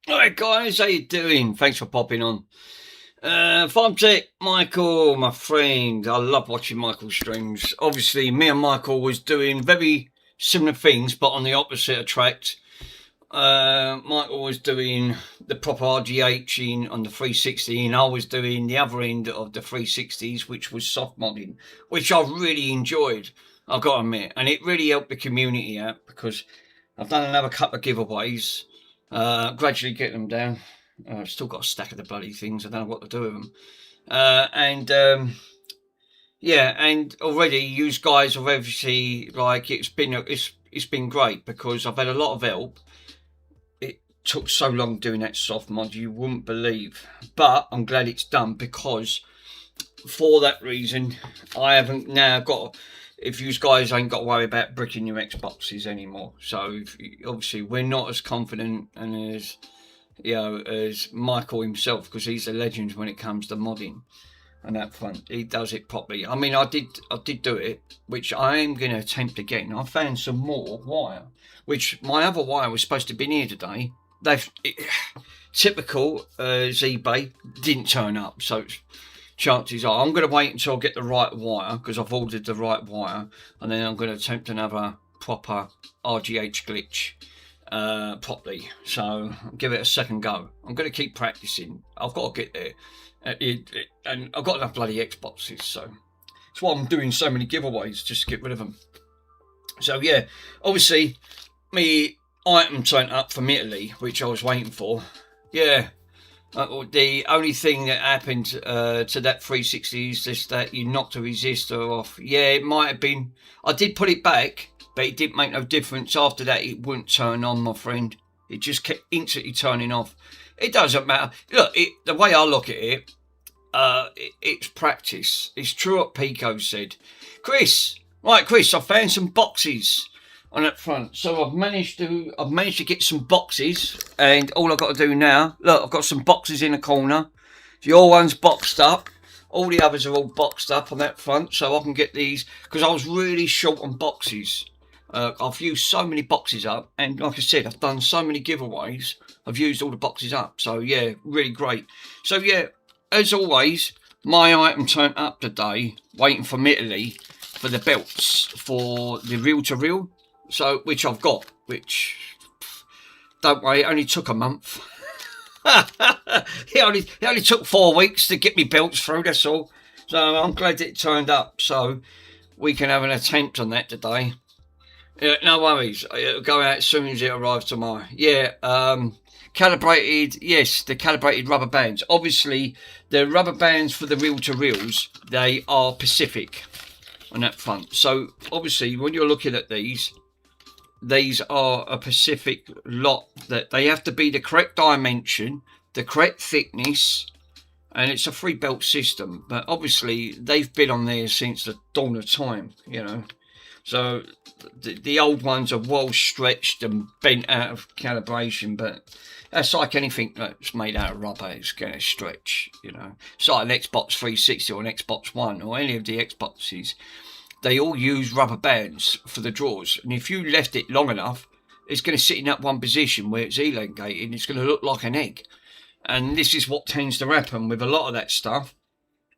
Alright guys, how you doing? Thanks for popping on. Farm Tech, Michael, my friend. I love watching Michael's streams. Obviously, me and Michael was doing very similar things, but on the opposite attract. Michael was doing the proper RGH in on the 360, and I was doing the other end of the 360s, which was soft modding, which I really enjoyed, I've got to admit. And it really helped the community out because I've done another couple of giveaways, gradually getting them down. I've still got a stack of the bloody things. I don't know what to do with them. And yeah, and already you guys have obviously like it's been great because I've had a lot of help. It took so long doing that soft mod, you wouldn't believe. But I'm glad it's done because for that reason, I haven't now got. If you guys ain't got to worry about bricking your Xboxes anymore, so obviously we're not as confident and as as Michael himself, because he's a legend when it comes to modding and that front. He does it properly. I mean, I did do it, which I am going to attempt again. I found some more wire, which my other wire was supposed to be here today. Typical as eBay, didn't turn up, so chances are I'm going to wait until I get the right wire, because I've ordered the right wire, and then I'm going to attempt another proper RGH glitch properly. So I'll give it a second go. I'm going to keep practicing. I've got to get there. And I've got enough bloody Xboxes, so that's why I'm doing so many giveaways, just to get rid of them. So yeah, obviously me item turned up from Italy, which I was waiting for. Yeah, the only thing that happened to that 360 is just that you knocked the resistor off. Yeah, it might have been. I did put it back, but it didn't make no difference. After that, it wouldn't turn on, my friend. It just kept instantly turning off. It doesn't matter. Look, the way I look at it, it's practice. It's true what Pico said. Chris, right, Chris, I found some boxes on that front. So I've managed to get some boxes, and all I've got to do now, look, I've got some boxes in the corner. Your one's boxed up. All the others are all boxed up on that front, so I can get these, because I was really short on boxes. I've used so many boxes up, and like I said, I've done so many giveaways. I've used all the boxes up, so yeah, really great. So yeah, as always, my item turned up today, waiting from Italy for the belts for the reel-to-reel, so which I've got. Which, don't worry, it only took a month. it only took 4 weeks to get me belts through. That's all. So I'm glad it turned up. So we can have an attempt on that today. No worries. It'll go out as soon as it arrives tomorrow. Yeah, calibrated, yes, the calibrated rubber bands. Obviously, the rubber bands for the reel-to-reels, they are Pacific on that front. So, obviously, when you're looking at these are a Pacific lot, that they have to be the correct dimension, the correct thickness, and it's a 3-belt system. But obviously, they've been on there since the dawn of time, So the old ones are well stretched and bent out of calibration, but that's like anything that's made out of rubber. It's going to stretch, It's like an Xbox 360 or an Xbox One or any of the Xboxes. They all use rubber bands for the drawers, and if you left it long enough, it's going to sit in that one position where it's elongated, and it's going to look like an egg. And this is what tends to happen with a lot of that stuff.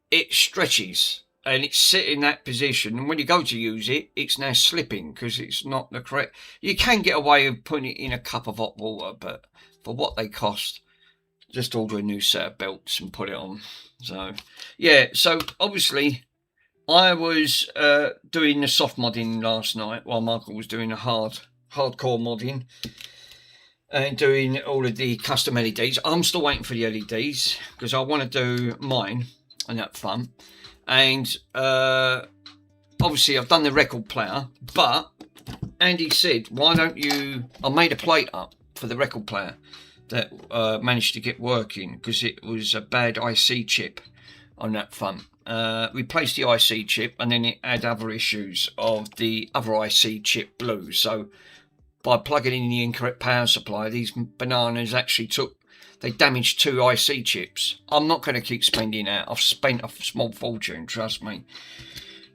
It stretches. And it's sitting in that position, and when you go to use it, it's now slipping because it's not the correct. You can get away with putting it in a cup of hot water, but for what they cost, just order a new set of belts and put it on. So, yeah. So obviously, I was doing the soft modding last night while Michael was doing the hardcore modding and doing all of the custom LEDs. I'm still waiting for the LEDs because I want to do mine and that fun. And obviously I've done the record player, but Andy said, why don't you, I made a plate up for the record player that managed to get working because it was a bad IC chip on that front. Replaced the IC chip, and then it had other issues of the other IC chip blew. So by plugging in the incorrect power supply, these bananas actually they damaged 2 IC chips. I'm not going to keep spending that. I've spent a small fortune, trust me.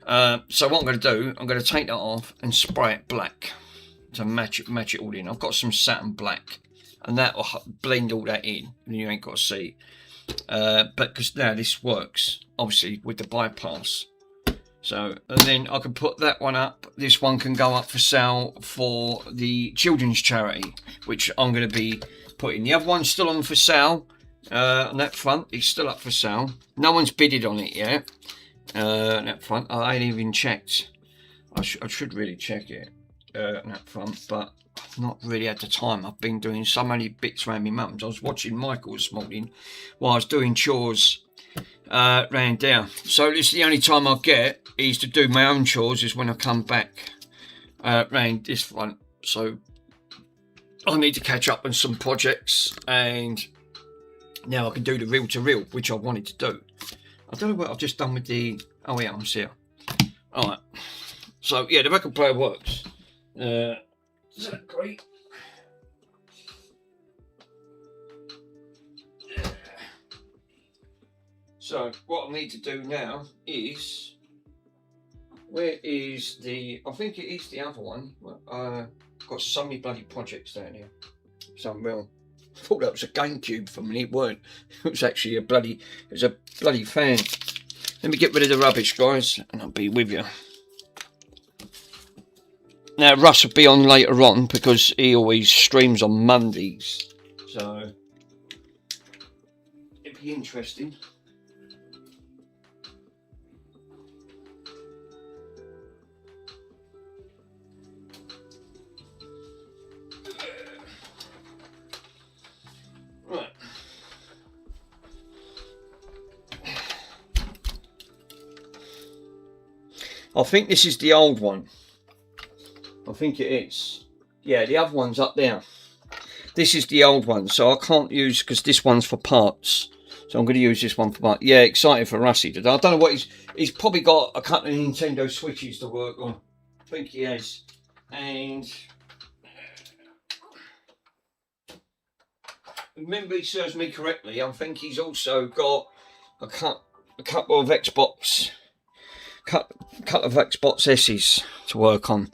So what I'm going to do, I'm going to take that off and spray it black to match it all in. I've got some satin black and that will blend all that in, and you ain't got to see. But because now this works, obviously with the bypass. So, and then I can put that one up. This one can go up for sale for the children's charity, which I'm going to be putting. The other one's still on for sale on that front. It's still up for sale. No one's bidded on it yet. On that front, I ain't even checked. I should really check it on that front, but I've not really had the time. I've been doing so many bits around my mum's. I was watching Michael this morning while I was doing chores round down. So this is the only time I get is to do my own chores, is when I come back round this front. So I need to catch up on some projects, and now I can do the reel to reel, which I wanted to do. I don't know what I've just done with the... Oh yeah, I'm here. Alright. So yeah, the record player works. Is that great? So what I need to do now is, where is the, I think it is the other one. Got so many bloody projects down here. It's unreal. I thought that was a GameCube for me. It weren't. It was actually a bloody fan. Let me get rid of the rubbish, guys, and I'll be with you. Now Russ will be on later on because he always streams on Mondays, so it'd be interesting. Right. I think this is the old one. I think it is. Yeah, the other one's up there. This is the old one, so I can't use, because this one's for parts. So I'm going to use this one for parts. Yeah, excited for Rusty today. I don't know what he's probably got a couple of Nintendo Switches to work on. I think he has. And remember, he serves me correctly. I think he's also got a couple of Xbox S's to work on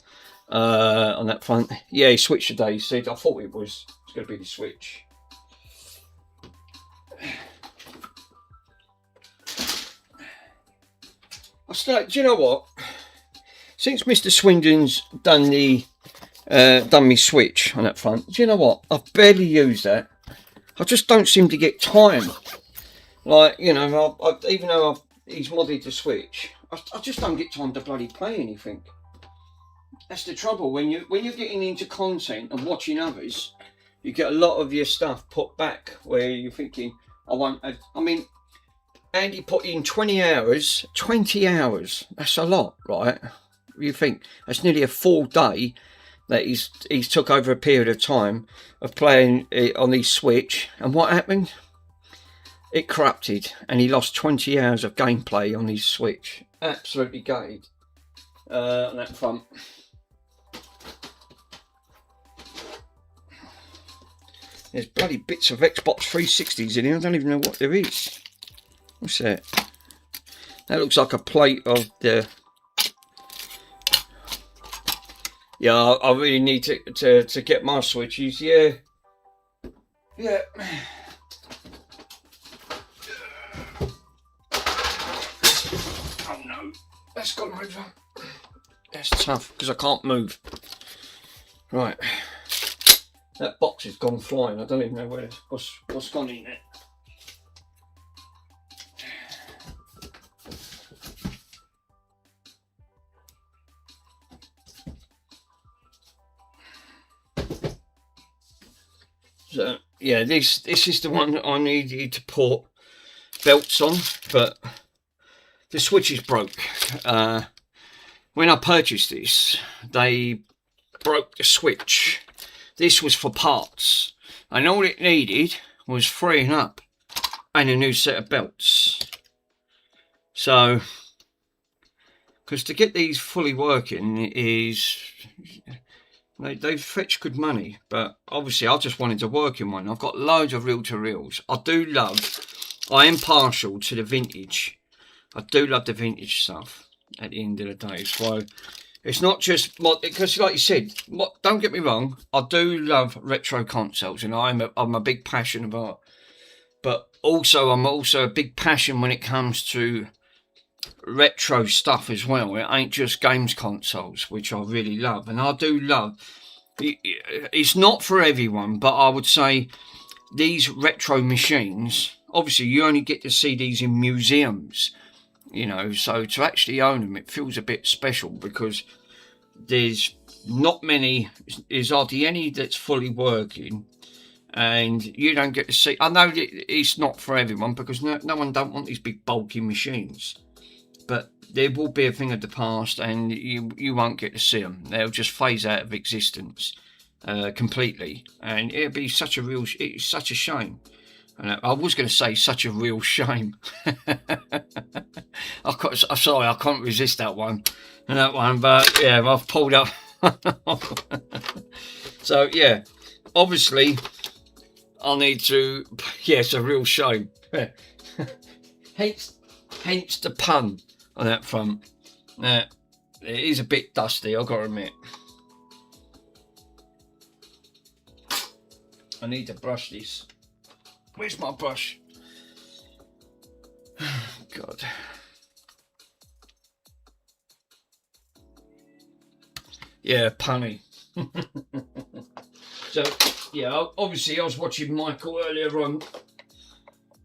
that front. Yeah, he switched today. He said, I thought it was going to be the Switch. Do you know what? Since Mr. Swindon's done me Switch on that front, do you know what? I've barely used that. I just don't seem to get time. Like, you know, even though he's modded the Switch, I just don't get time to bloody play anything. That's the trouble. When you're getting into content and watching others, you get a lot of your stuff put back where you're thinking, I mean, Andy put in 20 hours. 20 hours. That's a lot, right? You think that's nearly a full day that he's took over a period of time of playing on his Switch. And what happened? It corrupted, and he lost 20 hours of gameplay on his Switch. Absolutely gutted on that front. There's bloody bits of Xbox 360s in here. I don't even know what there is. What's that? That looks like a plate of the... Yeah, I really need to get my Switches. Yeah. Yeah. Oh no, that's gone over. That's tough because I can't move. Right. That box has gone flying. I don't even know what's gone in it. So yeah, this is the one that I needed to put belts on, but the switch is broke. When I purchased this, they broke the switch. This was for parts, and all it needed was freeing up and a new set of belts. So, because to get these fully working is, they fetch good money, but obviously I just wanted to work in one. I've got loads of reel-to-reels. I am partial to the vintage. I do love the vintage stuff at the end of the day. So It's not just because, like you said, don't get me wrong, I do love retro consoles, and I'm a big passion about. But also, I'm also a big passion when it comes to retro stuff as well. It ain't just games consoles, which I really love, and I do love. It's not for everyone, but I would say these retro machines. Obviously, you only get to see these in museums, you know. So to actually own them, it feels a bit special because there's not many. There's hardly any that's fully working, and you don't get to see. I know it's not for everyone because no one don't want these big bulky machines, but there will be a thing of the past, and you won't get to see them. They'll just phase out of existence completely, and it'd be it's such a shame. And I was going to say such a real shame. I'm sorry, I can't resist that one. But yeah, I've pulled up. So yeah, obviously I need to. Yeah, it's a real shame. hence the pun on that front. It is a bit dusty, I've got to admit. I need to brush this. Where's my brush? God. Yeah, punny. So, yeah, obviously I was watching Michael earlier on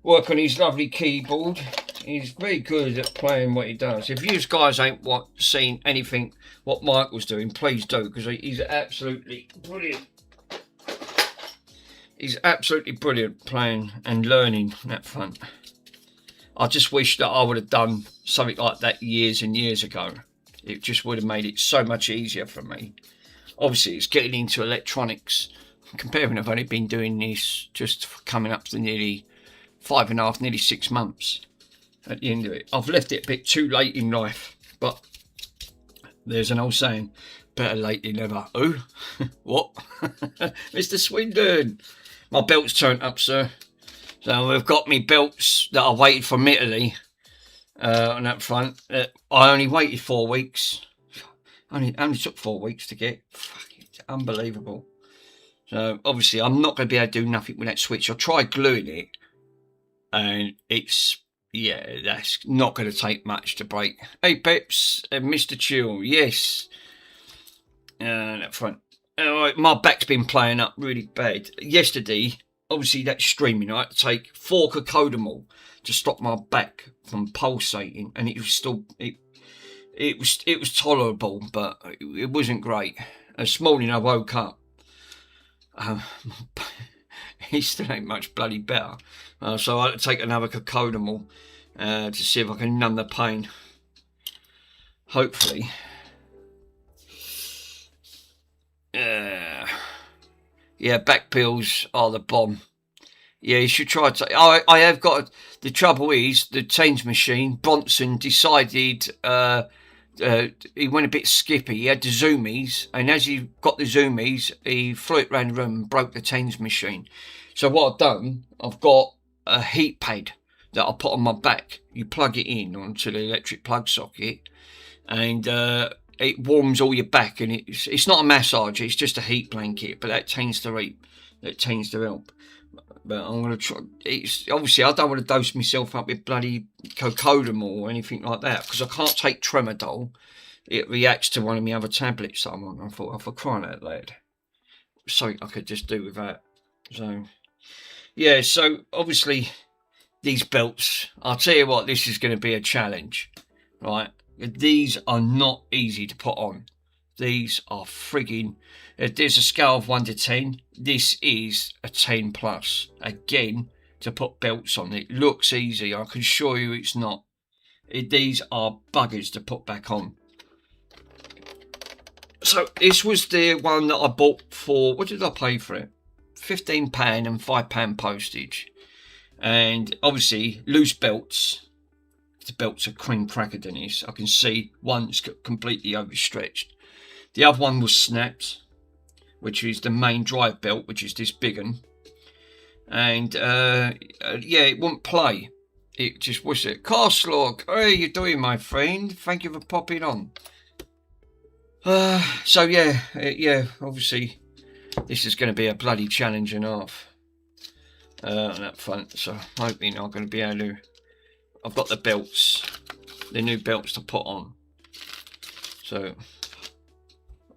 work on his lovely keyboard. He's very good at playing what he does. If you guys ain't seen anything what Michael's doing, please do, because he's absolutely brilliant. He's absolutely brilliant playing and learning that front. I just wish that I would have done something like that years and years ago. It just would have made it so much easier for me. Obviously, it's getting into electronics. Comparing, I've only been doing this just coming up to nearly 5.5, nearly 6 months at the end of it. I've left it a bit too late in life, but there's an old saying, better late than never. Oh, what? Mr. Swindon. My belt's turned up, sir. So we've got me belts that I waited from Italy on that front. I only waited 4 weeks. Only took 4 weeks to get. It's unbelievable. So obviously I'm not going to be able to do nothing with that switch. I tried gluing it, and that's not going to take much to break. Hey Peps and Mr. Chill, yes. That front. My back's been playing up really bad. Yesterday, obviously that's streaming. I had to take 4 cocodamol to stop my back from pulsating, and it was still it was tolerable, but it wasn't great. This morning I woke up. It still ain't much bloody better. So I had to take another cocodamol to see if I can numb the pain. Hopefully. Yeah, back pills are the bomb. Yeah, you should try to. I have got. The trouble is, the change machine. Bronson decided. He went a bit skippy. He had the zoomies, and as he got the zoomies, he flew it around the room and broke the change machine. So what I've done, I've got a heat pad that I put on my back. You plug it in onto the electric plug socket, and it warms all your back. And it's not a massage; it's just a heat blanket. But that tends to help. But I'm gonna try. It's obviously I don't want to dose myself up with bloody cocodamol or anything like that, because I can't take Tramadol. It reacts to one of my other tablets that I'm on. I thought, for crying out loud, something I could just do with that. So yeah. So obviously these belts. I'll tell you what, this is going to be a challenge, right? These are not easy to put on. These are frigging. If there's a scale of 1 to 10, this is a 10 plus. Again, to put belts on. It looks easy. I can assure you it's not. These are buggers to put back on. So this was the one that I bought for, what did I pay for it? £15 and £5 postage. And obviously loose belts. The belts are cream cracker, Dennis. I can see one's completely overstretched. The other one was snapped, which is the main drive belt, which is this big one. And yeah, it wouldn't play. It just was it. Carslog, how are you doing, my friend? Thank you for popping on. So yeah, yeah. Obviously, this is going to be a bloody challenge and a half on that front. So I'm hoping I'm going to be able to. I've got the belts, the new belts to put on. So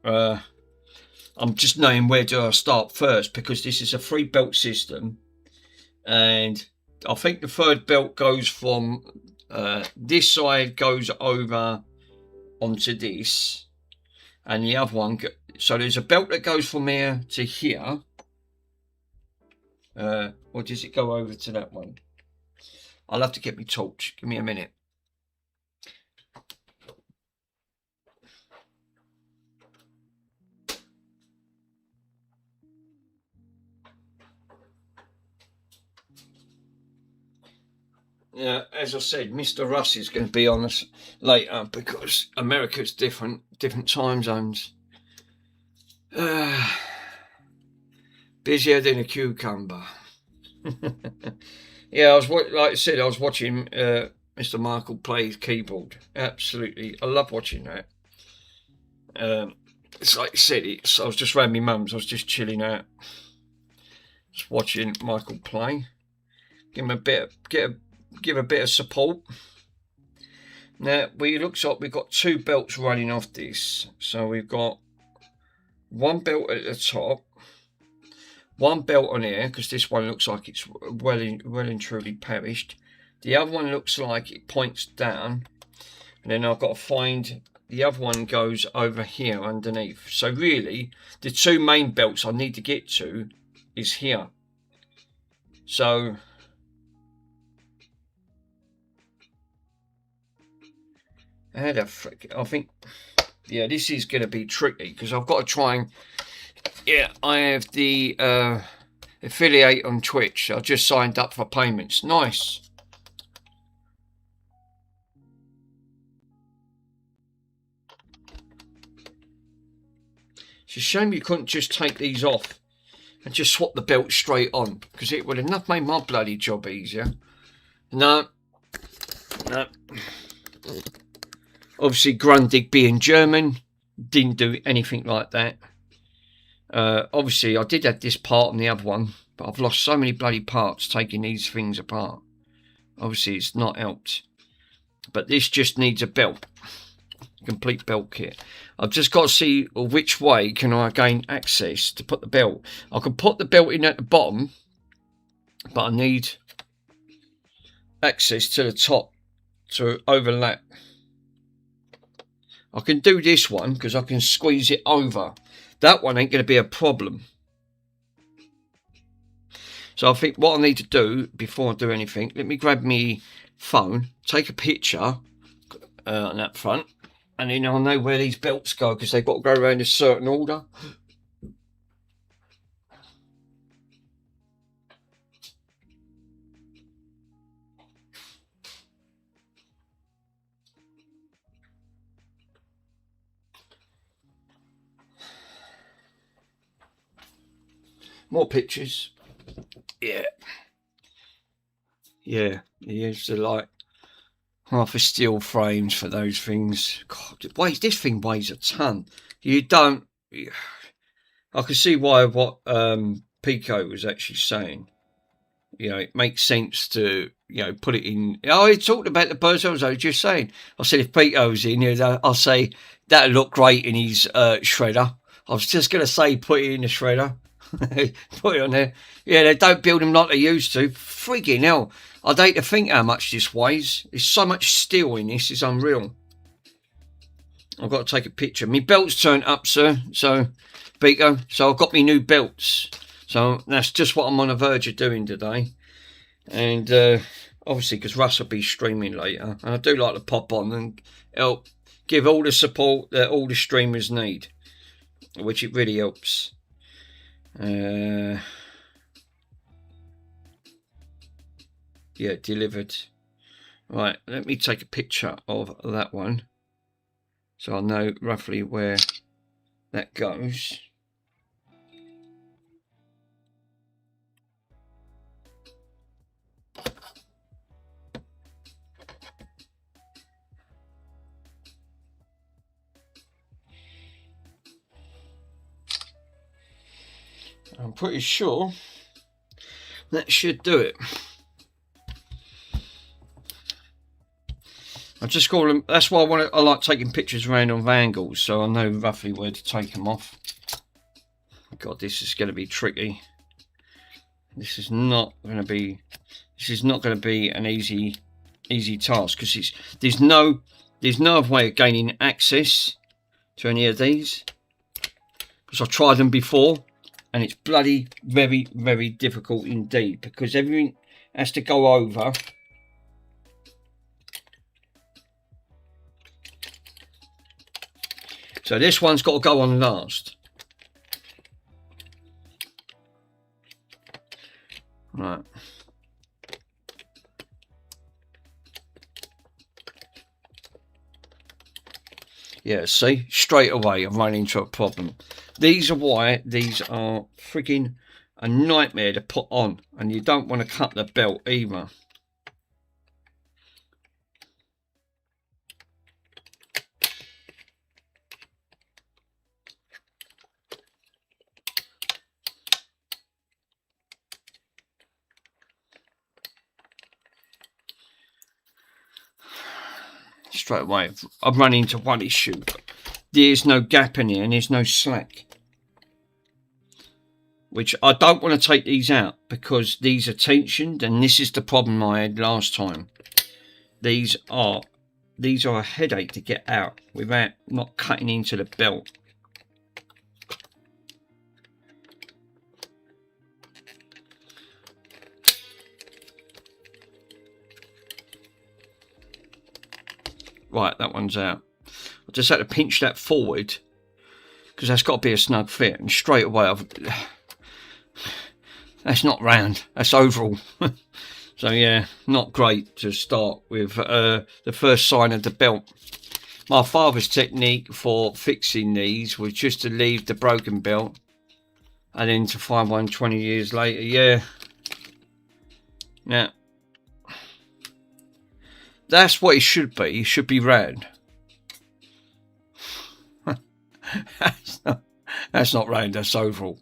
I'm just knowing where do I start first, because this is a 3-belt system, and I think the 3rd belt goes from this side goes over onto this, and the other one. So there's a belt that goes from here to here. Or does it go over to that one? I'll have to get my torch. Give me a minute. Yeah, as I said, Mr. Russ is going to be on us later because America's different time zones. Busier than a cucumber. Yeah, like I said, I was watching Mr. Michael play his keyboard. Absolutely, I love watching that. It's like I said, I was just around my mum's. I was just chilling out, just watching Michael play. Give him a bit, give a bit of support. Now, it looks like we've got 2 belts running off this. So we've got 1 belt at the top, 1 belt on here, because this one looks like it's well and truly perished. The other one looks like it points down, and then I've got to find the other one goes over here underneath. So really, the 2 main belts I need to get to is here. So how the frick? I think, yeah, this is going to be tricky because I've got to try and, yeah, I have the affiliate on Twitch. I just signed up for payments. Nice. It's a shame you couldn't just take these off and just swap the belt straight on, because it would have enough made my bloody job easier. No. Obviously, Grundig being German, didn't do anything like that. Obviously, I did have this part on the other one, but I've lost so many bloody parts taking these things apart. Obviously, it's not helped. But this just needs a belt. Complete belt kit. I've just got to see which way can I gain access to put the belt. I can put the belt in at the bottom, but I need access to the top to overlap. I can do this one because I can squeeze it over. That one ain't going to be a problem. So I think what I need to do before I do anything, let me grab my phone, take a picture on that front, and then I'll know where these belts go, because they've got to go around a certain order. More pictures. Yeah. Yeah, he used to like half a steel frames for those things. God, this thing weighs a ton. You don't. I can see why what Pico was actually saying. You know, it makes sense to, you know, put it in. Oh, he talked about the birds. I was just saying. I said if Pico's in here, I'll say that'd look great in his shredder. I was just going to say put it in the shredder. Put it on there. Yeah, they don't build them like they used to. Friggin' hell. I'd hate to think how much this weighs. There's so much steel in this, it's unreal. I've got to take a picture. My belt's turned up, sir. So, Pico. So I've got my new belts. So that's just what I'm on the verge of doing today. And obviously, because Russ will be streaming later. And I do like to pop on and help give all the support that all the streamers need, which it really helps. Yeah, delivered. Right, let me take a picture of that one so I know roughly where that goes. I'm pretty sure that should do it. I just call them. That's why I like taking pictures around on angles, so I know roughly where to take them off. God, this is going to be tricky. This is not going to be. This is not going to be an easy task, because there's no other way of gaining access to any of these, because I've tried them before and it's bloody very, very difficult indeed, because everything has to go over. So this one's got to go on last. Right. Yeah, see, straight away I'm running into a problem. These are why these are freaking a nightmare to put on, and you don't want to cut the belt either. Straight away I've run into one issue. There's no gap in here and there's no slack, which I don't want to take these out because these are tensioned, and this is the problem I had last time. These are a headache to get out without not cutting into the belt. Right, that one's out. I just had to pinch that forward because that's got to be a snug fit, and straight away that's not round, that's oval. So yeah, not great to start with. The first sign of the belt. My father's technique for fixing these was just to leave the broken belt and then to find one 20 years later. Yeah. Now, that's what it should be. It should be round. That's not round, that's oval.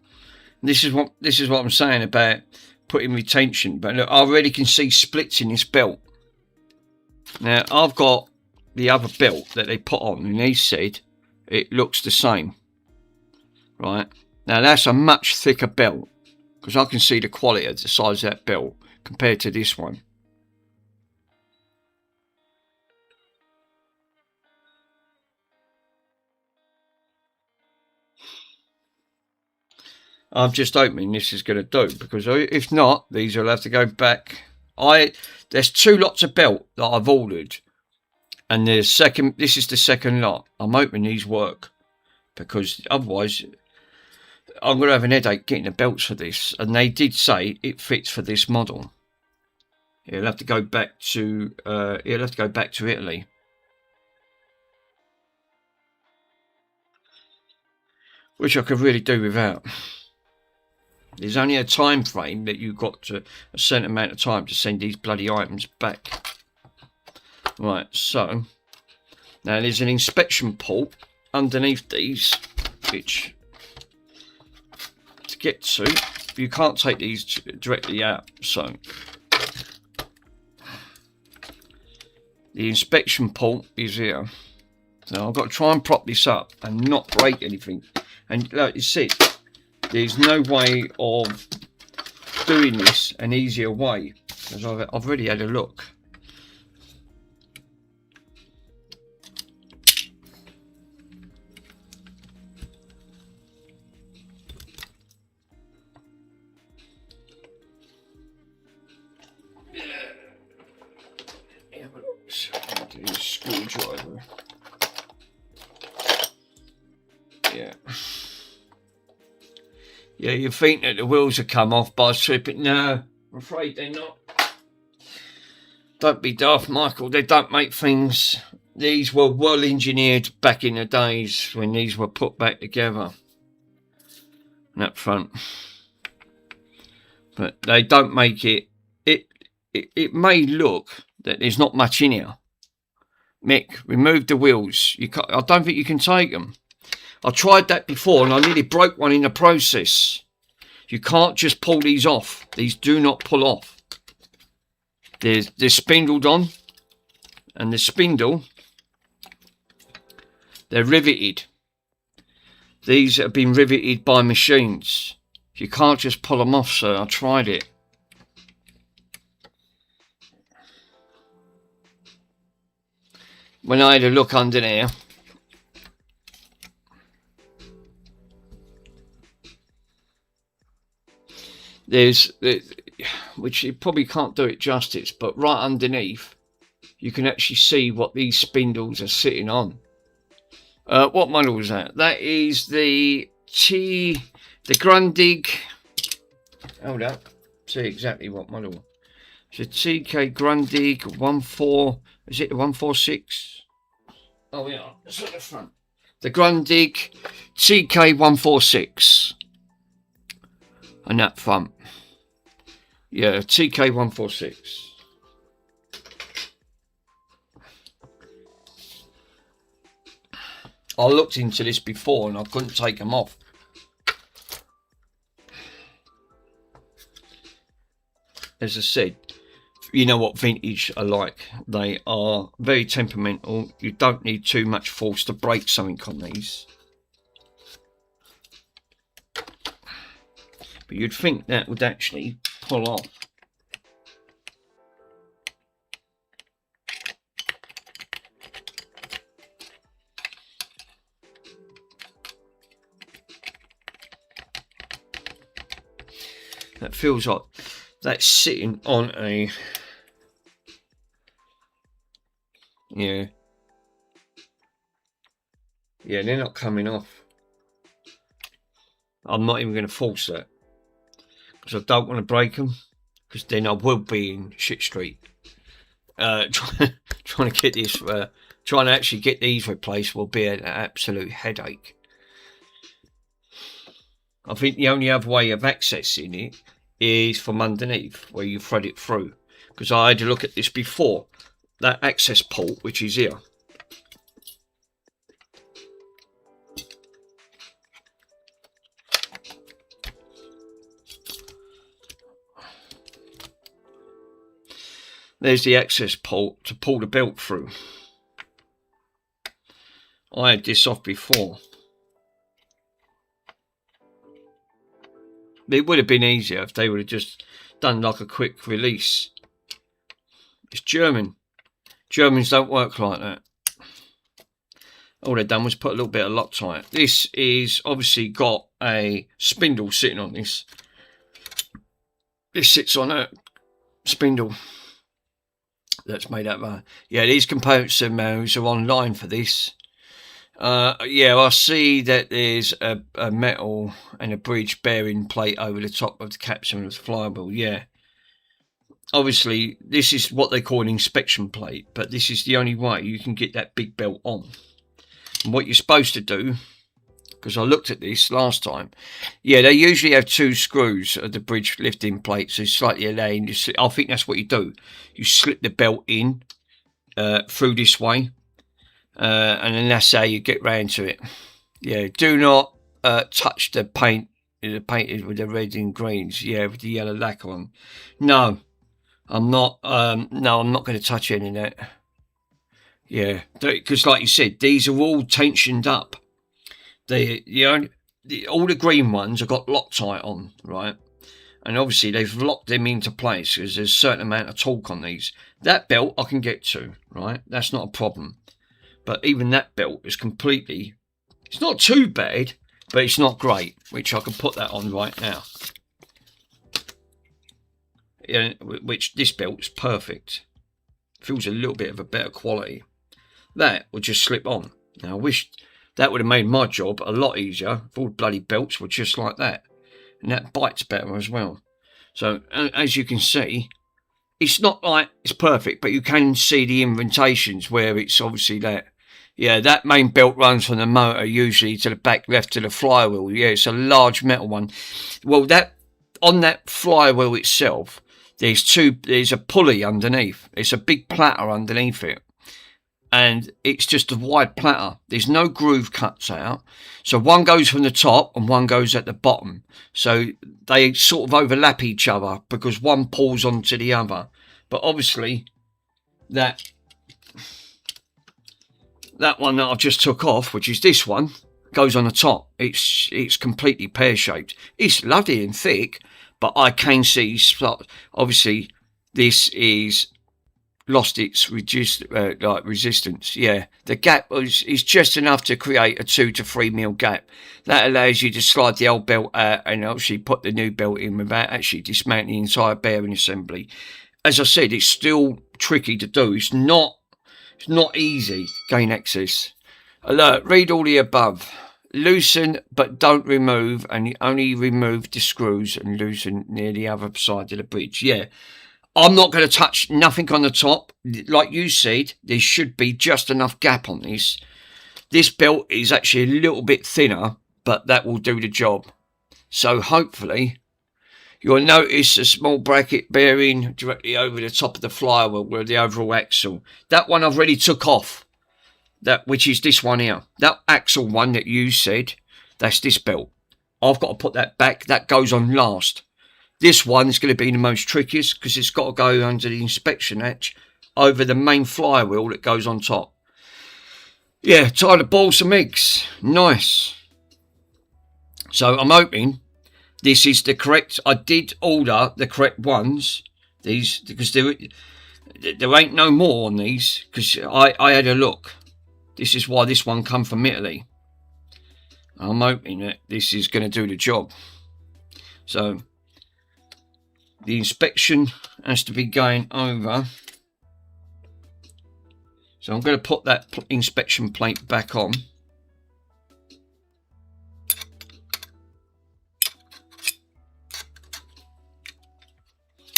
This is what I'm saying about putting retention. But look, I already can see splits in this belt. Now I've got the other belt that they put on, and they said it looks the same. Right, now that's a much thicker belt, because I can see the quality of the size of that belt compared to this one. I'm just hoping this is going to do, because if not, these will have to go back. There's 2 lots of belt that I've ordered, and this is the second lot. I'm hoping these work, because otherwise I'm going to have an headache getting the belts for this. And they did say it fits for this model. He'll have to go back to Italy. Which I could really do without. There's only a time frame that you've got to a certain amount of time to send these bloody items back. Right, so now there's an inspection port underneath these, which to get to, you can't take these directly out. So the inspection port is here. So I've got to try and prop this up and not break anything. And like you see, there's no way of doing this an easier way, because I've already had a look. Have a look. Do a screwdriver. Yeah. Yeah, you think that the wheels have come off by slipping. No, I'm afraid they're not. Don't be daft, Michael. They don't make things. These were well engineered back in the days when these were put back together. And up front. But they don't make it. It may look that there's not much in here. Mick, remove the wheels. I don't think you can take them. I tried that before and I nearly broke one in the process. You can't just pull these off. These do not pull off. They're spindled on, and the spindle, they're riveted. These have been riveted by machines. You can't just pull them off, sir. I tried it. When I had a look under there, which you probably can't do it justice, but right underneath, you can actually see what these spindles are sitting on. What model is that? That is the Grundig. Hold up, see exactly what model. It's a TK Grundig 14. Is it the 146? Oh yeah, it's at the front. The Grundig TK 146. And that front. Yeah, TK 146. I looked into this before and I couldn't take them off. As I said, you know what vintage are like. They are very temperamental. You don't need too much force to break something on these. But you'd think that would actually pull off. That feels like that's sitting on a... Yeah, they're not coming off. I'm not even going to force that, because I don't want to break them, because then I will be in shit street. Trying to get this, trying to actually get these replaced will be an absolute headache. I think the only other way of accessing it is from underneath, where you thread it through, because I had to look at this before. That access port, which is here, there's the access port to pull the belt through. I had this off before. It would have been easier if they would have just done like a quick release. It's German. Germans don't work like that. All they've done was put a little bit of Loctite. This is obviously got a spindle sitting on this. This sits on a spindle that's made up of... Yeah, these components are online for this. Yeah, I see that there's a metal and a bridge bearing plate over the top of the capsule of the flywheel. Yeah. Obviously, this is what they call an inspection plate, but this is the only way you can get that big belt on. And what you're supposed to do, because I looked at this last time, yeah, they usually have 2 screws at the bridge lifting plate, so slightly allowing you to, I think that's what you do. You slip the belt in through this way, and then that's how you get round to it. Yeah, do not touch the paint. The painted with the red and greens, yeah, with the yellow lacquer on. No. I'm not. No, I'm not going to touch any of that. Yeah, because like you said, these are all tensioned up. All the green ones have got Loctite on, right? And obviously they've locked them into place because there's a certain amount of torque on these. That belt I can get to, right? That's not a problem. But even that belt is completely... It's not too bad, but it's not great, which I can put that on right now. Yeah, which this belt is perfect. Feels a little bit of a better quality. That would just slip on. Now I wish that would have made my job a lot easier if all the bloody belts were just like that. And that bites better as well. So as you can see, it's not like it's perfect, but you can see the indentations where it's obviously that. Yeah, that main belt runs from the motor usually to the back left to the flywheel. Yeah, it's a large metal one. Well, that on that flywheel itself, there's a pulley underneath. It's a big platter underneath it. and it's just a wide platter. There's no groove cuts out, so one goes from the top and one goes at the bottom, so they sort of overlap each other because one pulls onto the other. But obviously that one that I've just took off, which is this one, goes on the top. It's completely pear-shaped. It's lovely and thick, but I can see, obviously this is lost its resistance. Yeah, the gap is just enough to create a 2 to 3 mil gap. That allows you to slide the old belt out and actually put the new belt in without actually dismantling the entire bearing assembly. As I said, it's still tricky to do. It's not easy. Gain access. Alert, read all the above. Loosen but don't remove, and only remove the screws and loosen near the other side of the bridge. Yeah, I'm not going to touch nothing on the top. Like you said, there should be just enough gap on this. This belt is actually a little bit thinner, but that will do the job. So hopefully you'll notice a small bracket bearing directly over the top of the flywheel where the overall axle. That one I've already took off. Which is this one here. That axle one that you said, that's this belt. I've got to put that back. That goes on last. This one is going to be the most trickiest because it's got to go under the inspection hatch over the main flywheel that goes on top. Yeah, tie the balls and eggs. Nice. So I'm hoping this is the correct. I did order the correct ones. These, because there ain't no more on these, because I had a look. This is why this one come from Italy. I'm hoping that this is going to do the job. So the inspection has to be going over. So I'm going to put that inspection plate back on.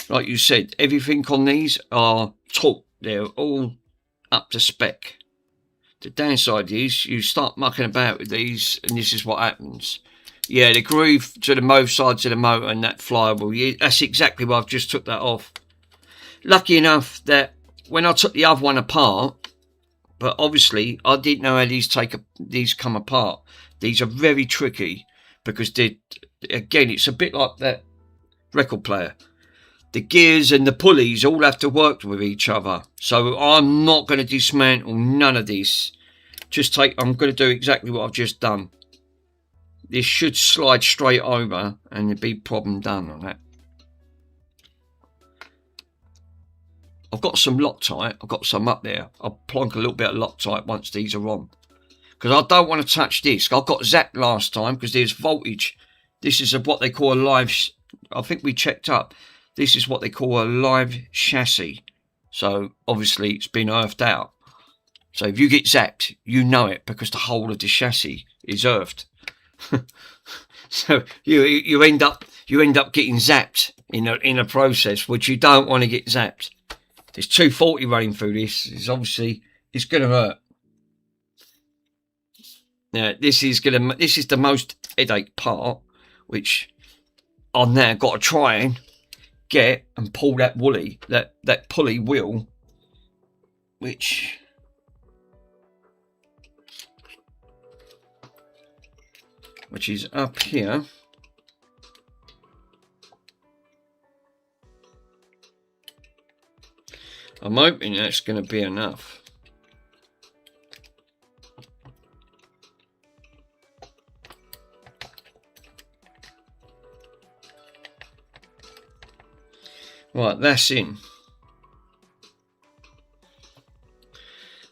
Like you said, everything on these are taut. They're all up to spec. The downside is you start mucking about with these and this is what happens. Yeah, the groove to both sides of the motor and that flywheel, yeah, that's exactly why I've just took that off. Lucky enough that when I took the other one apart, but obviously I didn't know how these come apart. These are very tricky because again, it's a bit like that record player. The gears and the pulleys all have to work with each other. So I'm not going to dismantle none of this. I'm going to do exactly what I've just done. This should slide straight over and there'll be problem done on that. I've got some Loctite. I've got some up there. I'll plonk a little bit of Loctite once these are on. Because I don't want to touch this. I got zapped last time because there's voltage. This is what they call a live... I think we checked up. This is what they call a live chassis. So obviously it's been earthed out. So if you get zapped, you know it because the whole of the chassis is earthed. So you end up getting zapped in a process which you don't want to get zapped. There's 240 running through this. It's going to hurt. Now this is the most headache part, which I've now got to try and get and pull that pulley wheel, which is up here. I'm hoping that's going to be enough. Right, that's in.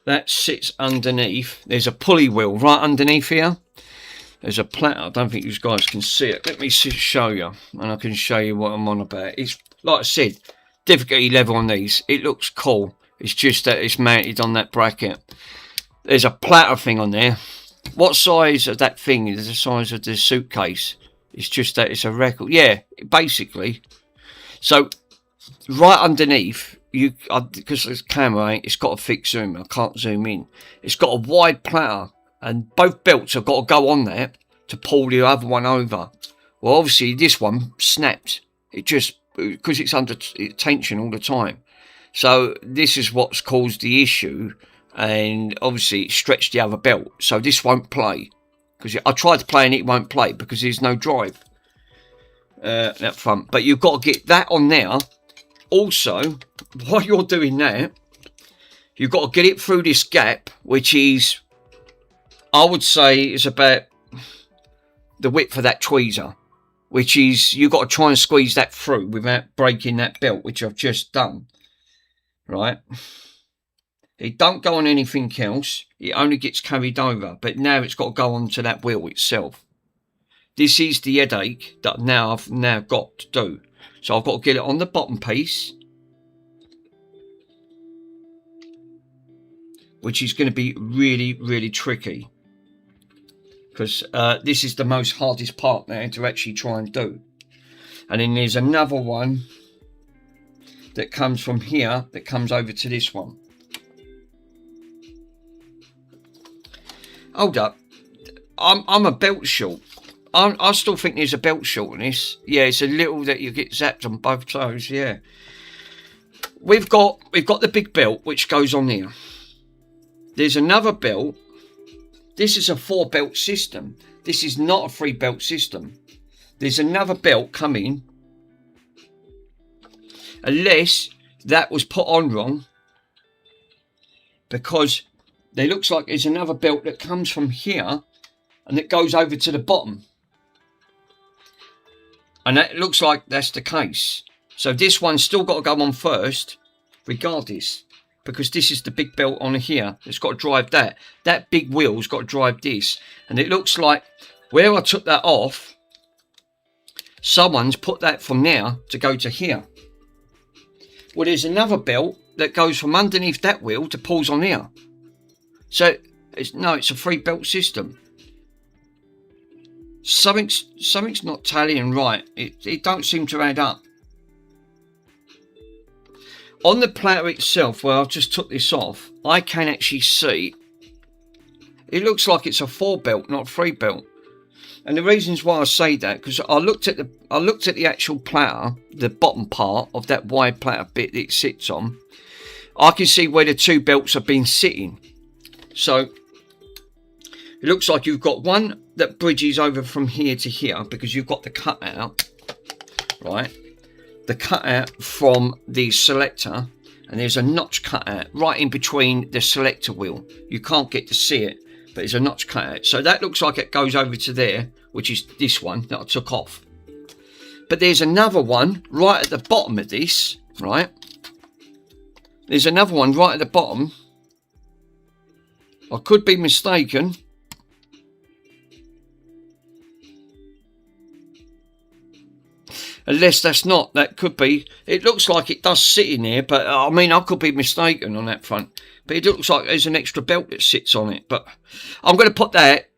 That sits underneath. There's a pulley wheel right underneath here. There's a platter. I don't think you guys can see it. Let me show you, and I can show you what I'm on about. It's, like I said, difficulty level on these. It looks cool. It's just that it's mounted on that bracket. There's a platter thing on there. What size of that thing is the size of the suitcase? It's just that it's a record. Yeah, basically. So right underneath, because this camera it's got a fixed zoom, I can't zoom in. It's got a wide platter, and both belts have got to go on there to pull the other one over. Well, obviously this one snapped. It just, because it's under tension all the time. So this is what's caused the issue and obviously it stretched the other belt, so this won't play. Because I tried to play and it won't play because there's no drive that front. But you've got to get that on there. Also, while you're doing that, you've got to get it through this gap, which is, I would say, is about the width of that tweezer, which is, you've got to try and squeeze that through without breaking that belt, which I've just done. Right? It don't go on anything else. It only gets carried over. But now it's got to go onto that wheel itself. This is the headache that I've now got to do. So I've got to get it on the bottom piece, which is going to be really, really tricky. Because this is the most hardest part now to actually try and do. And then there's another one that comes from here that comes over to this one. Hold up, I'm a belt short. I still think there's a belt short in this. Yeah, it's a little that you get zapped on both toes. Yeah, we've got the big belt which goes on here. There's another belt. This is a 4-belt system. This is not a 3-belt system. There's another belt coming, unless that was put on wrong, because there looks like there's another belt that comes from here and it goes over to the bottom. And that looks like that's the case. So this one's still got to go on first, regardless. Because this is the big belt on here. It's got to drive that. That big wheel's got to drive this. And it looks like where I took that off, someone's put that from there to go to here. Well, there's another belt that goes from underneath that wheel to pulls on here. So, it's a 3-belt system. Something's not tallying right. It don't seem to add up. On the platter itself, where I've just took this off, I can actually see it looks like it's a 4-belt, not a 3-belt. And the reasons why I say that, because I looked at the actual platter, the bottom part of that wide platter bit that it sits on. I can see where the 2 belts have been sitting. So it looks like you've got one that bridges over from here to here, because you've got the cutout, right? The cutout from the selector, and there's a notch cutout right in between the selector wheel. You can't get to see it, but there's a notch cutout. So that looks like it goes over to there, which is this one that I took off. But there's another one right at the bottom of this, right? There's another one right at the bottom. I could be mistaken. Unless that's not, that could be. It looks like it does sit in there, but I mean, I could be mistaken on that front. But it looks like there's an extra belt that sits on it. But I'm going to put that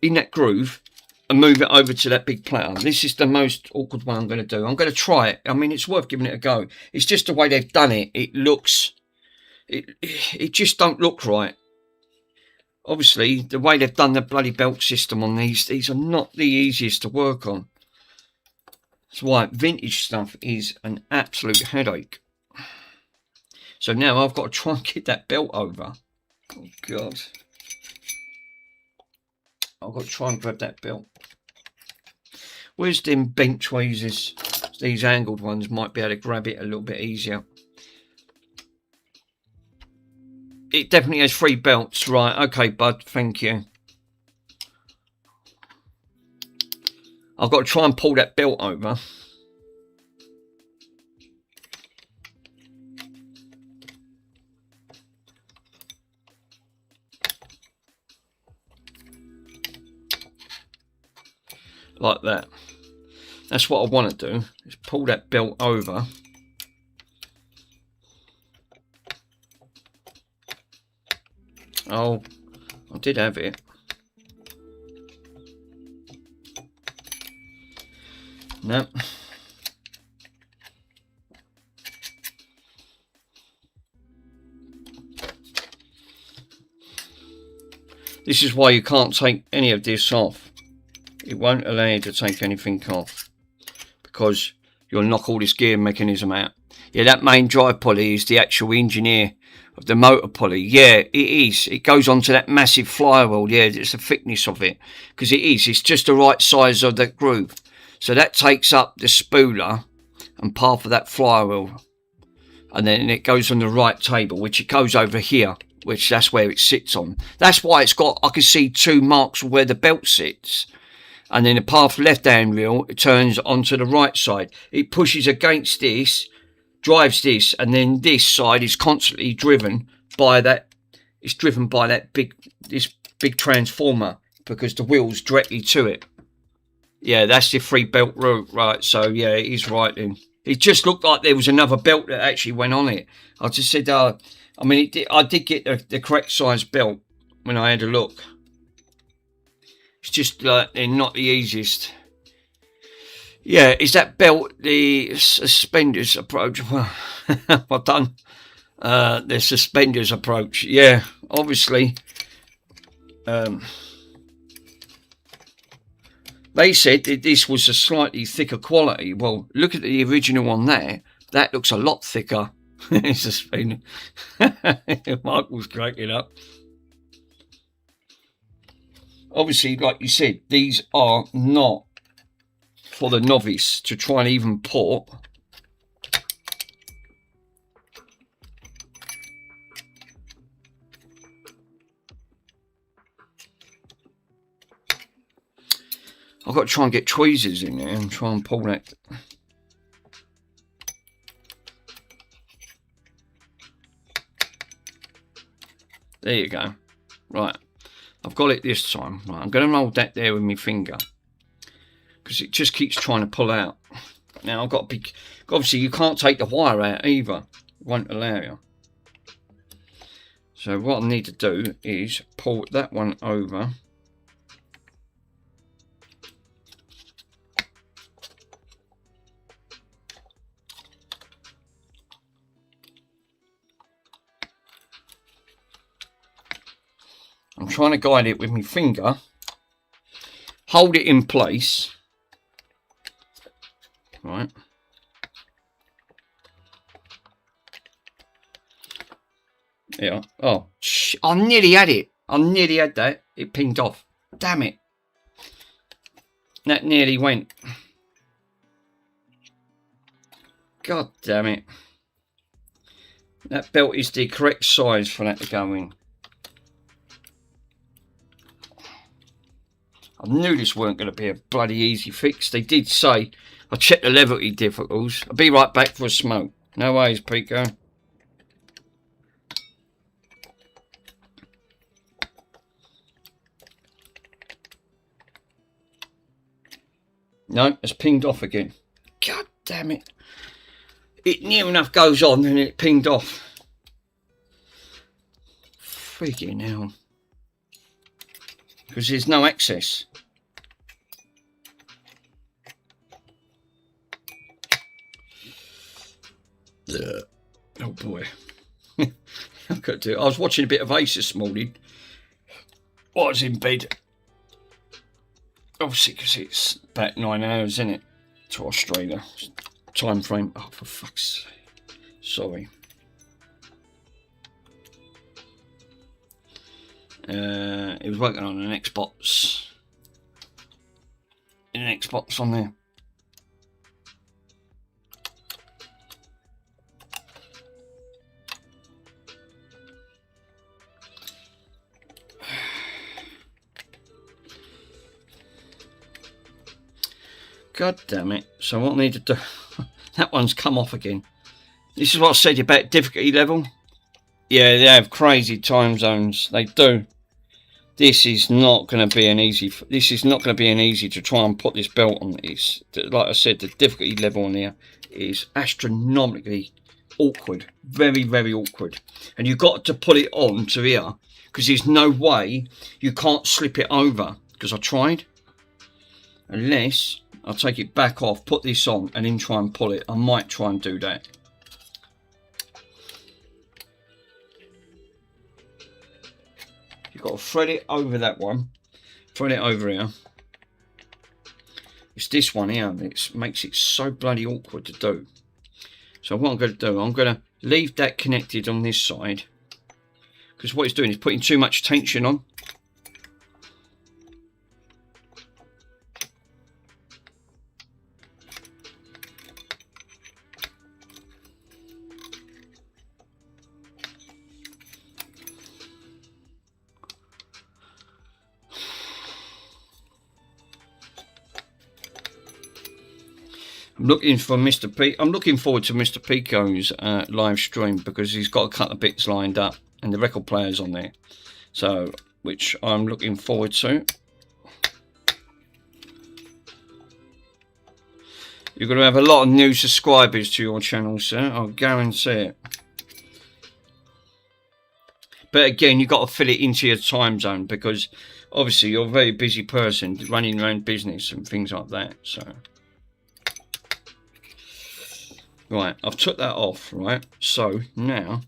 in that groove and move it over to that big platter. This is the most awkward one I'm going to do. I'm going to try it. I mean, it's worth giving it a go. It's just the way they've done it. It looks, it just don't look right. Obviously, the way they've done the bloody belt system on these are not the easiest to work on. That's why vintage stuff is an absolute headache. So now I've got to try and get that belt over. Oh, God. I've got to try and grab that belt. Where's them bent tweezers? These angled ones might be able to grab it a little bit easier. It definitely has 3 belts. Right, okay, bud, thank you. I've got to try and pull that belt over. Like that. That's what I want to do, is pull that belt over. Oh, I did have it. No. This is why you can't take any of this off. It won't allow you to take anything off, because you'll knock all this gear mechanism out. Yeah, that main drive pulley is the actual engineer of the motor pulley. Yeah, it is. It goes onto that massive flywheel. Yeah, it's the thickness of it. Because it is. It's just the right size of that groove. So that takes up the spooler and part of that flywheel. And then it goes on the right table, which it goes over here, which that's where it sits on. That's why it's got, I can see 2 marks where the belt sits. And then the path left hand wheel, it turns onto the right side. It pushes against this, drives this, and then this side is constantly driven by that. It's driven by that this big transformer because the wheel's directly to it. Yeah, that's the 3 belt route, right? So yeah, it is right then. It just looked like there was another belt that actually went on it. I just said, I mean, I did get the correct size belt when I had a look. It's just like they're not the easiest. Yeah, is that belt the suspenders approach? Well, well done. The suspenders approach. Yeah, obviously. They said that this was a slightly thicker quality. Well, look at the original one there. That looks a lot thicker. It's a spin. Mark was cracking up. Obviously, like you said, these are not for the novice to try and even port. I've got to try and get tweezers in there and try and pull that. There you go. Right. I've got it this time. Right, I'm going to hold that there with my finger because it just keeps trying to pull out. Now I've got to be, obviously you can't take the wire out either. It won't allow you. So what I need to do is pull that one over. I'm trying to guide it with my finger, hold it in place, right, yeah, oh, I nearly had it, I nearly had that, it pinged off, damn it, that nearly went, god damn it, that belt is the correct size for that to go in. I knew this weren't going to be a bloody easy fix. They did say, I checked the levity differentials. I'll be right back for a smoke. No worries, Pico. No, it's pinged off again. God damn it. It near enough goes on and it pinged off. Freaking hell. Because there's no access. Oh boy. I've got to. I was watching a bit of Ace this morning. I was in bed. Obviously, because it's about 9 hours, isn't it? To Australia. Time frame. Oh, for fuck's sake. Sorry. It was working on an Xbox. An Xbox on there. God damn it. So what I need to do... that one's come off again. This is what I said about difficulty level. Yeah, they have crazy time zones. They do. This is not going to be an easy... This is not going to be an easy to try and put this belt on. It's, like I said, the difficulty level on there is astronomically awkward. Very, very awkward. And you've got to put it on to here. Because there's no way you can't slip it over. Because I tried. Unless I'll take it back off, put this on, and then try and pull it. I might try and do that. You've got to thread it over that one. Thread it over here. It's this one here that makes it so bloody awkward to do. So what I'm going to do, I'm going to leave that connected on this side, because what it's doing is putting too much tension on. I'm looking forward to Mr. Pico's live stream, because he's got a couple of bits lined up and the record players on there. So, which I'm looking forward to. You're going to have a lot of new subscribers to your channel, sir. I'll guarantee it. But again, you've got to fit it into your time zone, because obviously you're a very busy person running your own business and things like that. So. Right, I've took that off, right? So now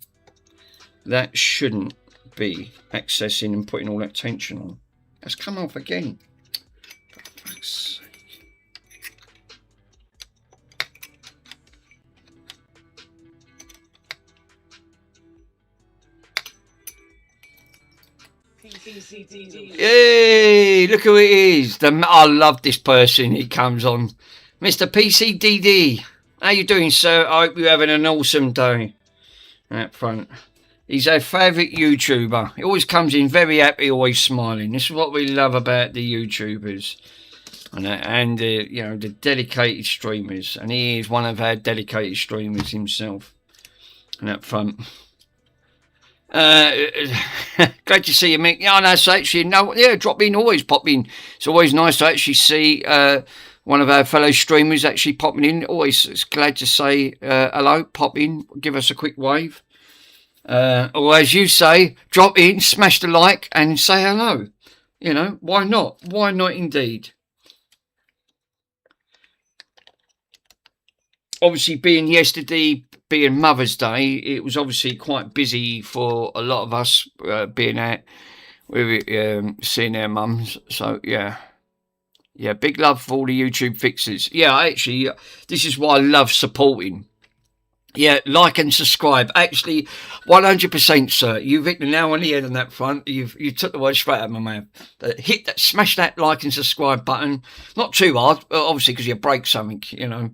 that shouldn't be accessing and putting all that tension on. That's come off again. For fuck's sake. Hey, look who it is. I love this person. He comes on. Mr. PCDD. How you doing, sir? I hope you're having an awesome day. That front. He's our favourite YouTuber. He always comes in very happy, always smiling. This is what we love about the YouTubers. And you know, the dedicated streamers. And he is one of our dedicated streamers himself. And that front. Glad to see you, Mick. Yeah, no, so actually, no, yeah, drop in, always pop in. It's always nice to actually see one of our fellow streamers actually popping in. Always glad to say hello, pop in, give us a quick wave. Or as you say, drop in, smash the like and say hello. You know, why not? Why not indeed? Obviously, being Mother's Day, it was obviously quite busy for a lot of us being out, seeing their mums. So, yeah. Yeah, big love for all the YouTube fixers. Yeah, actually, this is why I love supporting. Yeah, like and subscribe. Actually, 100%, sir. You've hit the nail on the head on that front. You took the word straight out of my mouth. Hit that, smash that like and subscribe button. Not too hard, obviously, because you break something, you know.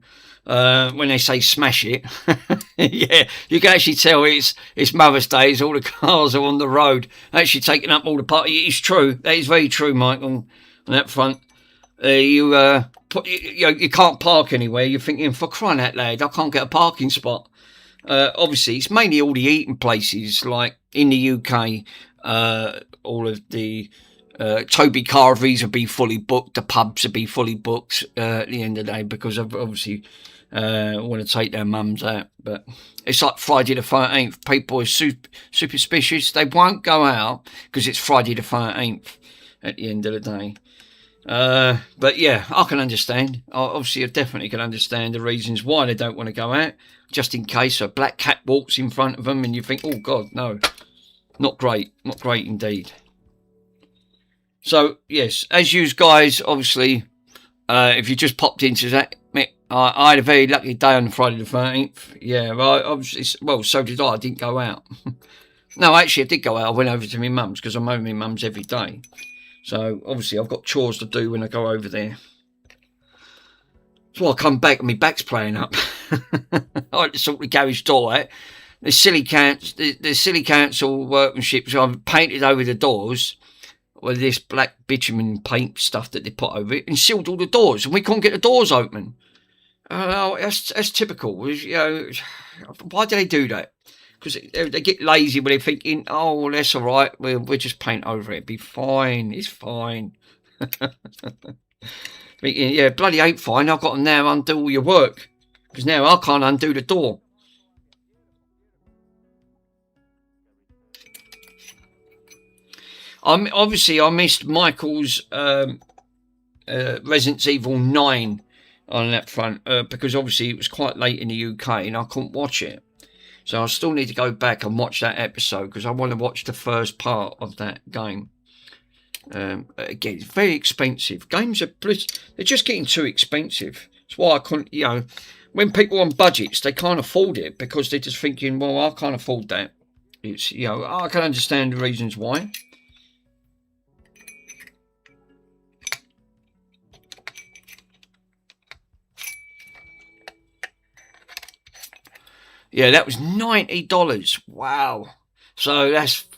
When they say smash it, yeah, you can actually tell it's Mother's Day. All the cars are on the road, actually taking up all the party. It's true. That is very true, Michael. On that front, you can't park anywhere. You're thinking, for crying out loud, I can't get a parking spot. Obviously, it's mainly all the eating places, like in the UK. All of the Toby Carveries will be fully booked. The pubs will be fully booked at the end of the day, because obviously want to take their mums out. But it's like Friday the 13th. People are superstitious. They won't go out because it's Friday the 13th at the end of the day. But yeah, I can understand. Obviously, I definitely can understand the reasons why they don't want to go out. Just in case a black cat walks in front of them and you think, oh God, no. Not great. Not great indeed. So, yes, as you guys, obviously, if you just popped into that, I had a very lucky day on Friday the 13th. Yeah, well, so did I. I didn't go out. No, actually, I did go out. I went over to my mum's because I'm over my mum's every day. So, obviously, I've got chores to do when I go over there. So I come back and my back's playing up. I had to sort the garage door out. The silly council workmanship, so I've painted over the doors with this black bitumen paint stuff that they put over it and sealed all the doors, and we couldn't get the doors open. That's typical. You know, why do they do that? Because they get lazy when they're thinking, oh, that's all right, we'll just paint over it. It'll be fine. It's fine. Thinking, yeah, bloody ain't fine. I've got to now undo all your work, because now I can't undo the door. Obviously, I missed Michael's Resident Evil 9 on that front because obviously it was quite late in the UK and I couldn't watch it. So I still need to go back and watch that episode because I want to watch the first part of that game. Again, it's very expensive. Games they're just getting too expensive. That's why I couldn't, you know, when people on budgets, they can't afford it because they're just thinking, well, I can't afford that. It's, you know, I can understand the reasons why. Yeah, that was $90. Wow. So that's,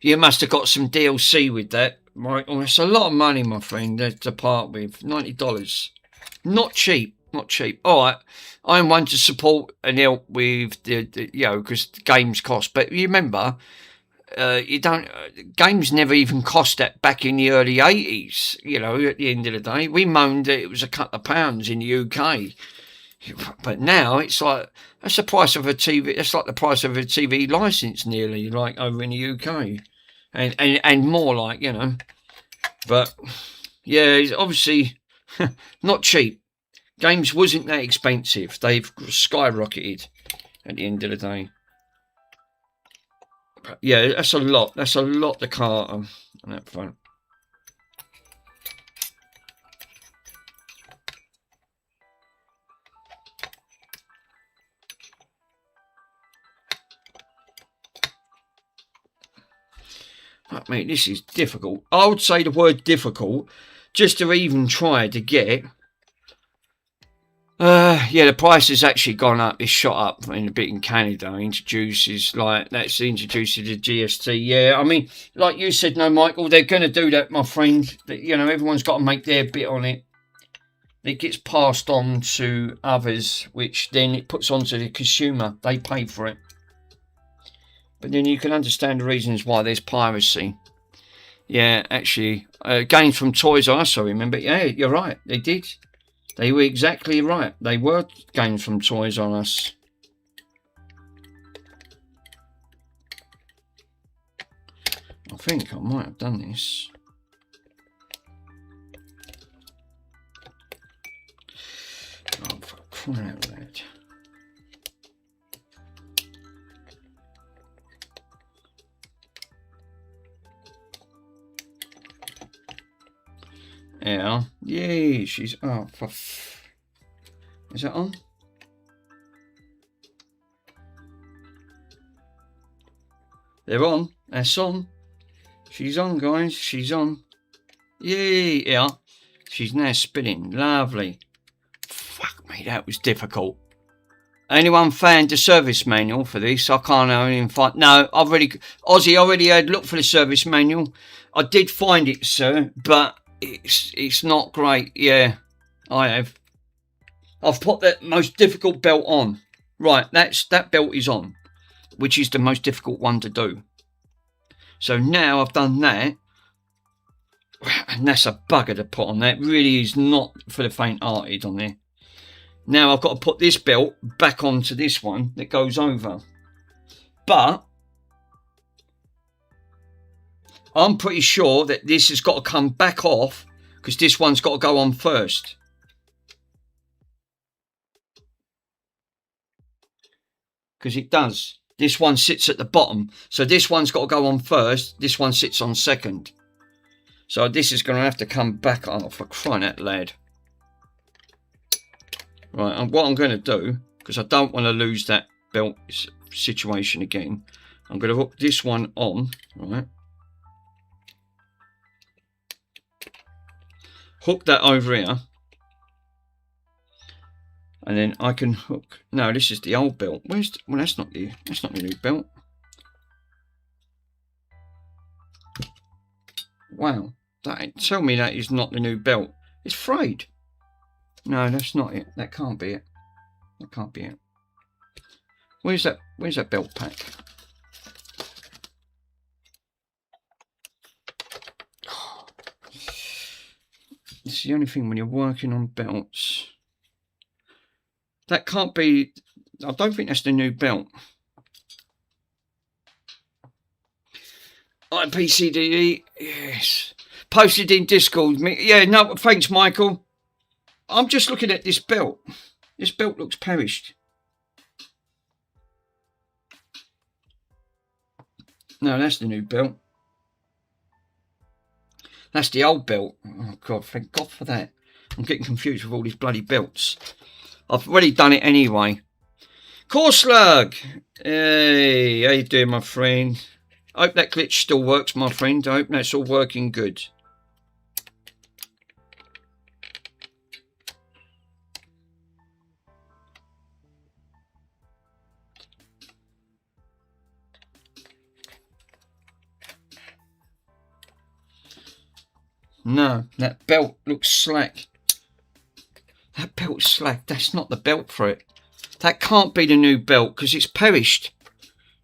you must have got some DLC with that, right? Oh, it's a lot of money, my friend, to part with. $90. Not cheap. Not cheap. All right, I'm one to support and help with the you know, because games cost. But you remember, you don't. Games never even cost that back in the early '80s. You know, at the end of the day, we moaned that it was a couple of pounds in the UK, but now it's like that's the price of a TV. That's like the price of a TV license, nearly, like over in the UK, and more, like, you know. But yeah, it's obviously not cheap. Games wasn't that expensive. They've skyrocketed at the end of the day. But yeah, that's a lot. That's a lot to cart on that front. But mate, this is difficult. I would say the word difficult just to even try to get. Yeah, the price has actually gone up. It's shot up in a bit in Canada. Introduces, like, that's introduced the GST. Yeah, I mean, like you said, no, Michael, they're going to do that, my friend. You know, everyone's got to make their bit on it. It gets passed on to others, which then it puts onto the consumer. They pay for it. But then you can understand the reasons why there's piracy. Yeah, actually, games from Toys R Us, I remember. Yeah, you're right. They did. They were exactly right. They were games from Toys R Us. I think I might have done this. Oh, for crying out loud. Yeah. Yay, she's... Oh, for... Is that on? They're on. That's on. She's on, guys. She's on. Yay, yeah. She's now spinning. Lovely. Fuck me, that was difficult. Anyone found the service manual for this? I can't even find... No, I've already... Ozzy already had looked for the service manual. I did find it, sir, but it's not great. Yeah, I have. I've put the most difficult belt on. Right, that belt is on, which is the most difficult one to do. So now I've done that, and that's a bugger to put on. That really is not for the faint-hearted on there. Now I've got to put this belt back onto this one that goes over. But I'm pretty sure that this has got to come back off because this one's got to go on first. Because it does. This one sits at the bottom. So this one's got to go on first. This one sits on second. So this is going to have to come back off, for crying out loud. Right, and what I'm going to do, because I don't want to lose that belt situation again, I'm going to hook this one on, right? Hook that over here. And then I can hook... No, this is the old belt. Where's... Well, that's not the new belt. Wow. Tell me that is not the new belt. It's frayed. No, that's not it. That can't be it. That can't be it. Where's that belt pack? It's the only thing when you're working on belts. That can't be... I don't think that's the new belt. IPCDE, yes. Posted in Discord. Yeah, no, thanks, Michael. I'm just looking at this belt. This belt looks perished. No, that's the new belt. That's the old belt. Oh, God, thank God for that. I'm getting confused with all these bloody belts. I've already done it anyway. Corslug! Hey, how you doing, my friend? I hope that glitch still works, my friend. I hope that's all working good. No, that belt looks slack. That belt's slack. That's not the belt for it. That can't be the new belt because it's perished.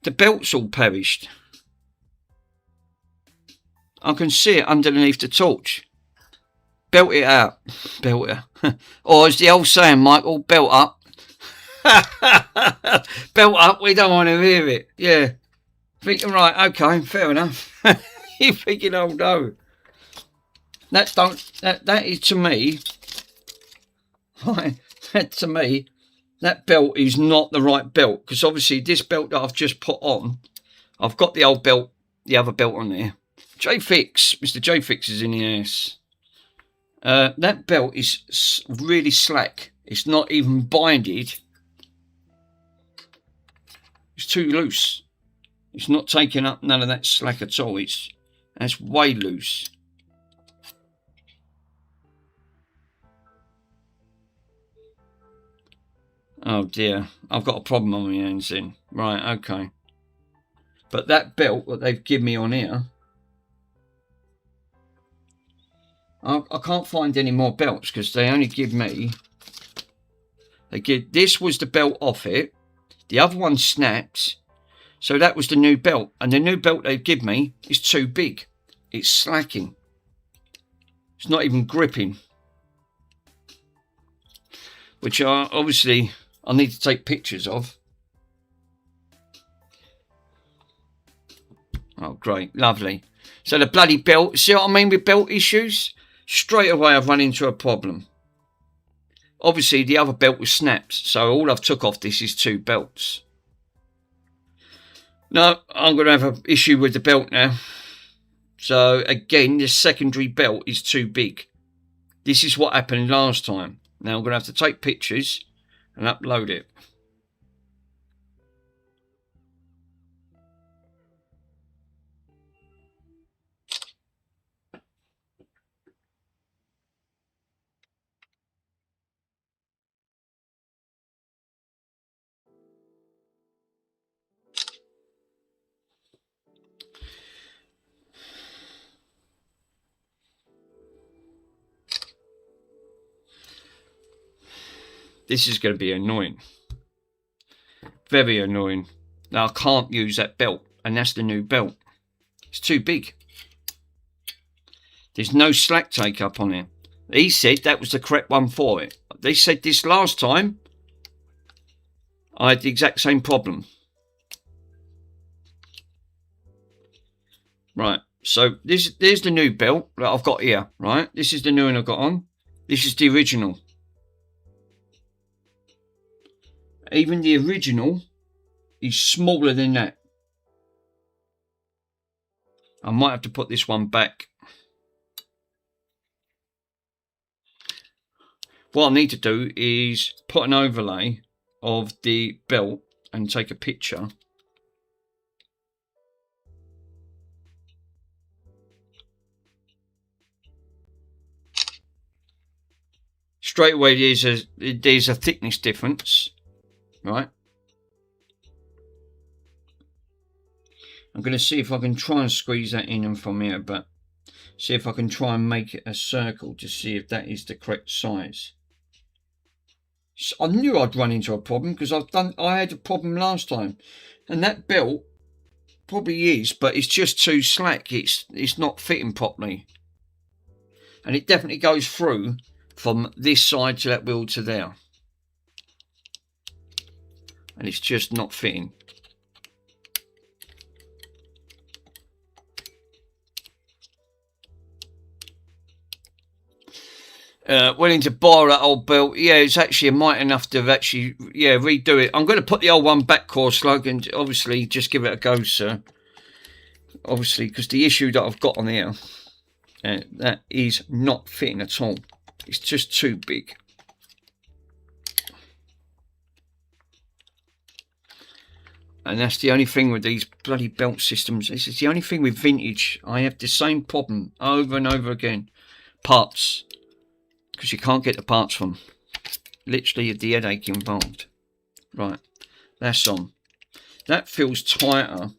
The belt's all perished. I can see it underneath the torch. Belt it out. Belt it. Or as the old saying, Michael, belt up. Belt up, we don't want to hear it. Yeah. Thinking, right, okay, fair enough. You're thinking, oh no. That is to me, right, that to me, that belt is not the right belt. Because obviously this belt that I've just put on, I've got the old belt, the other belt on there. J-Fix, Mr. J-Fix is in the house. That belt is really slack. It's not even binded. It's too loose. It's not taking up none of that slack at all. That's way loose. Oh dear, I've got a problem on my hands then. Right, okay. But that belt that they've given me on here, I can't find any more belts because they only give me, this was the belt off it. The other one snapped. So that was the new belt. And the new belt they give me is too big. It's slacking. It's not even gripping. Which obviously I need to take pictures of. Oh, great. Lovely. So the bloody belt, see what I mean with belt issues? Straight away I've run into a problem. Obviously the other belt was snapped. So all I've took off this is 2 belts. No, I'm going to have an issue with the belt now. So again, the secondary belt is too big. This is what happened last time. Now I'm going to have to take pictures and upload it. This is going to be annoying. Very annoying. Now I can't use that belt, and that's the new belt. It's too big. There's no slack take up on it. He said that was the correct one for it. They said this last time. I had the exact same problem. Right, so there's the new belt that I've got here, right? This is the new one I've got on. This is the original. Even the original is smaller than that. I might have to put this one back. What I need to do is put an overlay of the belt and take a picture. Straight away there's a thickness difference, right? I'm going to see if I can try and squeeze that in and from here, but see if I can try and make it a circle to see if that is the correct size. I knew I'd run into a problem because I had a problem last time, and that belt probably is, but it's just too slack. It's not fitting properly, and it definitely goes through from this side to that wheel to there, and it's just not fitting. Willing to borrow that old belt. Yeah, it's actually a mite enough to actually, yeah, redo it. I'm going to put the old one back, Corslug, and obviously just give it a go, sir. Obviously, because the issue that I've got on here, that is not fitting at all. It's just too big. And that's the only thing with these bloody belt systems. This is the only thing with vintage. I have the same problem over and over again. Parts. Because you can't get the parts from. Literally the headache involved. Right. That's on. That feels tighter.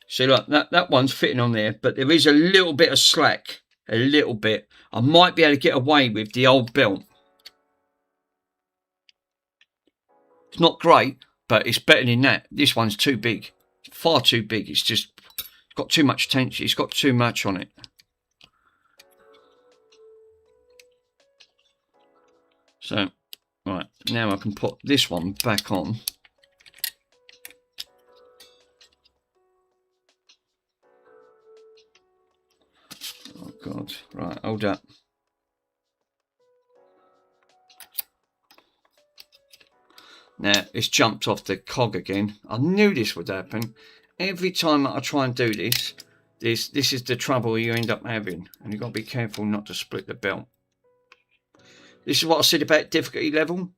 See, look, that one's fitting on there. But there is a little bit of slack. A little bit. I might be able to get away with the old belt. It's not great, but it's better than that. This one's too big. Far too big. It's just got too much tension. It's got too much on it. So, right. Now I can put this one back on. Oh, God. Right, hold up. Now, it's jumped off the cog again. I knew this would happen. Every time that I try and do this, this is the trouble you end up having. And you've got to be careful not to split the belt. This is what I said about difficulty level.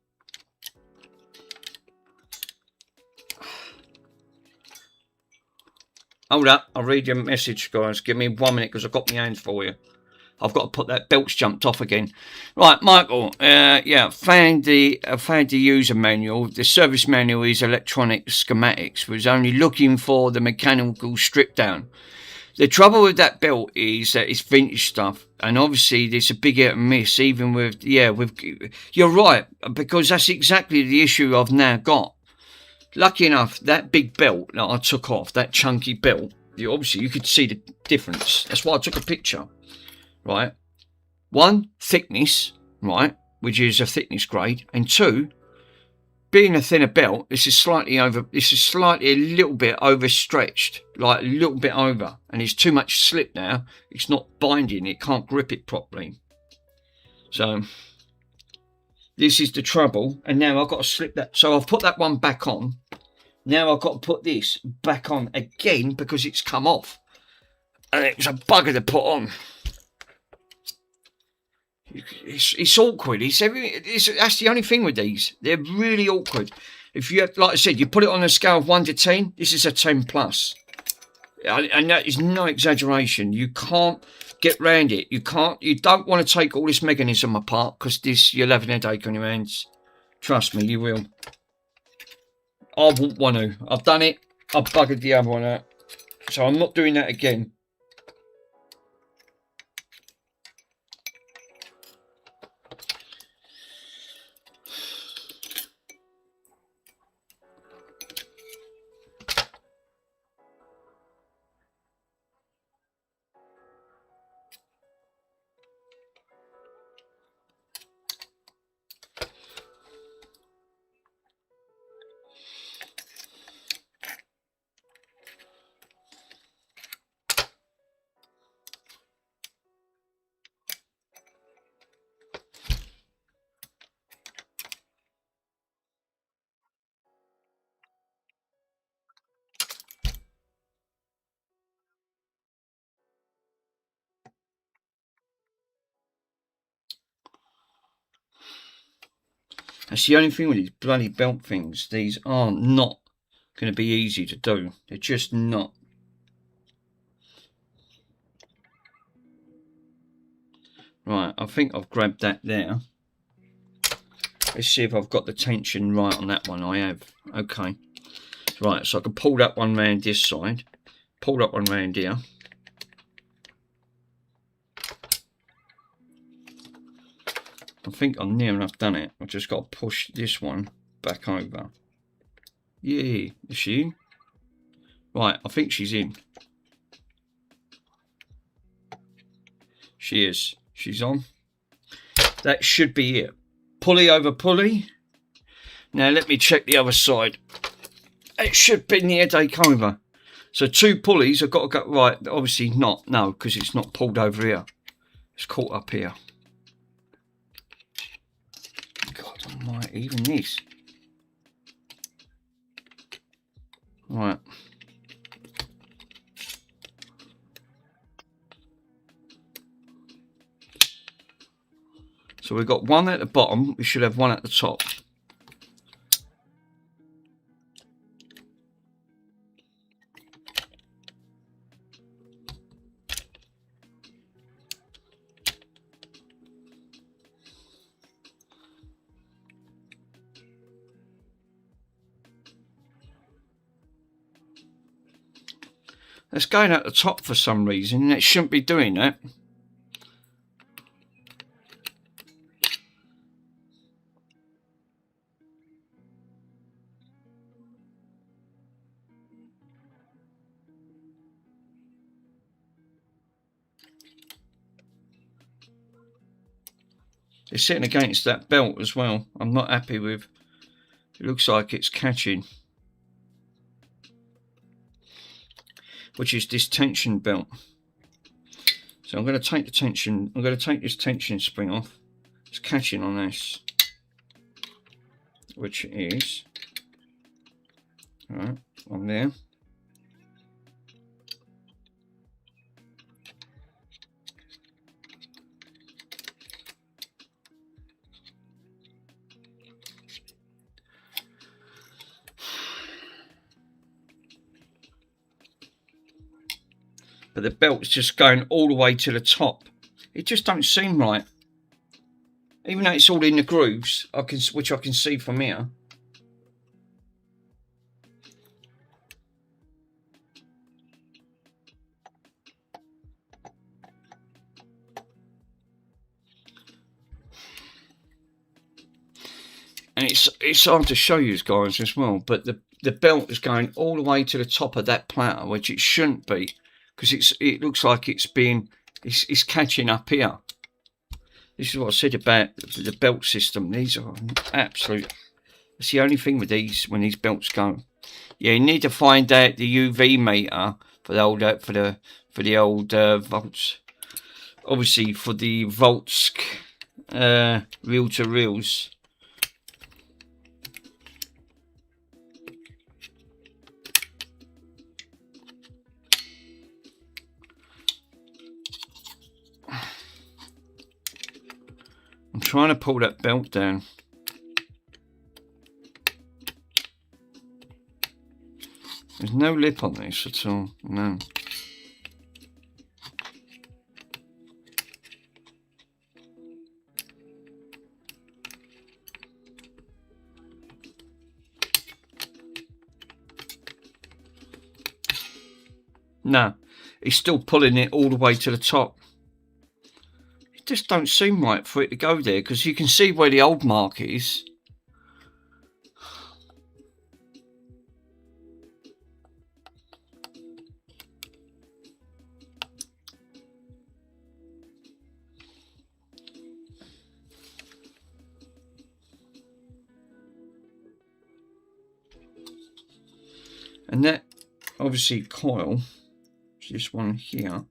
Hold up. I'll read your message, guys. Give me 1 minute because I've got my hands for you. I've got to put that belt's jumped off again. Right, Michael. Yeah, found the user manual. The service manual is electronic schematics. Was only looking for the mechanical strip down. The trouble with that belt is that it's vintage stuff, and obviously there's a big hit and miss. Even with you're right, because that's exactly the issue I've now got. Lucky enough, that big belt that I took off, that chunky belt, obviously you could see the difference. That's why I took a picture. Right, 1, thickness, right, which is a thickness grade, and 2, being a thinner belt, this is slightly a little bit overstretched, like a little bit over, and it's too much slip now. It's not binding, it can't grip it properly. So this is the trouble, and now I've got to slip that. So I've put that one back on. Now I've got to put this back on again because it's come off, and it was a bugger to put on. It's awkward. That's the only thing with these. They're really awkward. If you have, like I said, you put it on a scale of 1 to 10. This is a 10 plus, and that is no exaggeration. You can't get round it. You can't. You don't want to take all this mechanism apart because you'll have an headache on your hands. Trust me, you will. I wouldn't want to. I've done it. I've buggered the other one out, so I'm not doing that again. That's the only thing with these bloody belt things. These are not going to be easy to do. They're just not. Right, I think I've grabbed that there. Let's see if I've got the tension right on that one. I have. Okay. Right, so I can pull that one round this side. Pull that one round here. I think I'm near enough done it. I've just got to push this one back over. Yeah, is she in? Right, I think she's in. She is. She's on. That should be it. Pulley over pulley. Now let me check the other side. It should be near headache over. So 2 pulleys have got to go right. Obviously not. No, because it's not pulled over here. It's caught up here. God almighty, even this. Right. So we've got one at the bottom, we should have one at the top. It's going at the top for some reason, and it shouldn't be doing that. It's sitting against that belt as well. I'm not happy with. It looks like it's catching, which is this tension belt. So I'm going to take the tension. I'm going to take this tension spring off. It's catching on this, which is right on there. But the belt's just going all the way to the top. It just don't seem right. Even though it's all in the grooves, which I can see from here. And it's hard to show you guys as well, but the belt is going all the way to the top of that platter, which it shouldn't be, because it looks like it's catching up here. This is what I said about the belt system. These are absolute. It's the only thing with these when these belts go. Yeah, you need to find out the UV meter for the old volts. Obviously for the volts reel to reels. I'm trying to pull that belt down. There's no lip on this at all, no. No, he's still pulling it all the way to the top. Just don't seem right for it to go there, because you can see where the old mark is. And that obviously coil, this one here,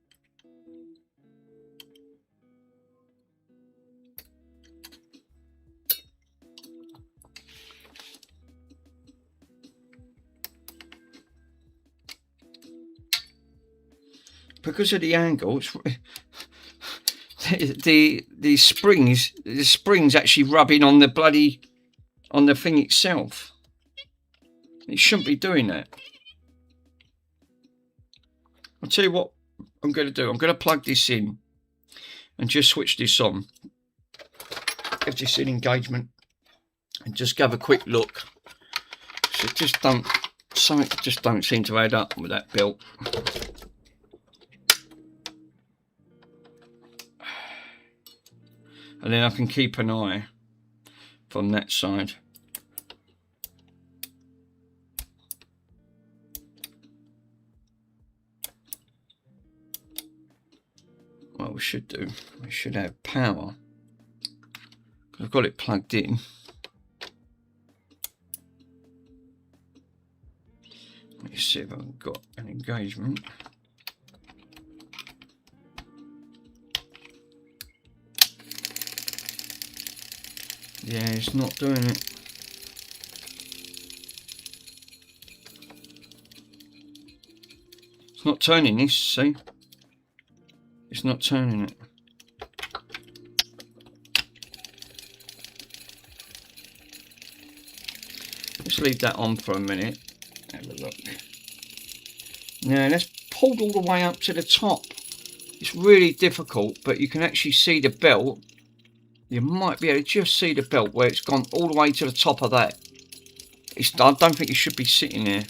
because of the angle, the springs actually rubbing on the thing itself. It shouldn't be doing that. I'll tell you what I'm going to do. I'm going to plug this in and just switch this on. Give this in engagement and just have a quick look. So something just don't seem to add up with that belt. And then I can keep an eye from that side. What we should do, we should have power. I've got it plugged in. Let me see if I've got an engagement. Yeah, it's not doing it. It's not turning this, see? It's not turning it. Let's leave that on for a minute. Have a look. Now that's pulled all the way up to the top. It's really difficult, but you can actually see the belt. You might be able to just see the belt where it's gone all the way to the top of that. I don't think it should be sitting there,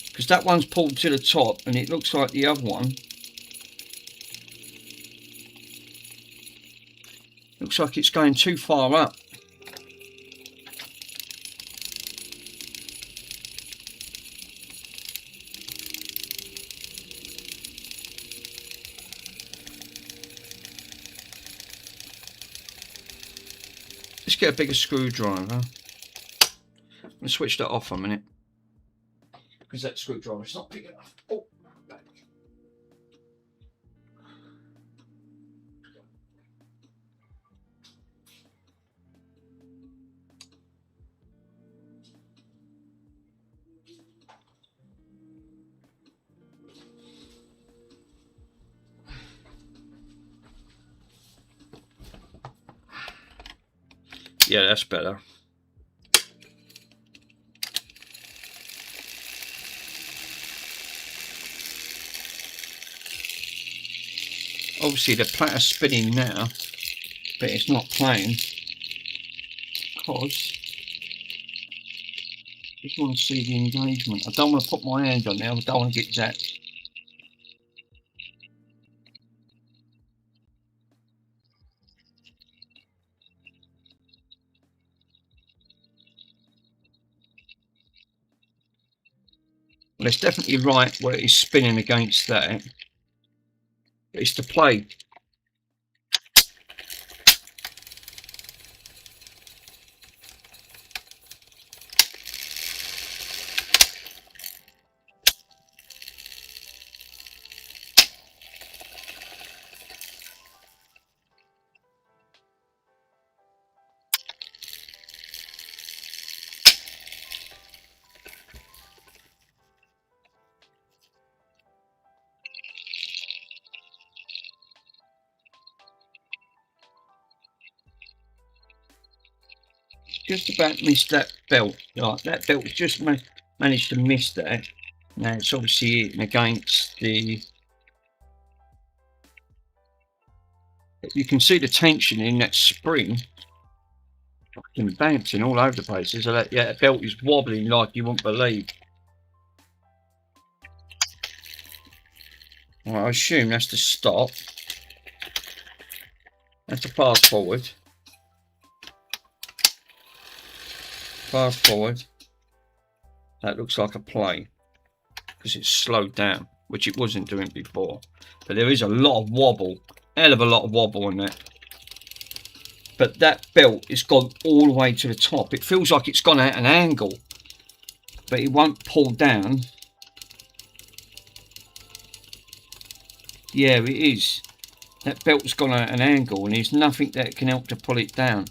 because that one's pulled to the top and it looks like the other one looks like it's going too far up. Let's get a bigger screwdriver. I'm going to switch that off for a minute, because that screwdriver's not big enough. Oh, back. Yeah, that's better. Obviously the platter's spinning now, but it's not playing because I just want to see the engagement. I don't want to put my hand on there, I don't want to get zapped. Well, it's definitely right where it's spinning against that. It's the play. Just about missed that belt. Like that belt just managed to miss that. Now it's obviously hitting against the. You can see the tension in that spring. Fucking bouncing all over the place. So that, yeah, that belt is wobbling like you wouldn't believe. Well, I assume that's the stop. That's the fast forward. Fast forward. That looks like a play because it's slowed down, which it wasn't doing before. But there is a lot of wobble, hell of a lot of wobble in that. But that belt has gone all the way to the top. It feels like it's gone at an angle, but it won't pull down. Yeah, it is. That belt's gone at an angle, and there's nothing that can help to pull it down.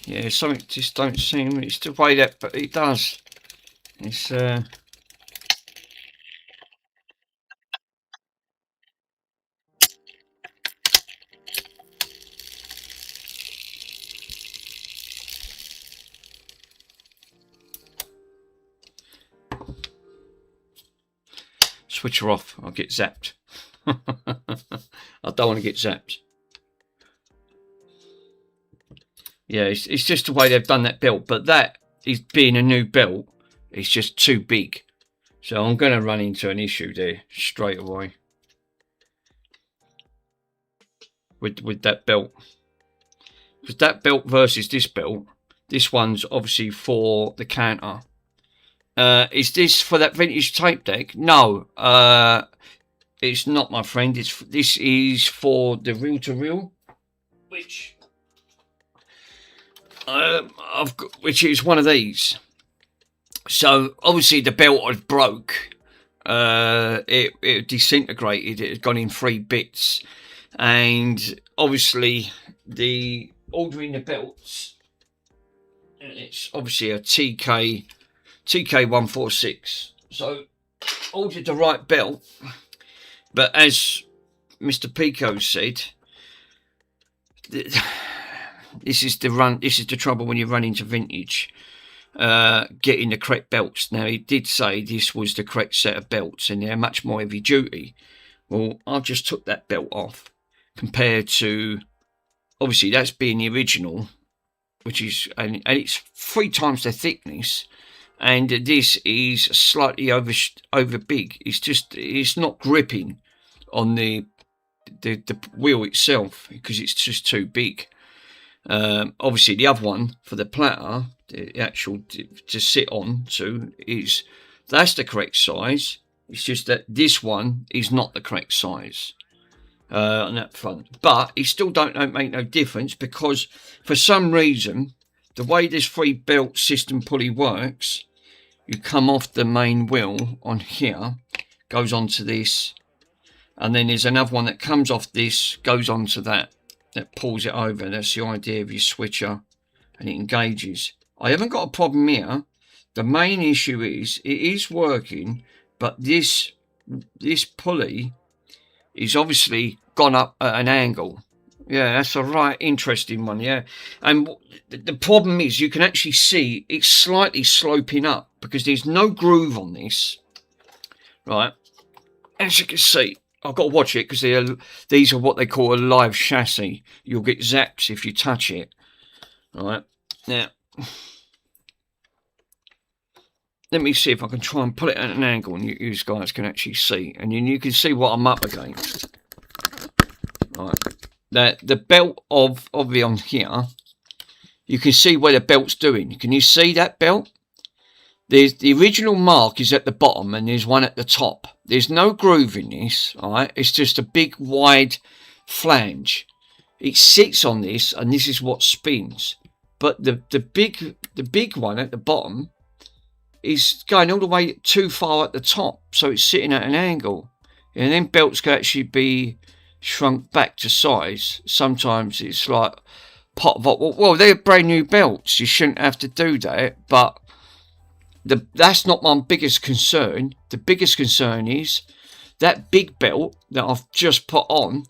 Yeah, something just don't seem. It's the way that, but it does. It's switch her off. I'll get zapped. I don't want to get zapped. Yeah, it's just the way they've done that belt, but that is being a new belt. It's just too big, so I'm going to run into an issue there straight away with that belt, because that belt versus this belt, this one's obviously for the counter. Is this for that vintage tape deck? No, it's not, my friend. This is for the reel to reel, which I've got, which is one of these. So obviously the belt had broke it disintegrated. It had gone in 3 bits, and obviously the ordering the belts, and it's obviously a TK146. So ordered the right belt, but as Mr. Pico said, this is the trouble when you run into vintage. Getting the correct belts. Now, he did say this was the correct set of belts and they're much more heavy duty. Well, I've just took that belt off compared to, obviously that's being the original, which is, and it's 3 times the thickness, and this is slightly over big. It's not gripping on the wheel itself because it's just too big. Obviously the other one for the platter, the actual to sit on to, that's the correct size. It's just that this one is not the correct size on that front, but it still don't make no difference, because for some reason the way this 3 belt system pulley works, you come off the main wheel on here, goes onto this, and then there's another one that comes off this, goes onto that pulls it over. That's the idea of your switcher, and it engages. I haven't got a problem here. The main issue is it is working, but this pulley is obviously gone up at an angle. Yeah, that's a right interesting one. Yeah, and the problem is you can actually see it's slightly sloping up because there's no groove on this, right? As you can see, I've got to watch it because these are what they call a live chassis. You'll get zaps if you touch it. Right, now, let me see if I can try and pull it at an angle and you guys can actually see. And then you can see what I'm up against. Right, the belt of the on here, you can see where the belt's doing. Can you see that belt? There's the original mark is at the bottom and there's one at the top. There's no groove in this, all right? It's just a big wide flange. It sits on this and this is what spins. But the big one at the bottom is going all the way too far at the top, so it's sitting at an angle. And then belts can actually be shrunk back to size. Sometimes it's like well, they're brand new belts. You shouldn't have to do that, but that's not my biggest concern. The biggest concern is that big belt that I've just put on,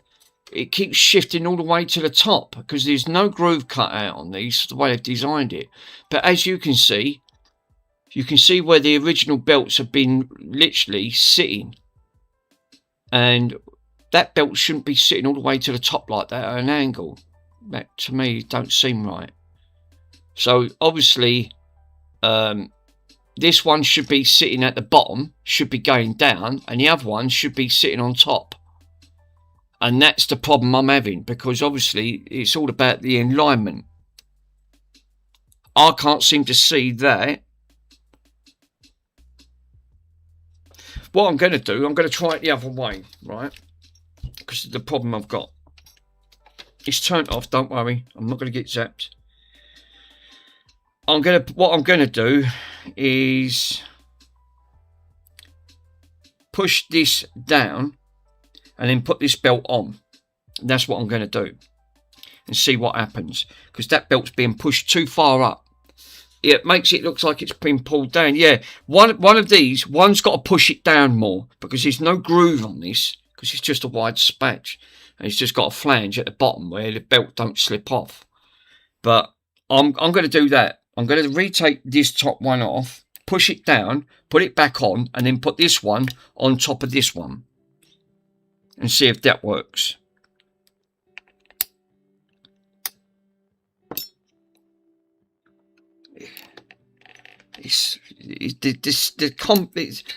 it keeps shifting all the way to the top because there's no groove cut out on these, the way they've designed it. But as you can see where the original belts have been literally sitting, and that belt shouldn't be sitting all the way to the top like that at an angle. That to me don't seem right. So obviously this one should be sitting at the bottom, should be going down, and the other one should be sitting on top. And that's the problem I'm having, because obviously it's all about the alignment. I can't seem to see that. What I'm going to do, I'm going to try it the other way, right? Because of the problem I've got. It's turned off, don't worry. I'm not going to get zapped. What I'm going to do is push this down and then put this belt on. That's what I'm going to do, and see what happens, because that belt's being pushed too far up. It makes it look like it's been pulled down. Yeah, one of these, one's got to push it down more because there's no groove on this, because it's just a wide spatch and it's just got a flange at the bottom where the belt don't slip off. But I'm going to do that. I'm going to retake this top one off, push it down, put it back on, and then put this one on top of this one and see if that works.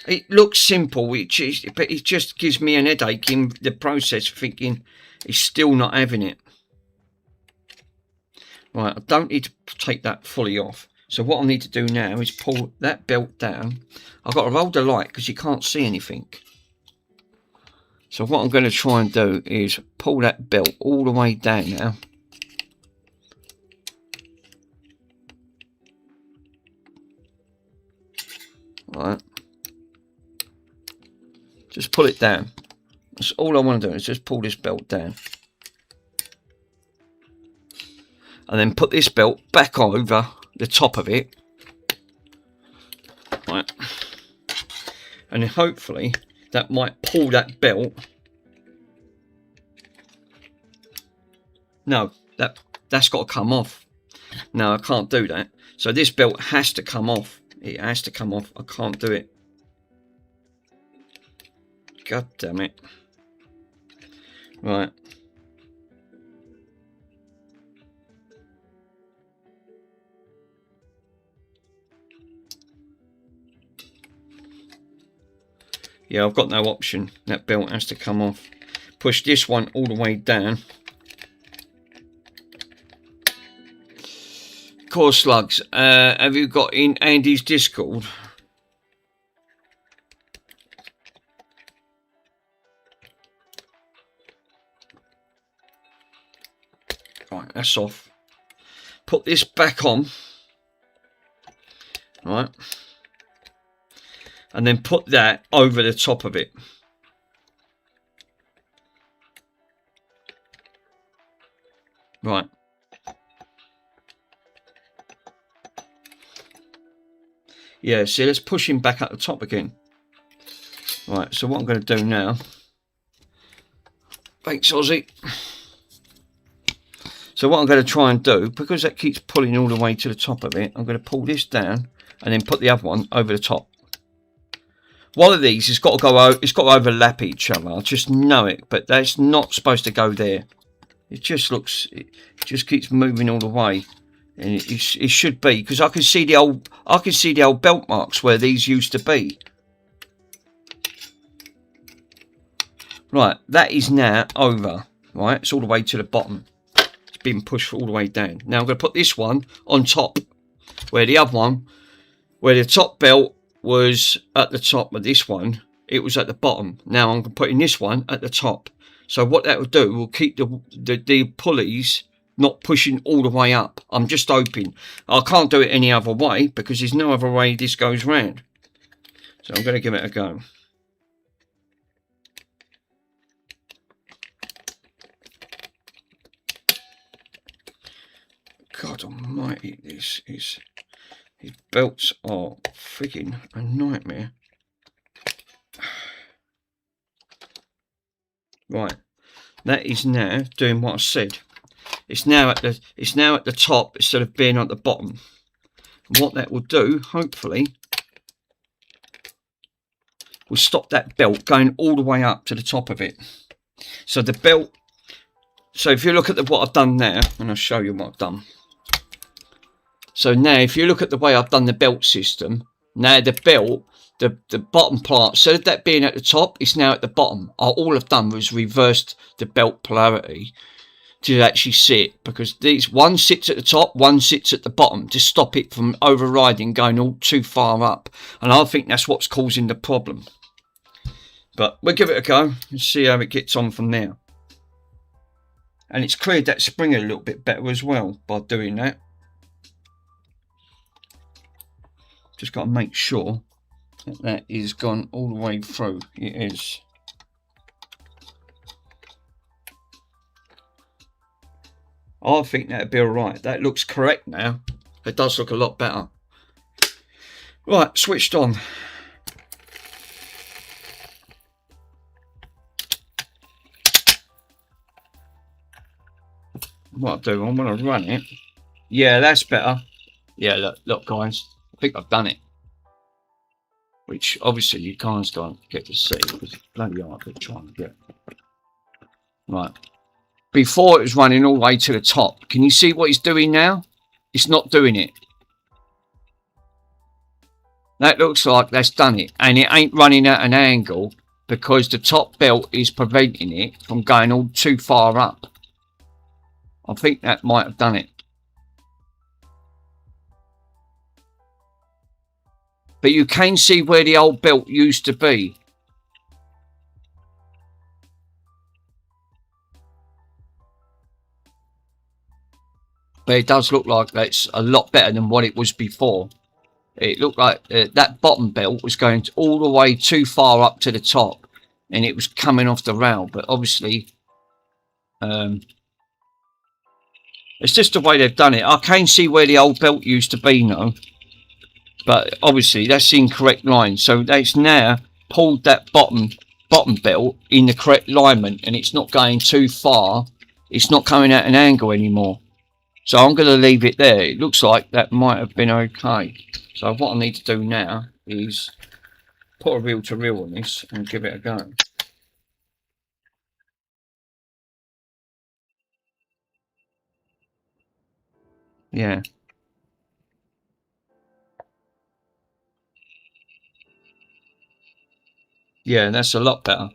It looks simple, but it just gives me an headache in the process, thinking it's still not having it. Right, I don't need to take that fully off. So what I need to do now is pull that belt down. I've got to roll the light because you can't see anything. So what I'm going to try and do is pull that belt all the way down now. Right. Just pull it down. That's all I want to do, is just pull this belt down. And then put this belt back over the top of it. Right. And then hopefully that might pull that belt. No, that's got to come off. No, I can't do that. So this belt has to come off. It has to come off. I can't do it. God damn it. Right. Yeah, I've got no option. That belt has to come off. Push this one all the way down. Core slugs. Have you got in Andy's Discord? Right, that's off. Put this back on. Right. And then put that over the top of it. Right. Yeah, see, let's push him back at the top again. Right, so what I'm going to do now... Thanks, Ozzy. So what I'm going to try and do, because that keeps pulling all the way to the top of it, I'm going to pull this down and then put the other one over the top. One of these has got to go. It's got to overlap each other. I just know it, but that's not supposed to go there. It just looks. It just keeps moving all the way, and it should be, because I can see the old. I can see the old belt marks where these used to be. Right, that is now over. Right, it's all the way to the bottom. It's been pushed all the way down. Now I'm going to put this one on top, where the other one, where the top belt was at the top of this one, it was at the bottom. Now I'm putting this one at the top. So what that will do will keep the pulleys not pushing all the way up. I'm just hoping. I can't do it any other way because there's no other way this goes round. So I'm going to give it a go. God almighty, this is... These belts are freaking a nightmare. Right, that is now doing what I said. It's now at the top instead of being at the bottom. And what that will do, hopefully, will stop that belt going all the way up to the top of it. So the belt. So if you look at what I've done now, and I'll show you what I've done. So now, if you look at the way I've done the belt system, now the belt, the bottom part, instead of that being at the top, it's now at the bottom. All I've done was reversed the belt polarity to actually sit, because these one sits at the top, one sits at the bottom, to stop it from overriding, going all too far up. And I think that's what's causing the problem. But we'll give it a go and see how it gets on from there. And it's cleared that spring a little bit better as well by doing that. Just got to make sure that that is gone all the way through. It is. I think that'd be alright. That looks correct now. It does look a lot better. Right, switched on. What I'll do, I'm going to run it. Yeah, that's better. Yeah, look guys. I think I've done it, which obviously you guys don't get to see because it's bloody hard to try and get. Right, before it was running all the way to the top. Can you see what it's doing now? It's not doing it. That looks like that's done it, and it ain't running at an angle because the top belt is preventing it from going all too far up. I think that might have done it. But you can see where the old belt used to be. But it does look like that's a lot better than what it was before. It looked like that bottom belt was going all the way too far up to the top. and it was coming off the rail. But obviously, it's just the way they've done it. I can see where the old belt used to be now, but obviously that's the incorrect line. So that's now pulled that bottom belt in the correct alignment, and it's not going too far. It's not coming at an angle anymore. So I'm going to leave it there. It looks like that might have been okay. So what I need to do now is put a reel to reel on this and give it a go. Yeah. Yeah, that's a lot better.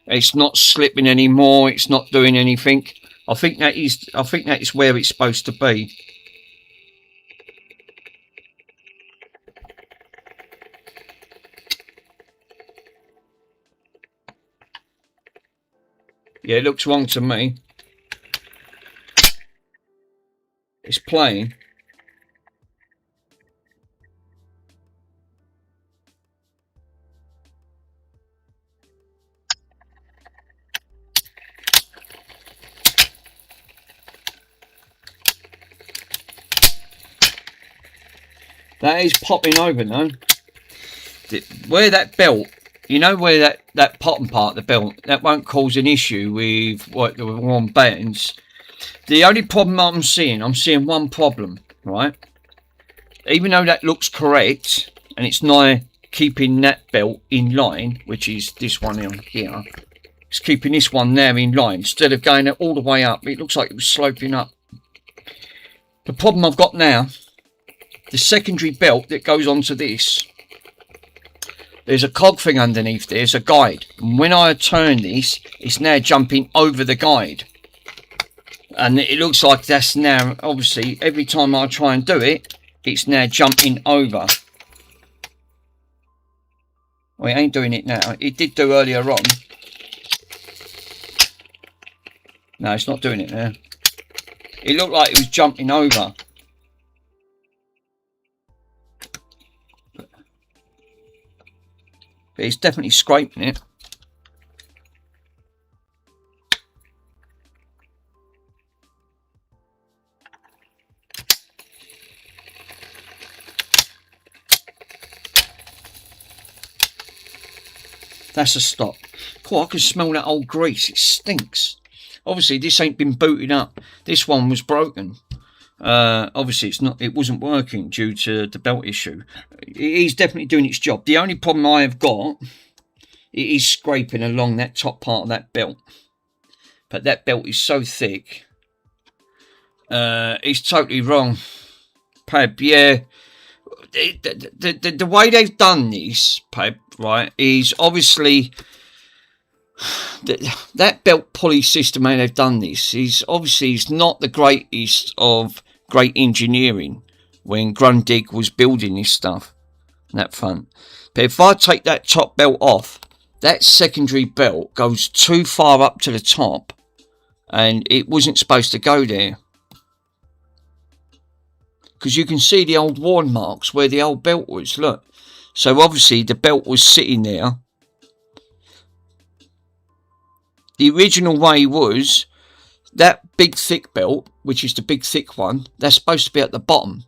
It's not slipping anymore. It's not doing anything. I think that is where it's supposed to be. Yeah, it looks wrong to me. It's playing. That is popping over now. Where that belt, you know, where that bottom part of the belt, that won't cause an issue with what the wrong bands. The only problem I'm seeing one problem, right? Even though that looks correct, and it's now keeping that belt in line, which is this one here. It's keeping this one there in line instead of going all the way up. It looks like it was sloping up. The problem I've got now, the secondary belt that goes onto this, there's a cog thing underneath. There's a guide, and when I turn this, it's now jumping over the guide, and it looks like that's now, obviously, every time I try and do it, it's now jumping over. Well, it ain't doing it now. It did do earlier on. No, it's not doing it now. It looked like it was jumping over. But it's definitely scraping it. That's a stop. Cool, I can smell that old grease. It stinks. Obviously, this ain't been booted up. This one was broken. Obviously, it wasn't working due to the belt issue. It is definitely doing its job. The only problem I have got, it is scraping along that top part of that belt. But that belt is so thick. It's totally wrong. Pab, yeah. The way they've done this, Pab, right, is obviously that belt pulley system how they've done this is obviously it's not the greatest of great engineering when Grundig was building this stuff, that front. But if I take that top belt off, that secondary belt goes too far up to the top, and it wasn't supposed to go there. Because you can see the old worn marks where the old belt was, look. So obviously the belt was sitting there. The original way was that big thick belt, which is the big thick one, that's supposed to be at the bottom.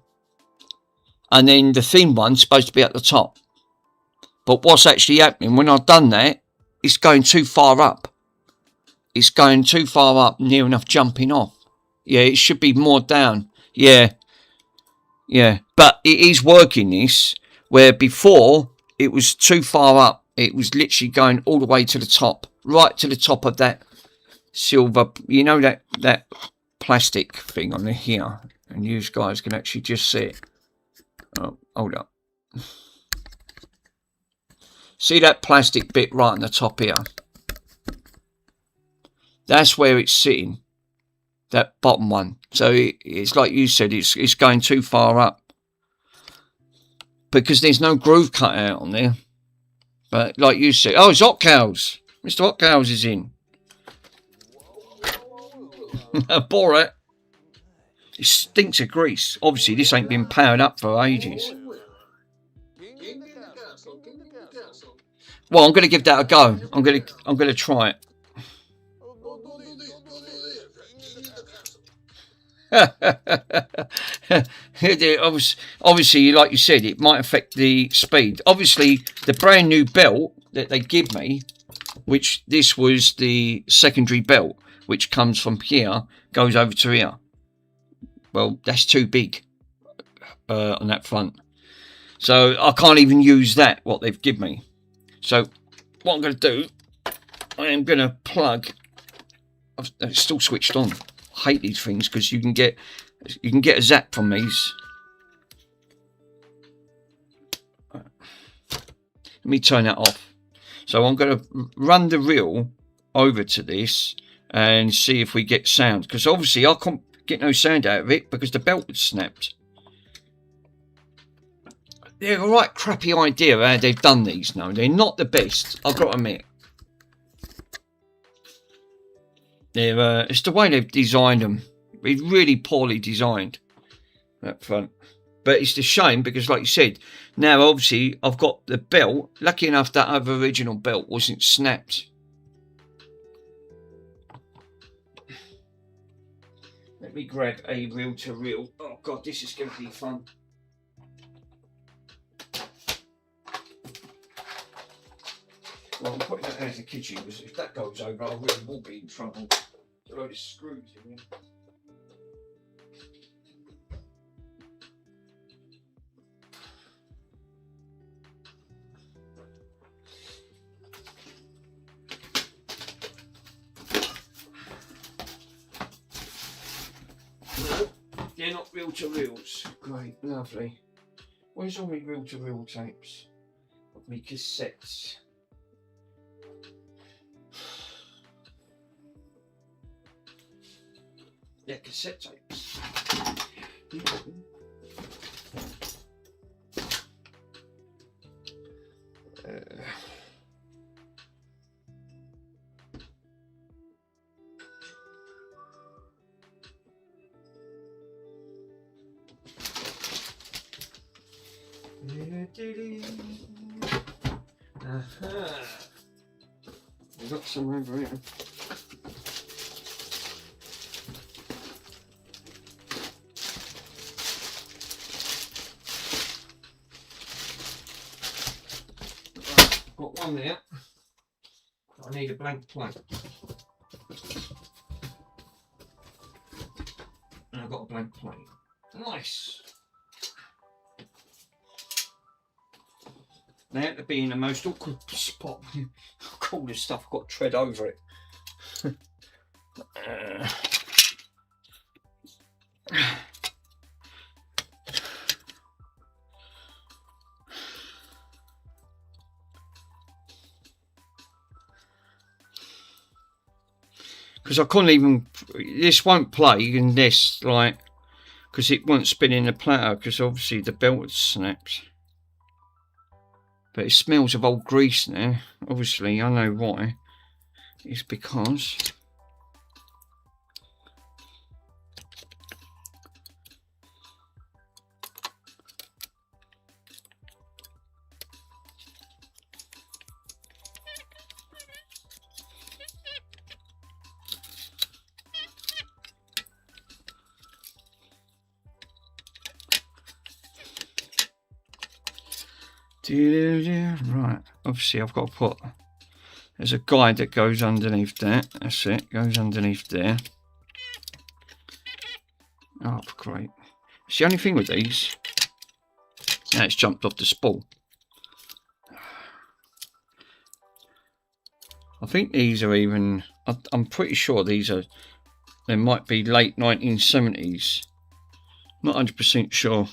And then the thin one's supposed to be at the top. But what's actually happening, when I've done that, it's going too far up. It's going too far up, near enough jumping off. Yeah, it should be more down. Yeah. Yeah, but it is working this, where before it was too far up. It was literally going all the way to the top, right to the top of that silver, you know, that plastic thing on here. And you guys can actually just see it. Oh, hold up. See that plastic bit right on the top here? That's where it's sitting. That bottom one. So it's like you said, it's going too far up. Because there's no groove cut out on there. But like you said, oh, it's Hot Cows. Mr. Hot Cows is in. Borat. It stinks of grease. Obviously, this ain't been powered up for ages. Well, I'm going to give that a go. I'm going to try it. Obviously, like you said, it might affect the speed. Obviously, the brand new belt that they give me, which this was the secondary belt, which comes from here, goes over to here. Well, that's too big on that front. So I can't even use that, what they've given me. So what I'm going to do, I am going to plug. It's still switched on. I hate these things because you can get a zap from these. Let me turn that off. So I'm going to run the reel over to this and see if we get sound, because obviously I can't get no sound out of it because the belt was snapped. They're a right crappy idea how they've done these now. They're not the best, I've got to admit. They're it's the way they've designed them. It's really poorly designed, that front. But it's a shame because, like you said, now obviously I've got the belt. Lucky enough that other original belt wasn't snapped. Let me grab a reel-to-reel. Oh God, this is going to be fun. Well, I'm putting that out of the kitchen because if that goes over, I really will be in trouble. There's a load of screws in here. They're not reel-to-reels. Great, lovely. Where's all my reel-to-reel tapes? Of my cassettes. Yeah, cassette tapes. We've got some over here. Got one there. I need a blank plate. And I've got a blank plate. Nice. They had to be in the most awkward spot. All this stuff, I've got to tread over it. Because I couldn't even, this won't play in this, like, because it won't spin in the platter, because obviously the belt had snapped. But it smells of old grease now. Obviously, I know why. It's because right, obviously I've got to put, there's a guide that goes underneath that. That's it, goes underneath there. Oh, great. It's the only thing with these. Now it's jumped off the spool. I think these are even, I'm pretty sure these are, they might be late 1970s. Not 100% sure.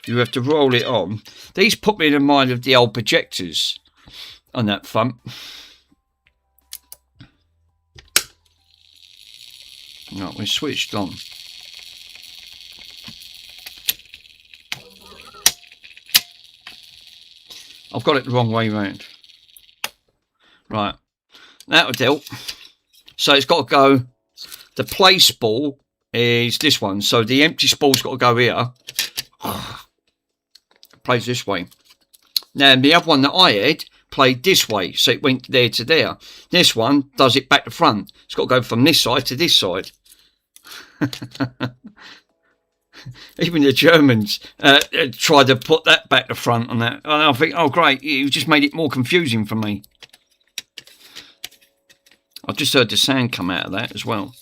You have to roll it on. These put me in the mind of the old projectors on that front. No, we're switched on. I've got it the wrong way round. Right, that'll deal. So it's got to go. The place ball is this one. So the empty spool's got to go here. Plays this way. Now the other one that I had played this way, so it went there to there. This one does it back to front. It's got to go from this side to this side. Even the Germans tried to put that back to front on that. And I think, oh great, you just made it more confusing for me. I just heard the sound come out of that as well.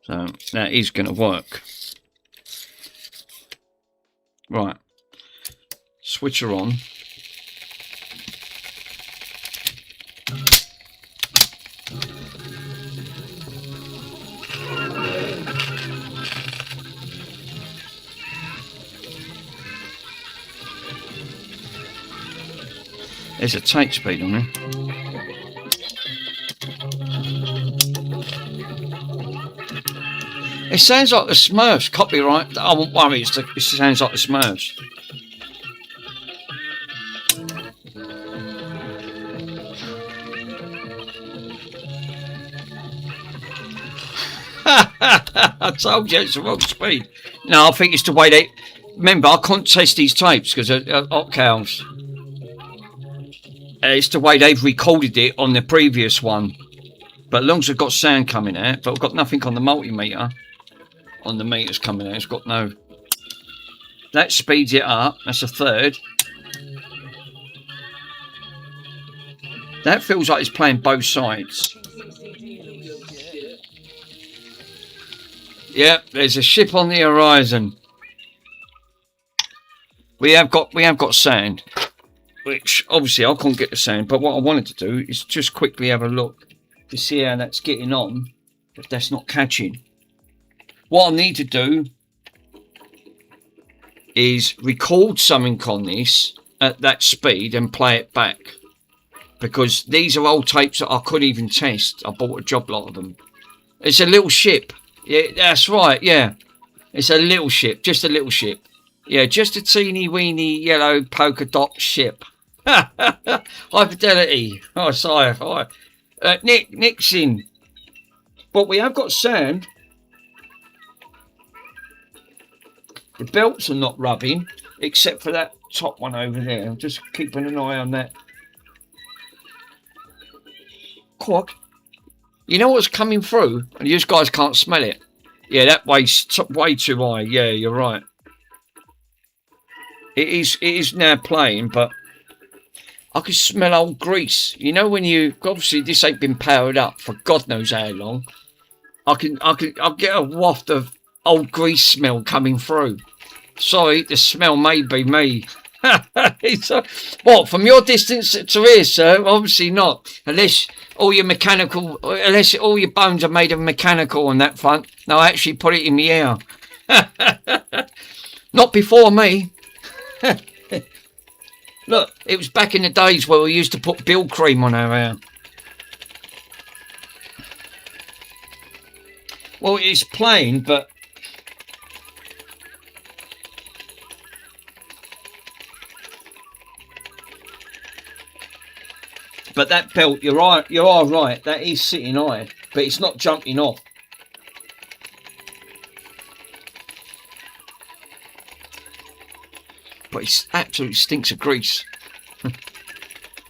So that is going to work. Right. Switch her on. There's a tape speed on there. It sounds like the Smurfs. Copyright. I won't worry. It sounds like the Smurfs. I told you it's the wrong speed. No, I think it's the way they... Remember, I can't test these tapes because they're hot cows. It's the way they've recorded it on the previous one. But as long as I've got sound coming out, but I've got nothing on the multimeter. On the meters coming out, it's got no... That speeds it up. That's a third. That feels like it's playing both sides. Yep, there's a ship on the horizon. We have got sound, which obviously I can't get the sound. But what I wanted to do is just quickly have a look to see how that's getting on. If that's not catching, what I need to do is record something on this at that speed and play it back, because these are old tapes that I couldn't even test. I bought a job lot of them. It's a little ship. Yeah, that's right, yeah. It's a little ship, just a little ship. Yeah, just a teeny weeny yellow polka dot ship. High fidelity. Oh, sorry. Hi. Nick's in. But we have got sound. The belts are not rubbing, except for that top one over there. I'm just keeping an eye on that. Quack. You know what's coming through? And you guys can't smell it. Yeah, that way's way too high. Yeah, you're right. It is now playing, but I can smell old grease. You know when you... Obviously, this ain't been powered up for God knows how long. I'll get a waft of old grease smell coming through. Sorry, the smell may be me. What, from your distance to here, sir? Obviously not. Unless all your bones are made of mechanical on that front. No, I actually put it in the air. Not before me. Look, it was back in the days where we used to put Bill cream on our hair. Well, it's plain, but... But that belt, you are right, that is sitting high, but it's not jumping off. But it absolutely stinks of grease.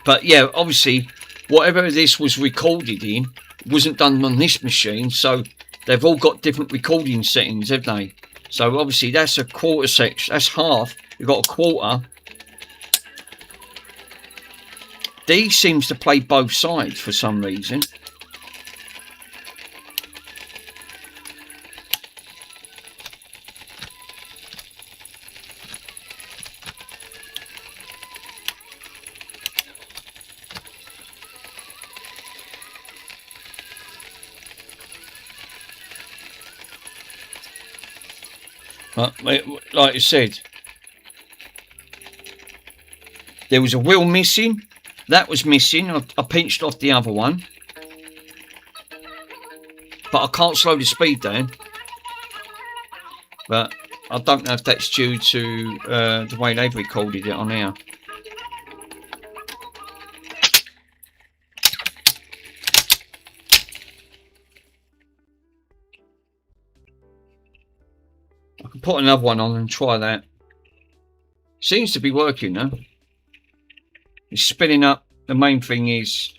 But yeah, obviously, whatever this was recorded in wasn't done on this machine, so they've all got different recording settings, haven't they? So obviously that's a quarter section, that's half, you've got a quarter. D seems to play both sides for some reason. Like I said, there was a wheel missing. That was missing. I pinched off the other one. But I can't slow the speed down. But I don't know if that's due to the way they've recorded it on here. I can put another one on and try that. Seems to be working now. It's spinning up. The main thing is,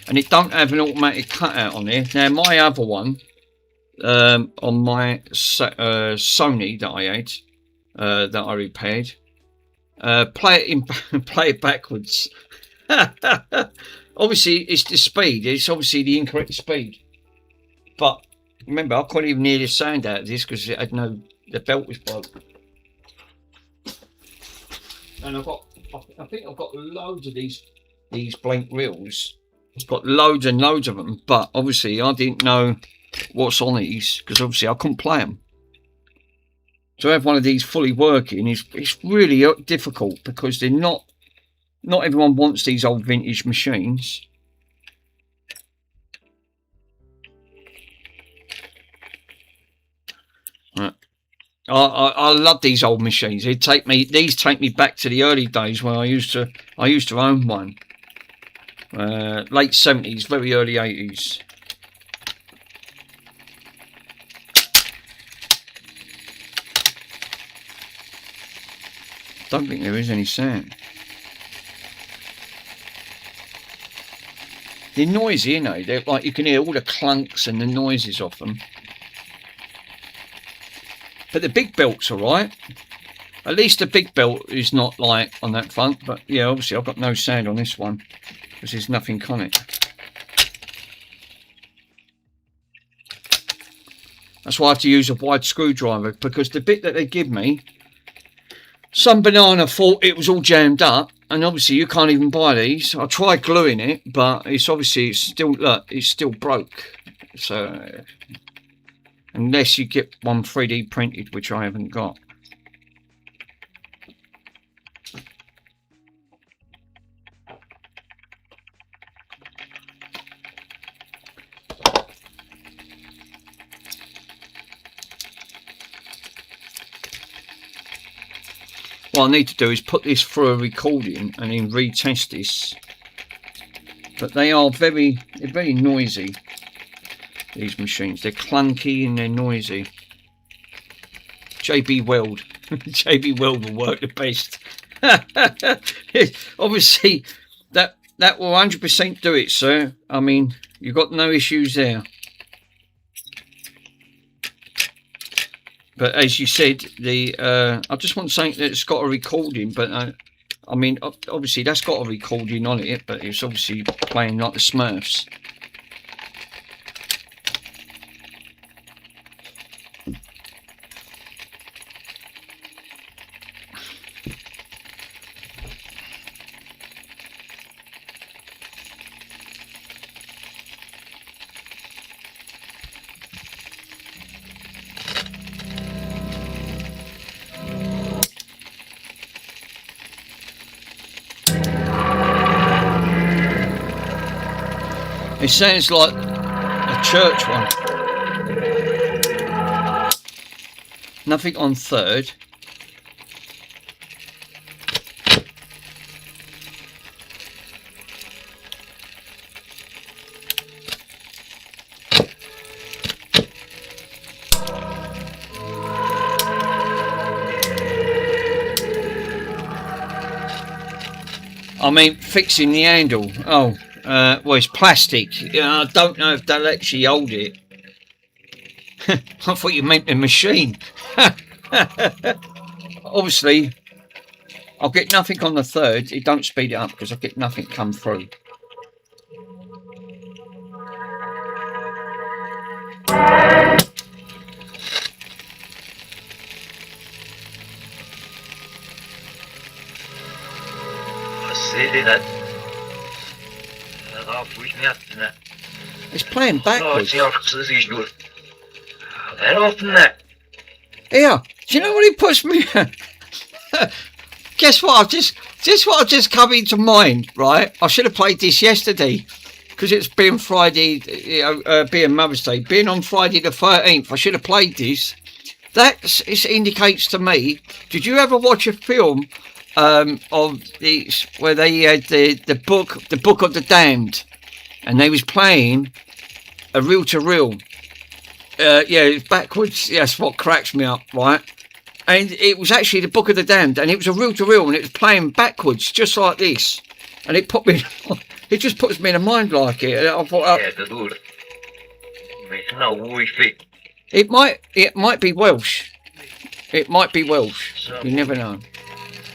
and it don't have an automatic cutout on there. Now my other one, on my Sony that I had, that I repaired, play it backwards. Obviously, it's the speed. It's obviously the incorrect speed. But remember, I couldn't even hear the sound out of this because it had no. The belt was broke. And I think I've got loads of these blank reels. I've got loads and loads of them. But obviously, I didn't know what's on these because obviously I couldn't play them. To have one of these fully working it's really difficult because they're not everyone wants these old vintage machines. I love these old machines. These take me back to the early days when I used to own one. Late 70s, very early 80s. Don't think there is any sound. They're noisy, you know. They're like, you can hear all the clunks and the noises off them. But the big belt's alright. At least the big belt is not like on that front. But yeah, obviously I've got no sound on this one because there's nothing on it. That's why I have to use a wide screwdriver, because the bit that they give me, some banana thought it was all jammed up, and obviously you can't even buy these. I tried gluing it, but it's still broke. So unless you get one 3D printed, which I haven't got. What I need to do is put this through a recording and then retest this. But they're very noisy, these machines. They're clunky and they're noisy. JB Weld. JB Weld will work the best. Obviously, that will 100% do it, sir. I mean, you've got no issues there. But as you said, I just want something that's got a recording. But I mean, obviously that's got a recording on it, but it's obviously playing like the Smurfs. It sounds like a church one. Nothing on third. I mean, fixing the handle. Oh. Well, it's plastic. I don't know if they'll actually hold it. I thought you meant the machine. Obviously, I'll get nothing on the third. It don't speed it up because I'll get nothing come through. It's playing backwards. Here, do you know what it puts me? Guess what? I've just come into mind, right? I should have played this yesterday because it's being Friday, being Mother's Day, being on Friday the 13th. I should have played this. It indicates to me. Did you ever watch a film of these where they had the book of the damned, and they was playing a reel to reel, Yeah, it's backwards. Yeah, that's what cracks me up, right? And it was actually the Book of the Damned, and it was a reel-to-reel, and it was playing backwards, just like this. And it put me, it just puts me in a mind like it. And I thought, it might be Welsh. It might be Welsh. You never know.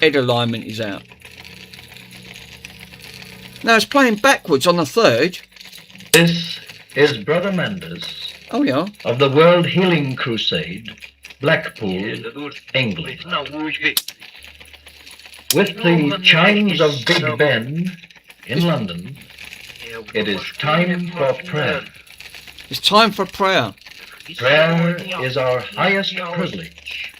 Head alignment is out. Now it's playing backwards on the third. This is Brother Manders. Oh yeah. Of the World Healing Crusade, Blackpool, England. With the chimes of Big Ben in London, it is time for prayer. It's time for prayer. Prayer is our highest privilege,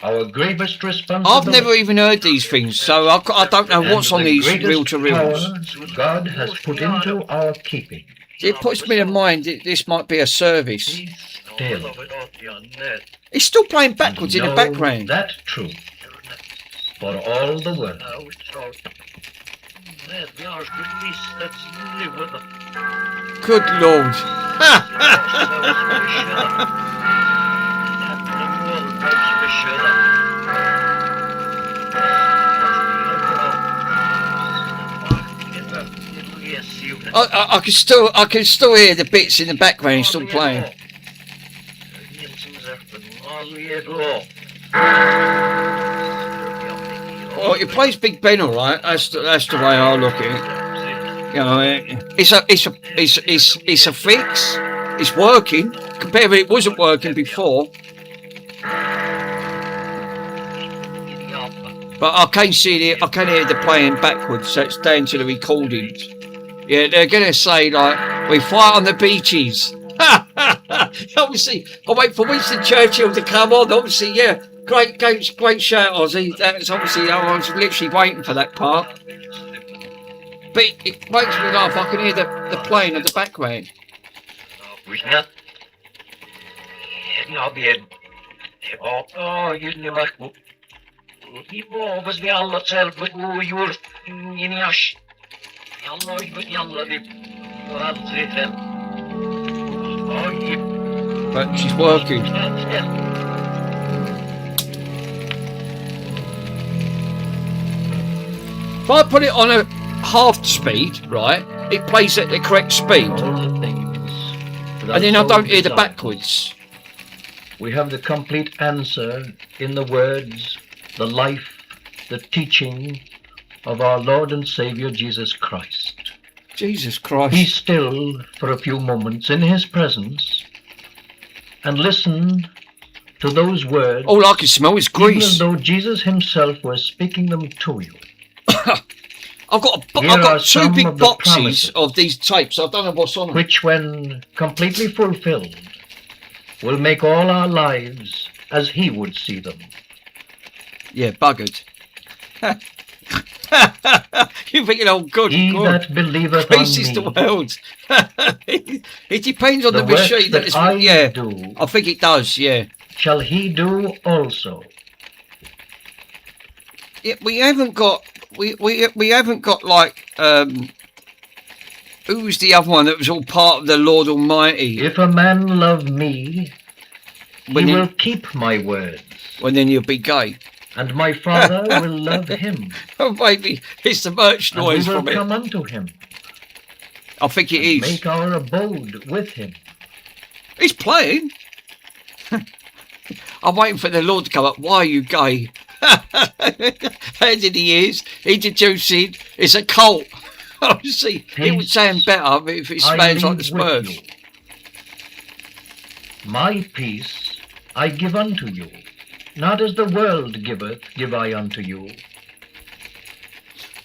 our gravest responsibility. I've never even heard these things, so I don't know what's on these reel-to-reels. God has put into our keeping. It puts me in mind that this might be a service. Still. It's still playing backwards in the background. That truth for all the world. Good Lord. I can still hear the bits in the background still playing. Well, it plays Big Ben, all right. That's the way I look at it. You know, it's a fix. It's working compared with it wasn't working before. But I can see it. I can hear the playing backwards. So it's down to the recordings. Yeah, they're gonna say like we fight on the beaches. Obviously, I wait for Winston Churchill to come on. Obviously, yeah, great shout, Ozzy. That's obviously I was literally waiting for that part. But it makes me laugh. I can hear the playing of the background. But she's working. If I put it on a half speed, right, it plays at the correct speed. And then I don't hear the backwards. We have the complete answer in the words, the life, the teaching of our Lord and Savior Jesus Christ. Jesus Christ. Be still for a few moments in his presence and listen to those words. All I can smell is grease. Even though Jesus himself was speaking them to you. I've got two big boxes of these tapes. I don't know what's on them. Which, when completely fulfilled, will make all our lives as he would see them. Yeah, buggered. You're thinking, oh, good. He that believeth Grace on the me. world. It depends on the works machine. that I yeah, do, I think it does, yeah. shall he do also. Yeah, we haven't got like who was the other one that was all part of the Lord Almighty? If a man love me, he will keep my words. Well, then you'll be gay. And my Father will love him. Oh, maybe it's the merch noise and we from will it. come unto him. I think it is. Make our abode with him. He's playing. I'm waiting for the Lord to come up. Why are you gay? How did he is? Introducing. It's a cult. Obviously, it would sound better if it smells like the Spurs. My peace I give unto you. Not as the world giveth, give I unto you.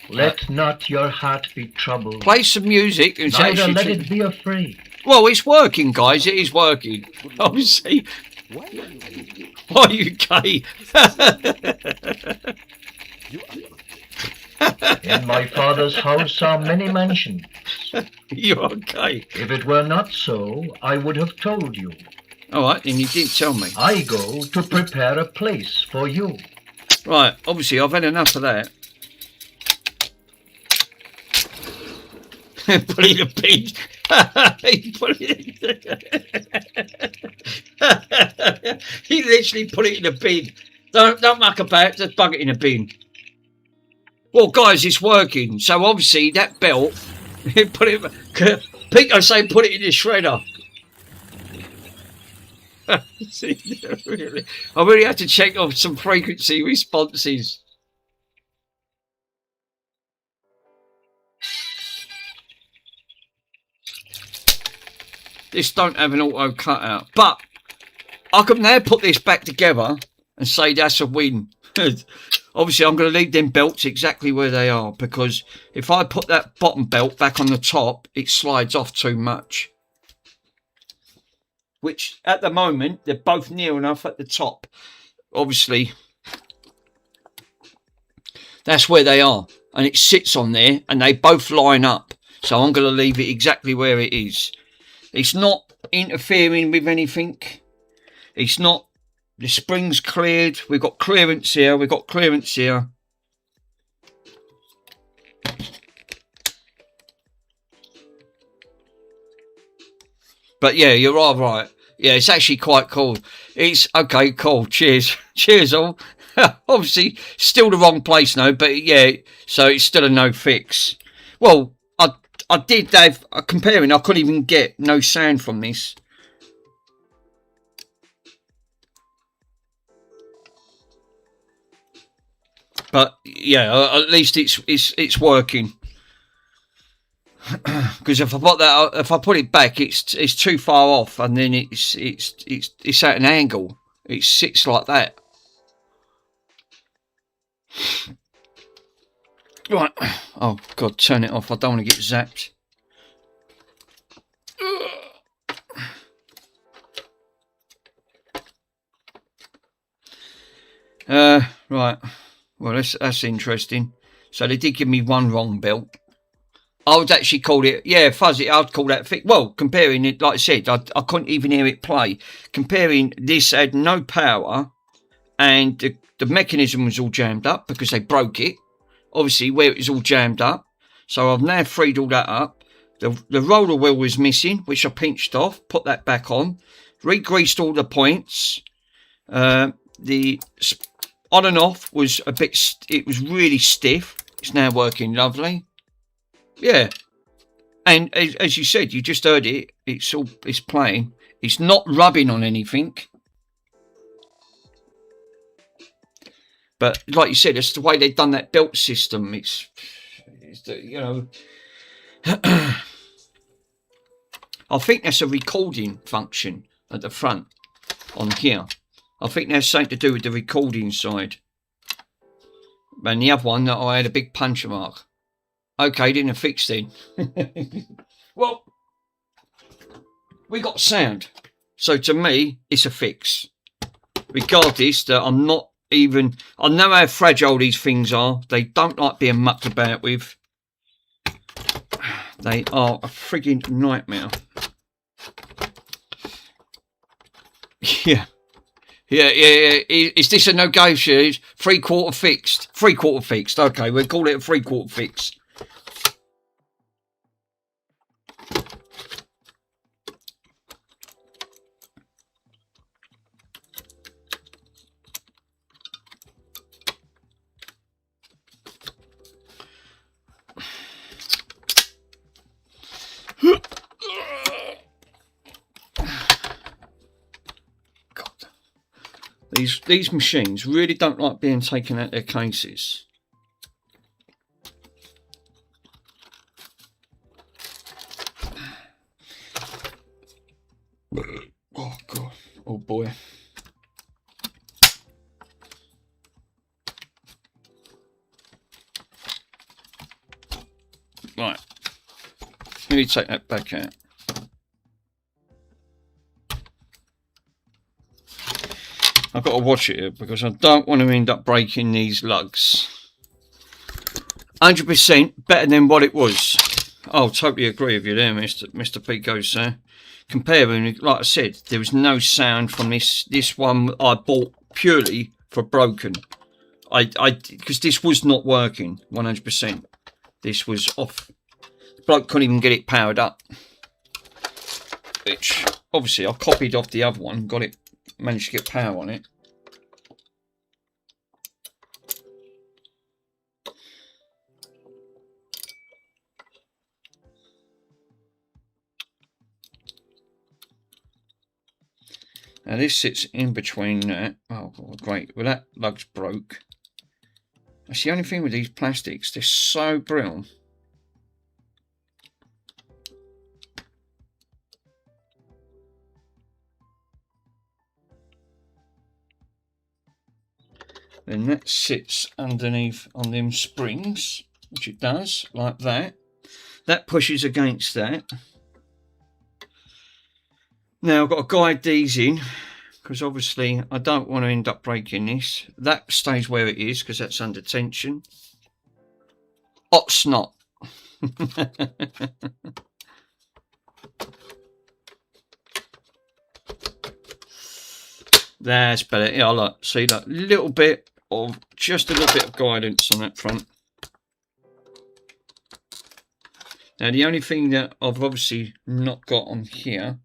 Let not your heart be troubled. Play some music and neither let it be afraid. Well, it's working, guys. It is working. Obviously. Why are you gay? In my Father's house are many mansions. You're okay. If it were not so, I would have told you. All right, then you didn't tell me. I go to prepare a place for you. Right, obviously I've had enough of that. Play the pig. he put it. He literally put it in a bin. Don't muck about. Just bug it in a bin. Well, guys, it's working. So obviously that belt. Put it. Pico say put it in the shredder. I really had to check off some frequency responses. This don't have an auto cutout, but I can now put this back together and say that's a win. Obviously, I'm going to leave them belts exactly where they are, because if I put that bottom belt back on the top, it slides off too much. Which, at the moment, they're both near enough at the top. Obviously, that's where they are. And it sits on there, and they both line up. So I'm going to leave it exactly where it is. It's not interfering with anything. It's not. The spring's cleared. We've got clearance here. We've got clearance here. But yeah, you're all right. Yeah, it's actually quite cool. It's okay, cool. Cheers. Cheers all. Obviously, still the wrong place now, but yeah, so it's still a no fix. Well, I did have comparing. I couldn't even get no sound from this. But yeah, at least it's working. Because if I put it back, it's too far off, and then it's at an angle. It sits like that. Right. Oh God, turn it off. I don't want to get zapped. Right. Well, that's interesting. So they did give me one wrong belt. I would actually call it, yeah, fuzzy. I'd call that thick. Well, comparing it, like I said, I couldn't even hear it play. Comparing this had no power, and the mechanism was all jammed up because they broke it. Obviously, where it was all jammed up. So I've now freed all that up. The roller wheel was missing, which I pinched off, put that back on, re-greased all the points. The on and off was a bit, it was really stiff. It's now working lovely. Yeah. And as you said, you just heard it. It's playing. It's not rubbing on anything. But like you said, it's the way they've done that belt system. It's the, you know, I think that's a recording function at the front on here. I think that's something to do with the recording side. And the other one that I had a big puncture mark. Okay, didn't fix then. Well, we got sound. So to me, it's a fix. Regardless that I'm not even, I know how fragile these things are. They don't like being mucked about with. They are a frigging nightmare. Yeah. Yeah. Is this a no-go, shoes? 3/4 fixed. 3/4 fixed. Okay, we'll call it a 3/4 fix. These machines really don't like being taken out their cases. Oh God, oh boy. Right, let me take that back out. I've got to watch it here because I don't want to end up breaking these lugs. 100% better than what it was. I'll totally agree with you there, Mr. Pico, sir. Comparing, like I said, there was no sound from this one I bought purely for broken. Because this was not working 100%. This was off. The bloke couldn't even get it powered up. which obviously I copied off the other one, managed to get power on it. Now this sits in between that. Oh, great. Well, that lug's broke. That's the only thing with these plastics. They're so brittle. Then that sits underneath on them springs, which it does, like that. That pushes against that. Now I've got to guide these in, because obviously I don't want to end up breaking this. That stays where it is, because that's under tension. Hot snot. That's better. Yeah, I like, see that little bit of, just a little bit of guidance on that front. Now the only thing that I've obviously not got on here,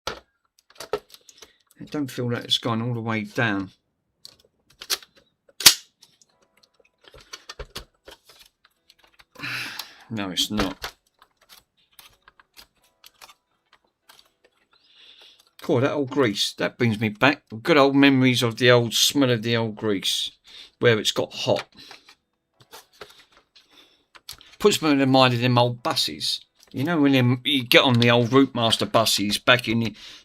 I don't feel that it's gone all the way down. No, it's not. Cool, that old grease, that brings me back. Good old memories of the old smell of the old grease, where it's got hot. Puts me in the mind of them old buses. You know, when you get on the old Routemaster buses back in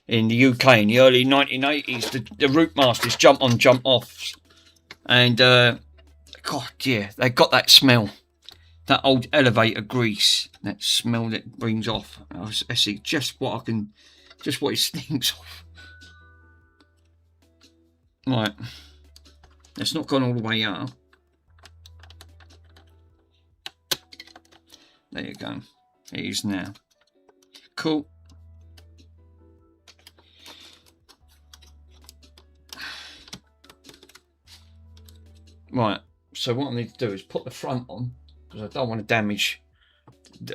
the UK in the early 1980s, the Routemasters jump on, jump off. And, God, yeah, they got that smell. That old elevator grease. That smell that brings off. I see just what it stinks of. Right. It's not gone all the way up. There you go. It is now. Cool. Right. So what I need to do is put the front on, because I don't want to damage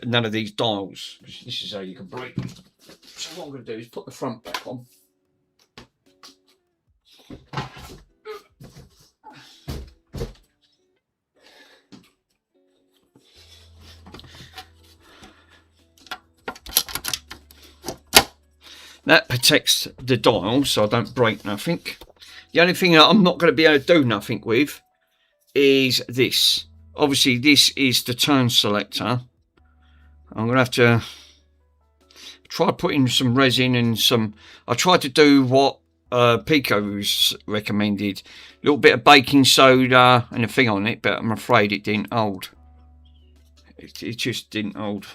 none of these dials, because this is how you can break them. So what I'm going to do is put the front back on. That protects the dial so I don't break nothing. The only thing that I'm not going to be able to do nothing with is this. Obviously this is the turn selector. I'm going to have to try putting some resin and some... I tried to do what Pico's recommended. A little bit of baking soda and a thing on it, but I'm afraid it didn't hold. It just didn't hold.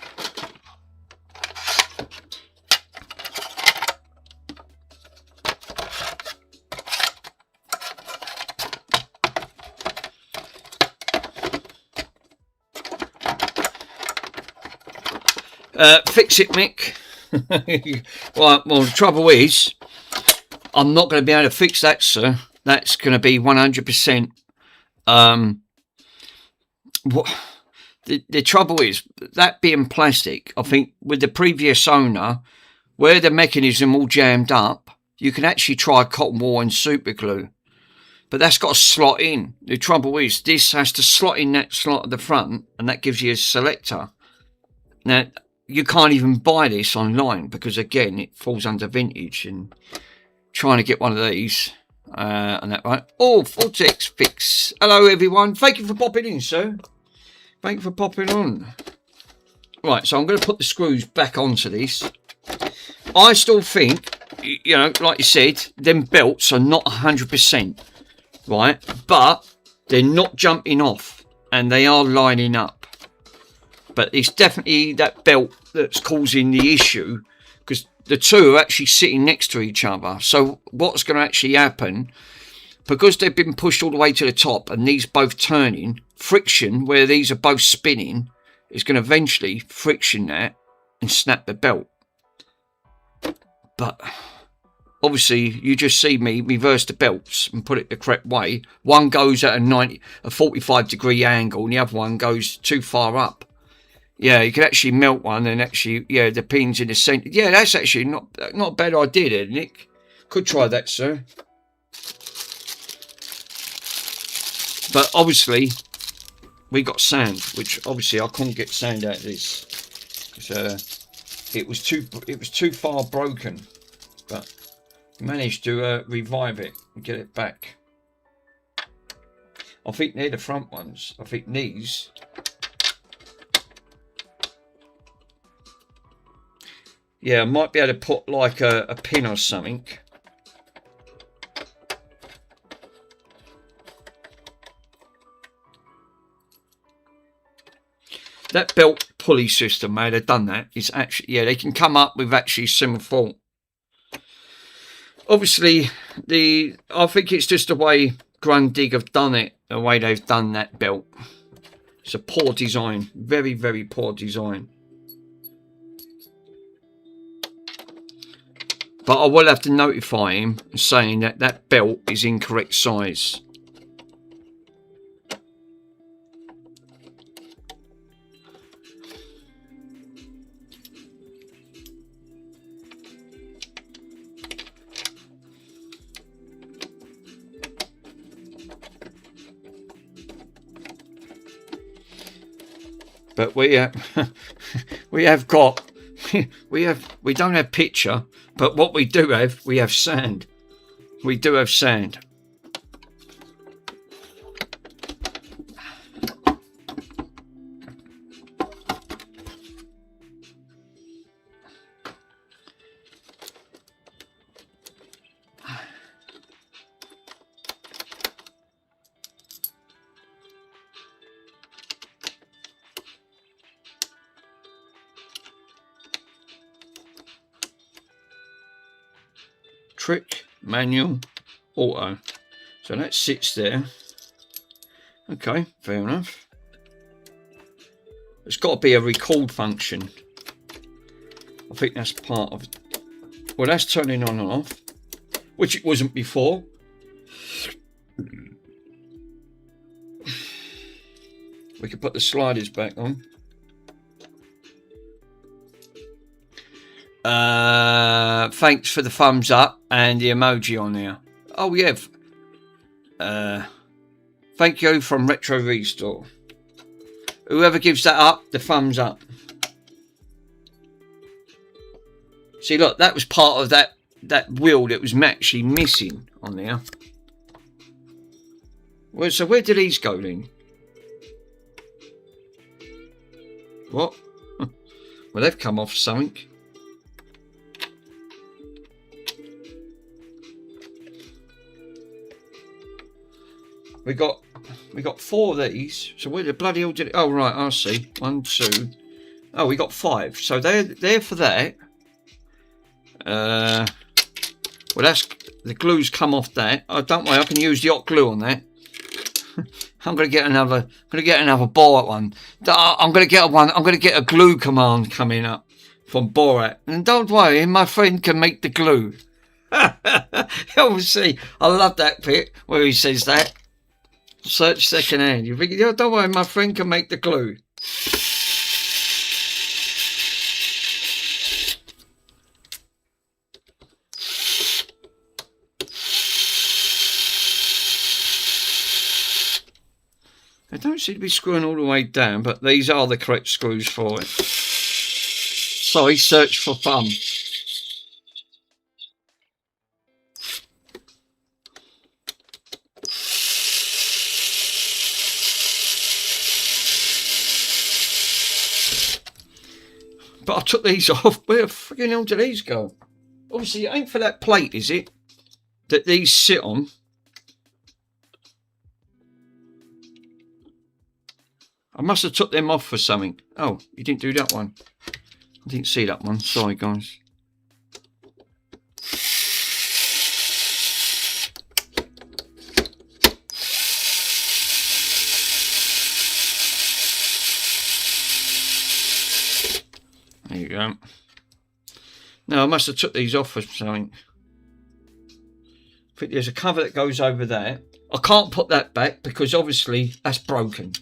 Fix it, Mick. Well, the trouble is, I'm not going to be able to fix that, sir. That's going to be 100%. The trouble is, that being plastic, I think with the previous owner, where the mechanism all jammed up, you can actually try cotton wool and super glue. But that's got to slot in. The trouble is, this has to slot in that slot at the front, and that gives you a selector. Now, you can't even buy this online because, again, it falls under vintage, and trying to get one of these and that right. Oh, Vortex Fix. Hello, everyone. Thank you for popping in, sir. Thank you for popping on. Right, so I'm going to put the screws back onto this. I still think, you know, like you said, them belts are not 100%, right? But they're not jumping off, and they are lining up. But it's definitely that belt that's causing the issue, because the two are actually sitting next to each other. So what's going to actually happen, because they've been pushed all the way to the top and these both turning, friction where these are both spinning is going to eventually friction that and snap the belt. But obviously you just see me reverse the belts and put it the correct way. One goes at a 45 degree angle and the other one goes too far up. Yeah, you could actually melt one and actually, yeah, the pins in the centre. Yeah, that's actually not a bad idea there, Nick. Could try that, sir. But obviously, we got sand, which obviously I couldn't get sand out of this. It was too far broken, but managed to revive it and get it back. I think they're the front ones. I think these. Yeah, I might be able to put like a pin or something. That belt pulley system, mate, they've done that. It's actually, yeah, they can come up with actually similar fault. Obviously, I think it's just the way Grundig have done it, the way they've done that belt. It's a poor design, very, very poor design. But I will have to notify him saying that that belt is incorrect size. But we have got we don't have picture, but what we do have, we have sand. We do have sand. Trick, manual, auto. So that sits there. Okay, fair enough. There's got to be a record function. I think that's part of it. Well, that's turning on and off, which it wasn't before. We could put the sliders back on. Thanks for the thumbs up and the emoji on there. Oh yeah. Thank you from Retro Restore. Whoever gives that up, the thumbs up. See, look, that was part of that wheel that was actually missing on there. Well, so where did these go then? What? Well, they've come off something. We got 4 of these. So where the bloody hell did it? Oh right, I see. 1, 2. Oh, we got 5. So they're for that. Well, that's the glue's come off that. Oh, don't worry, I can use the hot glue on that. I'm gonna get another. Borat one. I'm gonna get a glue command coming up from Borat. And don't worry, my friend can make the glue. Obviously, I love that bit where he says that. Search second hand. You think, oh, don't worry, my friend can make the glue. They don't seem to be screwing all the way down, but these are the correct screws for it. Sorry, search for fun. But I took these off. Where the friggin' hell do these go? Obviously, it ain't for that plate, is it? That these sit on. I must have took them off for something. Oh, you didn't do that one. I didn't see that one. Sorry, guys. There you go. No, I must have took these off for something. I think there's a cover that goes over there. I can't put that back because obviously that's broken.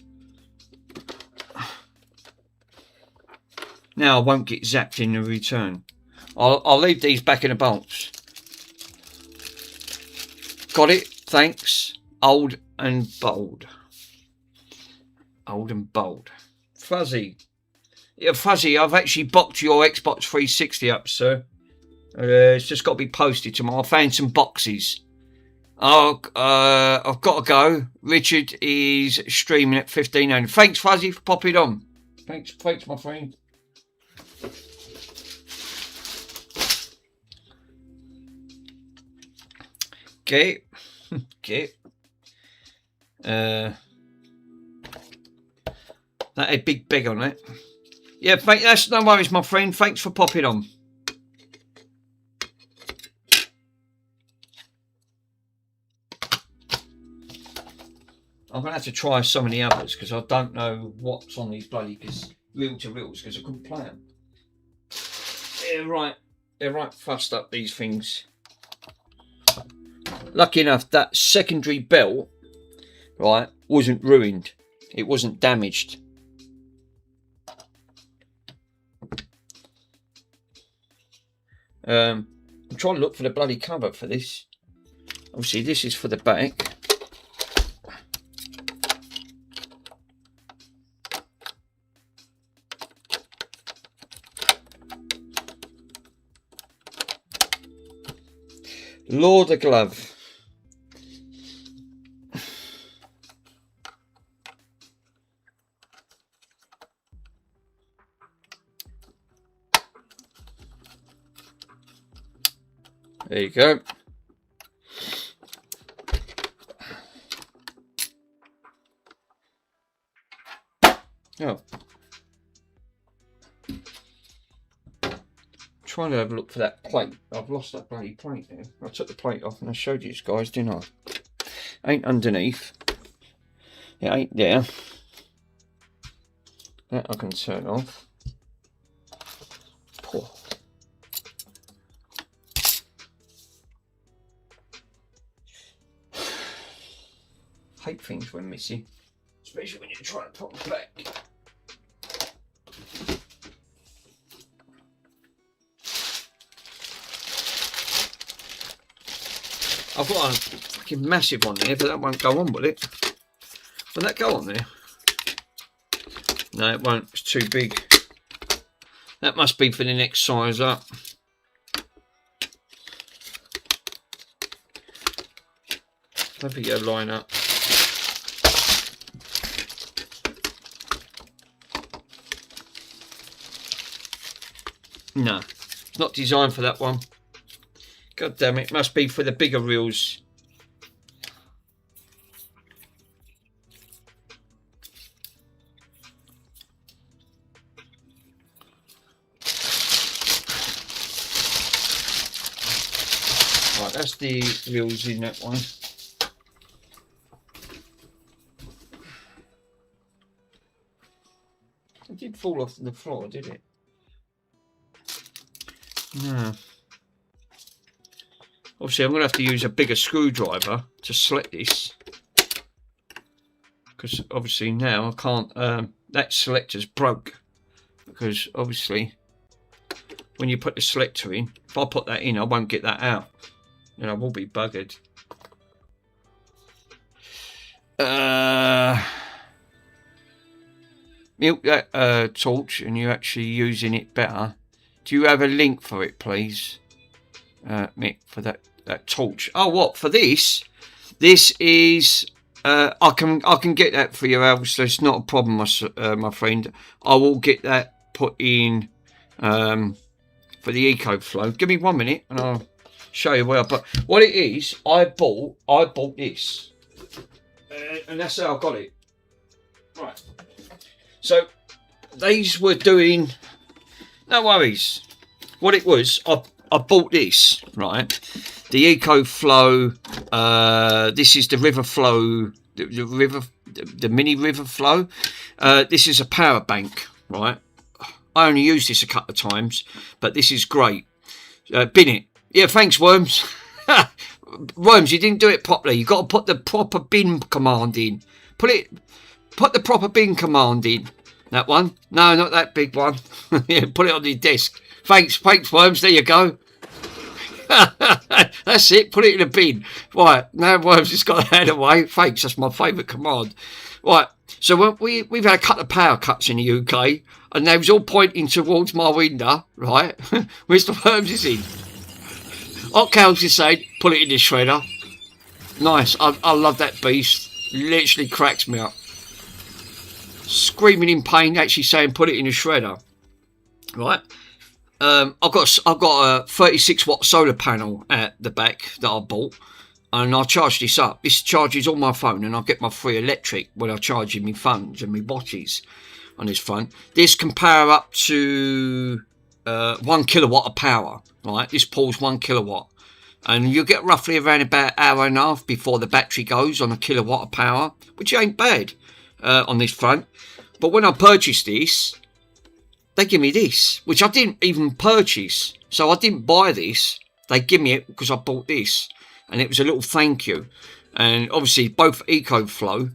Now I won't get zapped in the return. I'll leave these back in the bolts. Got it? Thanks. Old and bold. Old and bold. Fuzzy. Yeah, Fuzzy, I've actually boxed your Xbox 360 up, sir. It's just got to be posted tomorrow. I found some boxes. I've got to go. Richard is streaming at 1500. Thanks, Fuzzy, for popping on. Thanks, my friend. Okay. Okay. That had big beg on it. Yeah, that's no worries, my friend. Thanks for popping on. I'm going to have to try some of the others because I don't know what's on these bloody reel-to-reels because I couldn't play them. They're right fussed up, these things. Lucky enough, that secondary belt, right, wasn't ruined. It wasn't damaged. I'm trying to look for the bloody cover for this. Obviously, this is for the back. Lord the glove. There you go. Oh. Trying to have a look for that plate. I've lost that bloody plate there. I took the plate off and I showed you guys, didn't I? Ain't underneath. It ain't there. That I can turn off. Poor. Hate things when missing, especially when you're trying to put them back. I've got a fucking massive one there, but that won't go on, will it? Will that go on there? No, it won't. It's too big. That must be for the next size up. Maybe go line up. No, it's not designed for that one. God damn it, must be for the bigger reels. Right, that's the reels in that one. It did fall off the floor, did it? No. Obviously, I'm going to have to use a bigger screwdriver to select this. Because obviously now I can't, that selector's broke. Because obviously, when you put the selector in, if I put that in, I won't get that out. And I will be buggered. Milk that torch and you're actually using it better. Do you have a link for it, please? Mick, for that torch. Oh, what, for this? This is I can get that for you, Alice. It's not a problem, my friend. I will get that put in for the eco flow. Give me 1 minute and I'll show you where I put. What it is, I bought this, and that's how I got it. Right. So these were doing. No worries. What it was, I bought this, right? The EcoFlow. This is the River Flow, the mini River Flow. This is a power bank, right? I only used this a couple of times, but this is great. Bin it. Yeah, thanks, Worms. Worms, you didn't do it properly. You got to put the proper bin command in. Put the proper bin command in. That one? No, not that big one. Yeah, put it on your desk. Thanks, Worms. There you go. That's it. Put it in a bin. Right, now Worms has got that away. Thanks, that's my favourite command. Right, so we've had a couple of power cuts in the UK, and they was all pointing towards my window, right? Mr. Worms is in. Hot Cows is saying, put it in the shredder. Nice, I love that beast. Literally cracks me up. Screaming in pain, actually saying, put it in the shredder. Right. I've got a 36 watt solar panel at the back that I bought, and I charge this up. This charges all my phone, and I get my free electric when I charge in my phones and my watches on this phone. This can power up to 1 kilowatt of power. Right, this pulls 1 kilowatt, and you get roughly around about an hour and a half before the battery goes on a kilowatt of power, which ain't bad on this front. But when I purchased this, they give me this, which I didn't even purchase. So I didn't buy this. They give me it because I bought this. And it was a little thank you. And obviously both EcoFlow.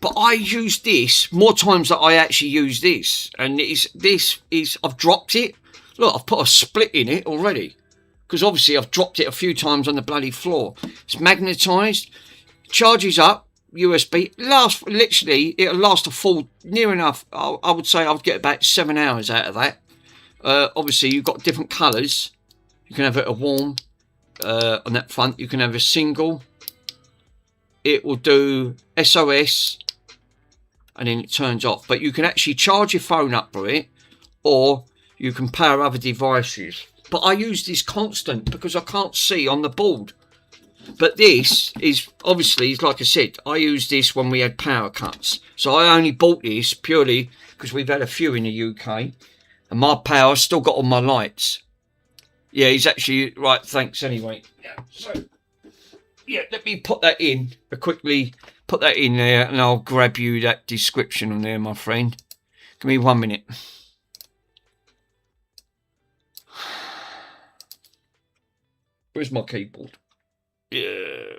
But I use this more times than I actually use this. And this is I've dropped it. Look, I've put a split in it already. Because obviously I've dropped it a few times on the bloody floor. It's magnetised. Charges up. USB it'll last a full near enough. I would say I would get about 7 hours out of that. Obviously you've got different colours. You can have it a warm on that front. You can have a single. It will do SOS and then it turns off, but you can actually charge your phone up with it, or you can power other devices. But I use this constant because I can't see on the board. But this is obviously, like I said, I used this when we had power cuts. So I only bought this purely because we've had a few in the UK. And my power's still got all my lights. Yeah, he's actually, right, thanks anyway. Yeah, so, yeah, let me put that in. Quickly put that in there and I'll grab you that description on there, my friend. Give me 1 minute. Where's my keyboard? Yeah.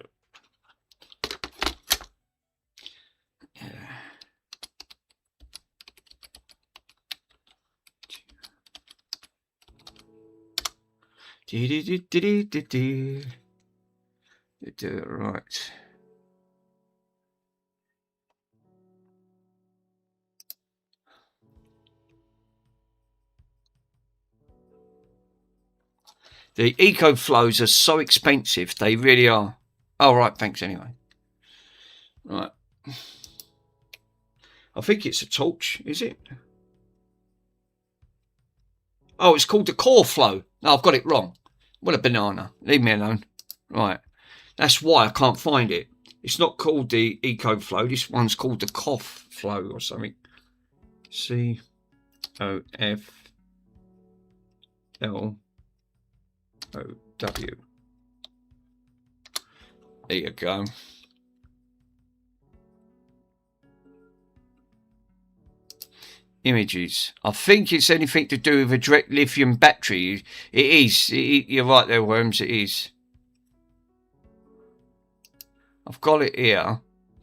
Right. The EcoFlows are so expensive. They really are. Oh, right. Thanks anyway. Right. I think it's a torch, is it? Oh, it's called the Core Flow. No, I've got it wrong. What a banana. Leave me alone. Right. That's why I can't find it. It's not called the EcoFlow. This one's called the Cough Flow or something. COFLOW. There you go. Images. I think it's anything to do with a direct lithium battery. It is. You're right there, Worms. It is. I've got it here,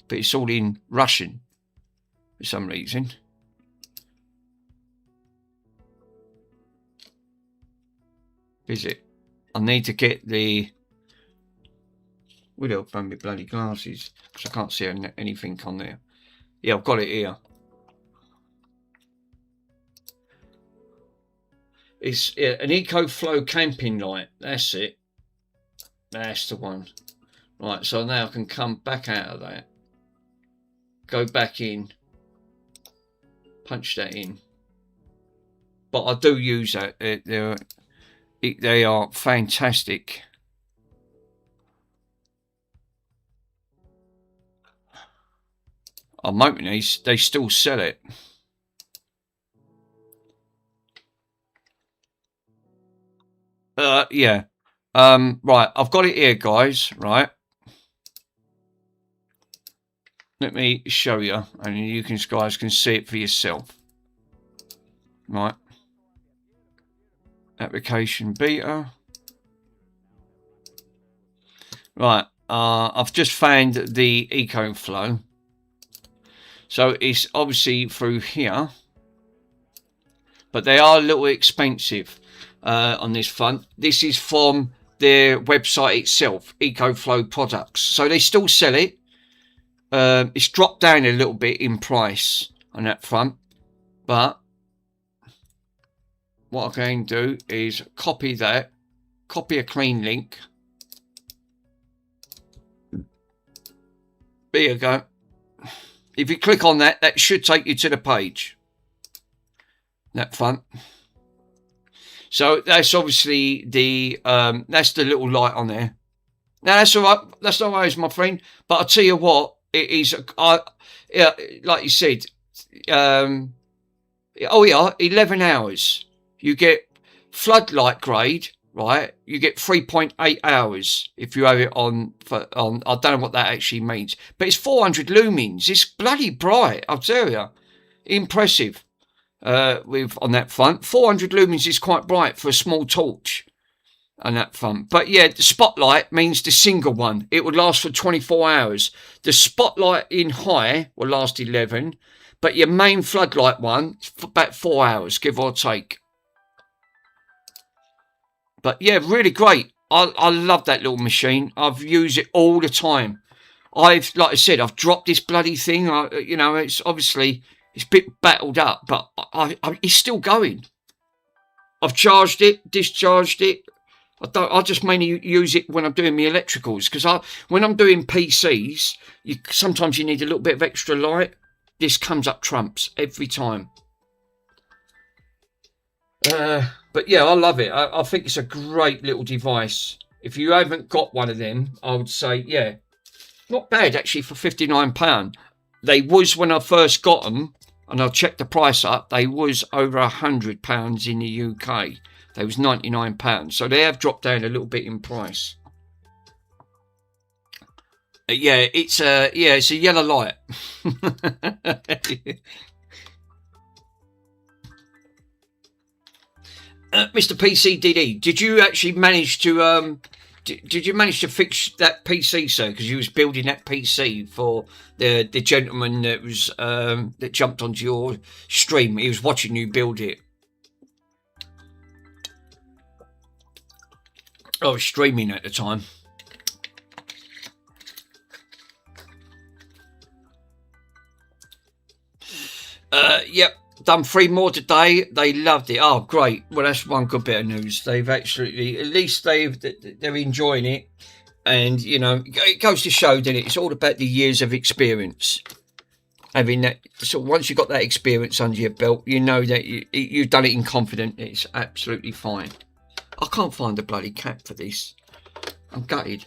but it's all in Russian for some reason. Is it? I need to get the... Would help from my bloody glasses, because I can't see anything on there. Yeah, I've got it here. It's an EcoFlow camping light. That's it. That's the one. Right, so now I can come back out of that. Go back in. Punch that in. But I do use that. They are fantastic. I'm hoping they still sell it. Yeah. Right, I've got it here, guys. Right. Let me show you, and you guys can see it for yourself. Right. Application beta. Right. I've just found the EcoFlow. So it's obviously through here. but they are a little expensive on this front. This is from their website itself, EcoFlow Products, so they still sell it. It's dropped down a little bit in price on that front, but what I can do is copy that, copy a clean link. There you go. If you click on that, that should take you to the page. That front. So that's obviously the that's the little light on there. Now that's all right. That's no worries, my friend. But I'll tell you what, it is. Yeah, like you said. Oh yeah, 11 hours. You get floodlight grade, right? You get 3.8 hours if you have it on. I don't know what that actually means, but it's 400 lumens. It's bloody bright. I'll tell you, impressive. With on that front, 400 lumens is quite bright for a small torch on that front. But yeah, the spotlight means the single one. It would last for 24 hours. The spotlight in high will last 11, but your main floodlight one for about 4 hours, give or take. But yeah, really great. I love that little machine. I've used it all the time. Like I said, I've dropped this bloody thing. You know, it's obviously it's a bit battled up, but it's still going. I've charged it, discharged it. I just mainly use it when I'm doing my electricals, because when I'm doing PCs, sometimes you need a little bit of extra light. This comes up trumps every time. But yeah, I love it. I think it's a great little device. If you haven't got one of them, I would say, yeah, not bad actually for £59. They was, when I first got them, and I checked the price up, they was over £100 in the UK. They was £99. So they have dropped down a little bit in price. Yeah, it's a yellow light. Mr. PCDD, did you actually manage to did you manage to fix that PC, sir? Because you was building that PC for the gentleman that was that jumped onto your stream. He was watching you build it. I was streaming at the time. Yep. Done 3 more today. They loved it. Oh, great. Well, that's one good bit of news. They've actually, at least they're enjoying it. And, you know, it goes to show, doesn't it? It's all about the years of experience. Having that, so once you've got that experience under your belt, you know that you've done it in confidence. It's absolutely fine. I can't find the bloody cap for this. I'm gutted.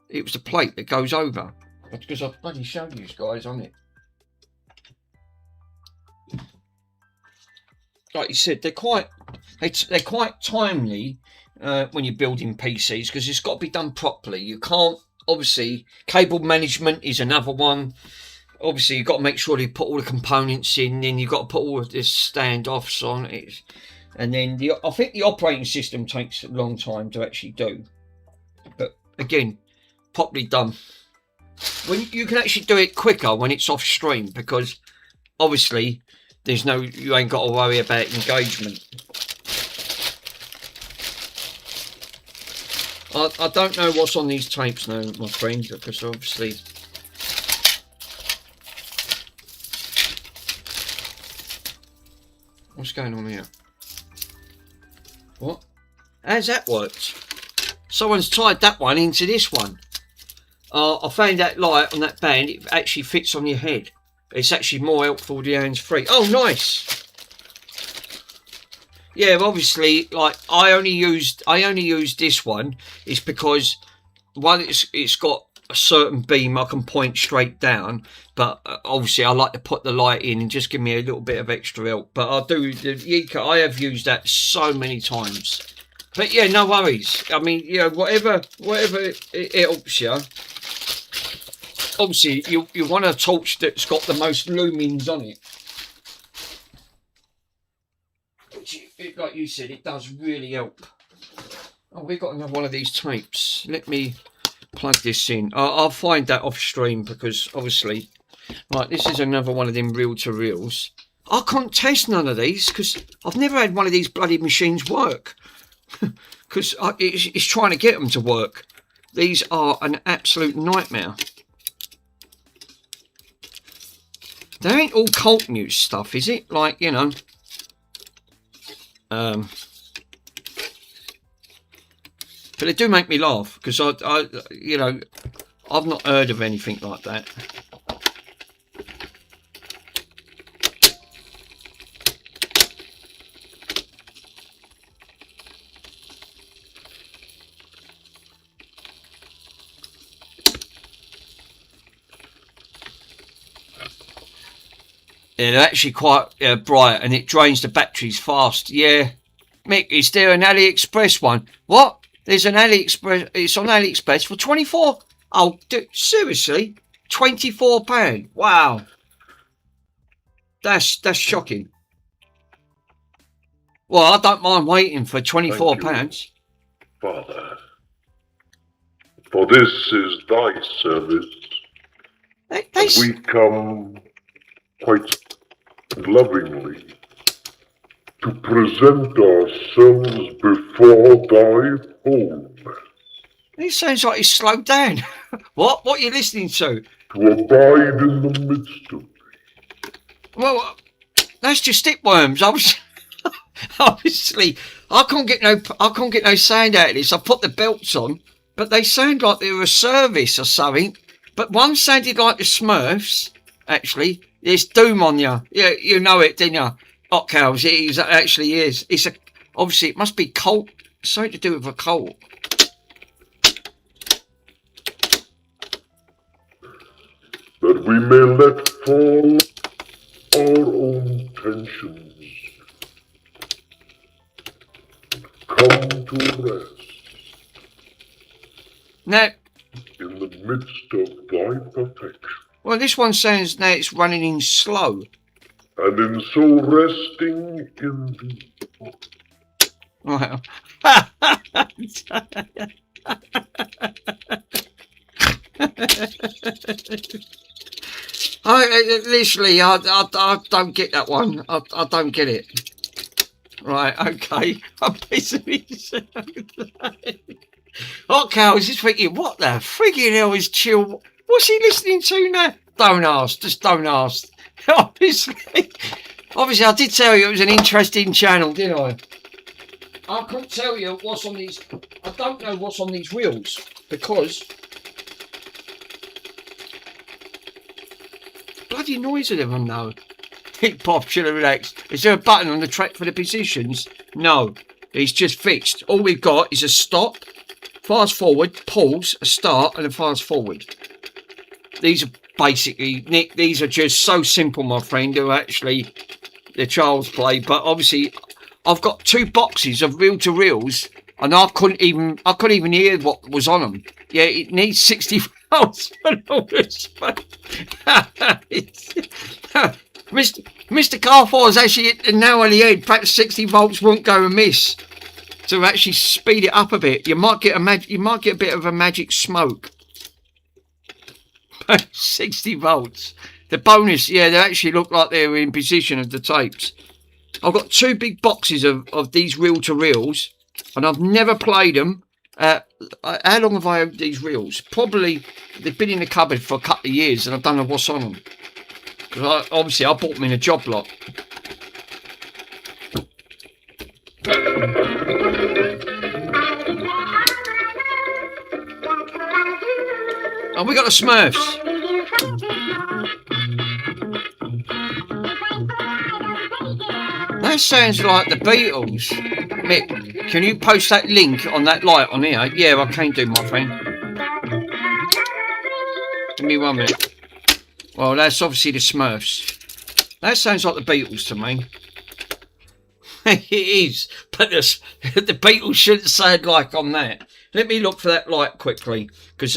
It was the plate that goes over. That's because I've bloody shown you guys on it. Like you said, they're quite timely when you're building PCs, because it's got to be done properly. You can't, obviously, cable management is another one. Obviously, you've got to make sure you put all the components in, then you've got to put all of this standoffs on it. And then I think the operating system takes a long time to actually do. But again, properly done. When you can actually do it quicker when it's off stream, because obviously you ain't got to worry about engagement. I don't know what's on these tapes now, my friend, because obviously what's going on here? What? How's that worked? Someone's tied that one into this one. I found that light on that band, it actually fits on your head. It's actually more helpful the hands free. Oh, nice. Yeah, obviously, like I only used this one is because one, it's got a certain beam I can point straight down, but obviously I like to put the light in and just give me a little bit of extra help. But I have used that so many times. But yeah, no worries. I mean, you know, whatever it helps you. Obviously, you want a torch that's got the most lumens on it. Which, like you said, it does really help. Oh, we've got another one of these tapes. Let me plug this in. I'll find that off stream, because obviously, right, this is another one of them reel-to-reels. I can't test none of these because I've never had one of these bloody machines work. Because it's trying to get them to work. These are an absolute nightmare. They ain't all cult news stuff, is it? Like, you know. But they do make me laugh because you know, I've not heard of anything like that. Yeah, they're actually quite bright and it drains the batteries fast. Yeah. Mick, is there an AliExpress one? What? There's an AliExpress. It's on AliExpress for 24. Oh, seriously? £24? Wow. That's shocking. Well, I don't mind waiting for £24. Father, for this is thy service. We come quite lovingly to present ourselves before thy home. It sounds like he's slowed down. What? What are you listening to? To abide in the midst of thee. Well, that's just stickworms. Obviously, I can't get no sound out of this. I put the belts on, but they sound like they're a service or something. But one sounded like the Smurfs. Actually, there's doom on you. Yeah, you know it, didn't you? Hot cows. It actually is. Obviously it must be cult. Something to do with a cult. That we may let fall our own tensions. Come to rest. Now, in the midst of thy perfection. Well, this one sounds now it's running in slow. And in so resting in thee. Wow. Literally, I don't get that one. I don't get it. Right, okay. I'm basically Hot Cow is just thinking, what the friggin' hell is Chill? What's he listening to now? Don't ask, just don't ask. Obviously, I did tell you it was an interesting channel, didn't I? I couldn't tell you what's on these. I don't know what's on these wheels because bloody noise of them. I know. Hit Bob, should have relaxed. Is there a button on the track for the positions? No, it's just fixed. All we've got is a stop, fast forward, pause, a start, and a fast forward. These are basically, Nick, these are just so simple, my friend. They're actually the child's play, but obviously I've got 2 boxes of reel-to-reels and I couldn't even hear what was on them. Yeah, it needs 60 volts for all this. Mr. Carfor is actually hit the nail on the head. Perhaps 60 volts won't go amiss. To actually speed it up a bit, you might get a bit of a magic smoke. 60 volts. The bonus, yeah, they actually look like they're in position of the tapes. I've got 2 big boxes of these reel-to-reels, and I've never played them. How long have I had these reels? Probably, they've been in the cupboard for a couple of years, and I don't know what's on them. Because obviously I bought them in a job lot. Oh, we got the Smurfs. That sounds like the Beatles. Mick, can you post that link on that light on here? Yeah, I can do, my friend. Give me 1 minute. Well, that's obviously the Smurfs. That sounds like the Beatles to me. It is, but the Beatles shouldn't sound like on that. Let me look for that light quickly, because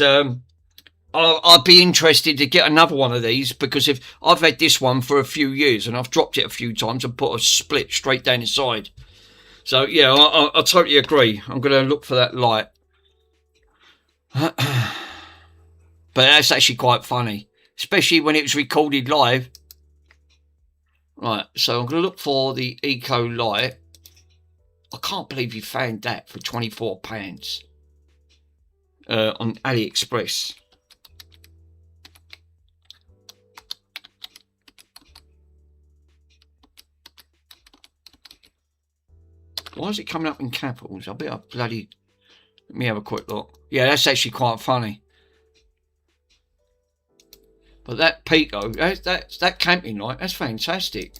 I'd be interested to get another one of these, because if I've had this one for a few years and I've dropped it a few times and put a split straight down the side. So yeah, I totally agree. I'm going to look for that light. But that's actually quite funny, especially when it was recorded live. Right, so I'm going to look for the Eco Light. I can't believe you found that for £24 on AliExpress. Why is it coming up in capitals? I bet I bloody... Let me have a quick look. Yeah, that's actually quite funny. But that Pico, that camping light, that's fantastic.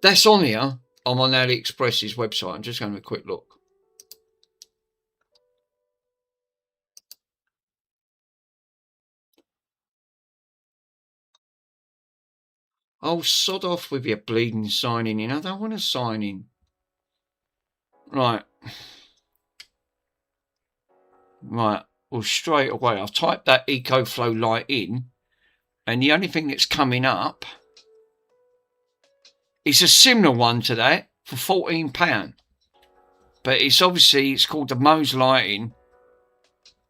That's on here. I'm on AliExpress's website. I'm just going to have a quick look. Oh, sod off with your bleeding signing in. I don't want to sign in. Right. Right. Well, straight away, I've typed that EcoFlow light in, and the only thing that's coming up is a similar one to that for £14. But it's obviously, it's called the Mohs lighting.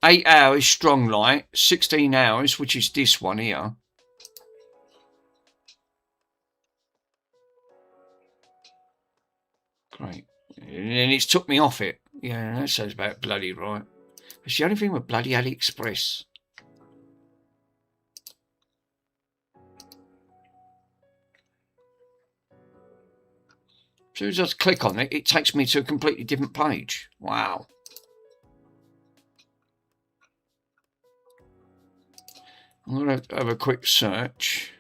8 hours strong light, 16 hours, which is this one here. Great. And it's took me off it. Yeah, that sounds about bloody right. It's the only thing with bloody AliExpress. As soon as I click on it, it takes me to a completely different page. Wow. I'm going to have a quick search.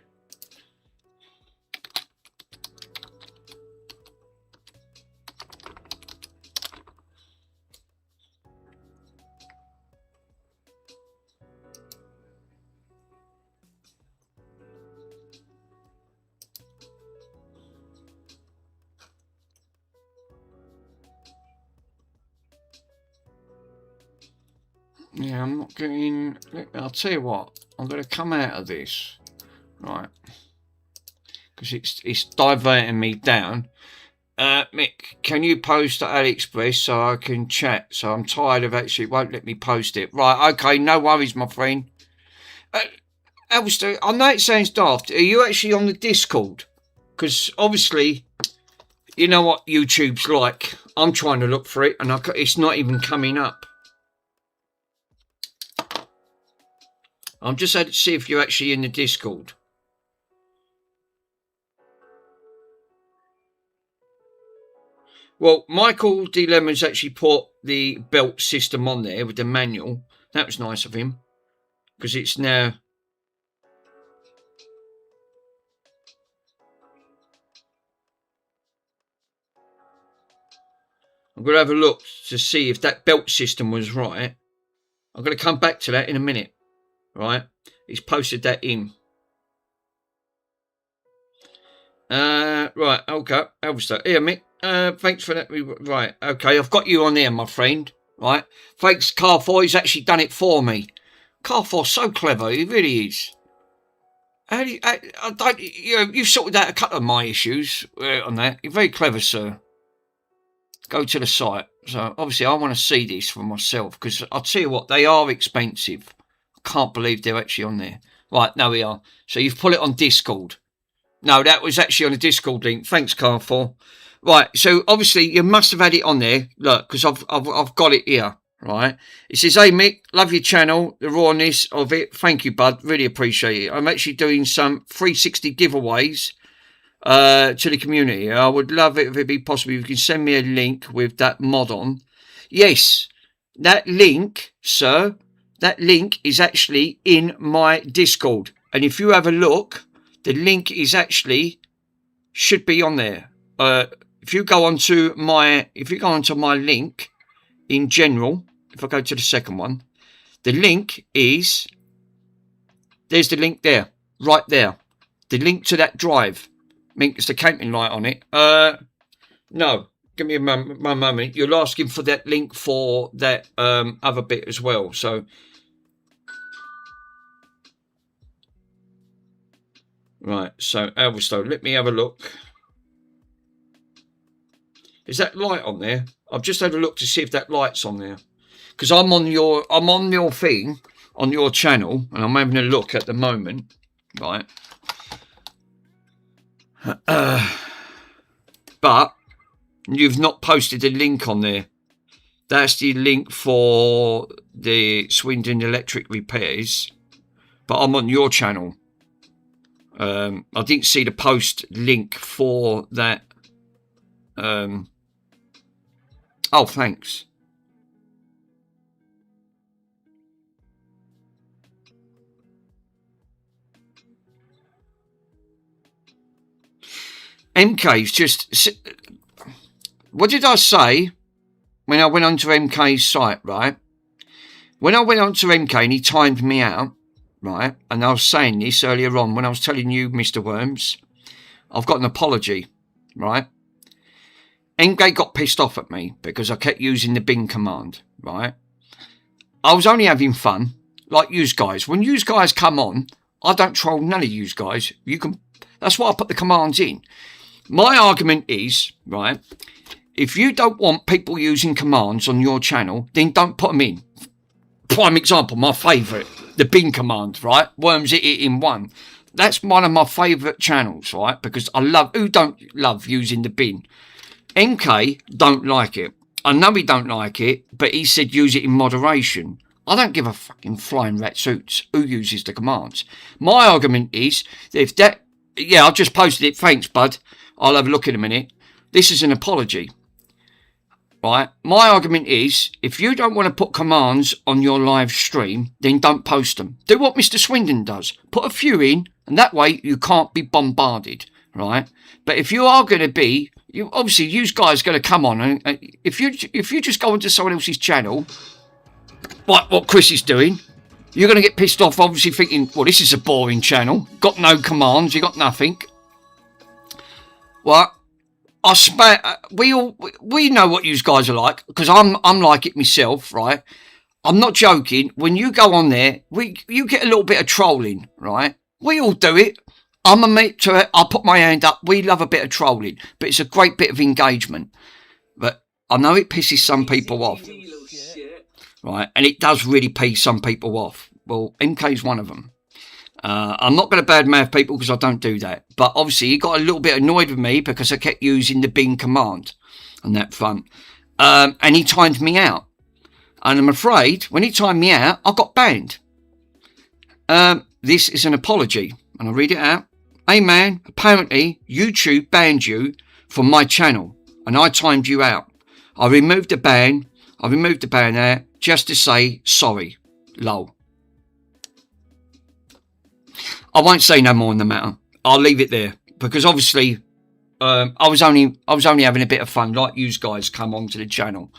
Yeah, I'm not getting... I'll tell you what. I'm going to come out of this. Right. Because it's diverting me down. Mick, can you post to AliExpress so I can chat? So I'm tired of actually... It won't let me post it. Right, okay. No worries, my friend. Alistair, I know it sounds daft. Are you actually on the Discord? Because obviously... You know what YouTube's like. I'm trying to look for it and it's not even coming up. I'm just had to see if you're actually in the Discord. Well, Michael D. Lemon's actually put the belt system on there with the manual. That was nice of him. Because it's now... I'm going to have a look to see if that belt system was right. I'm going to come back to that in a minute. Right? He's posted that in. Right, okay. Alistair. Here, Mick. Thanks for that. Right, okay. I've got you on there, my friend. Right? Thanks, Car4. He's actually done it for me. Car4's so clever. He really is. You've sorted out a couple of my issues on that. You're very clever, sir. Go to the site. So, obviously, I want to see this for myself. Because I'll tell you what, they are expensive. Can't believe they're actually on there. Right, now we are. So you've put it on Discord. No, that was actually on a Discord link. Thanks, Car4. Right, so obviously you must have had it on there. Look, because I've got it here. Right. It says, hey Mick, love your channel, the rawness of it. Thank you, bud. Really appreciate it. I'm actually doing some 360 giveaways to the community. I would love it if it'd be possible if you can send me a link with that mod on. Yes, that link, sir. That link is actually in my Discord. And if you have a look, the link is actually, should be on there. If you go onto my link in general, if I go to the second one, the link is, there's the link there, right there. The link to that drive. I mean, it's the camping light on it. No, give me a moment. You're asking for that link for that other bit as well. So, right. So, Elverstone, let me have a look. Is that light on there? I've just had a look to see if that light's on there. Because I'm on your thing, on your channel, and I'm having a look at the moment, right? But you've not posted a link on there. That's the link for the Swindon Electric repairs, but I'm on your channel. I didn't see the post link for that. Oh, thanks. MK's just... What did I say when I went onto MK's site, right? When I went onto MK and he timed me out, right? And I was saying this earlier on when I was telling you, Mr. Worms, I've got an apology, right? MK got pissed off at me because I kept using the bin command, right? I was only having fun, like yous guys. When yous guys come on, I don't troll none of yous guys. You can... That's why I put the commands in. My argument is, right, if you don't want people using commands on your channel, then don't put them in. Prime example, my favourite, the bin command, right? Worms it in one. That's one of my favourite channels, right? Because I love... Who don't love using the bin? MK don't like it. I know he don't like it, but he said use it in moderation. I don't give a fucking flying rat suits who uses the commands. My argument is, if that... Yeah, I've just posted it. Thanks, bud. I'll have a look in a minute. This is an apology. Right? My argument is, if you don't want to put commands on your live stream, then don't post them. Do what Mr. Swindon does. Put a few in, and that way you can't be bombarded. Right? But if you are going to be... obviously, you guys are going to come on, and if you just go onto someone else's channel, like what Chris is doing, you're going to get pissed off, obviously thinking, well, this is a boring channel. Got no commands, you got nothing. Well, we know what you guys are like, because I'm like it myself, right? I'm not joking. When you go on there, you get a little bit of trolling, right? We all do it. I'm admit to it. I'll put my hand up. We love a bit of trolling, but it's a great bit of engagement. But I know it pisses some people off, right? And it does really piss some people off. Well, MK's one of them. I'm not going to badmouth people because I don't do that. But obviously, he got a little bit annoyed with me because I kept using the bin command on that front. And he timed me out. And I'm afraid, when he timed me out, I got banned. This is an apology. And I'll read it out. Hey man, apparently YouTube banned you from my channel and I timed you out. I removed the ban there just to say sorry. Lol. I won't say no more on the matter. I'll leave it there because obviously I was only having a bit of fun, like you guys come onto the channel.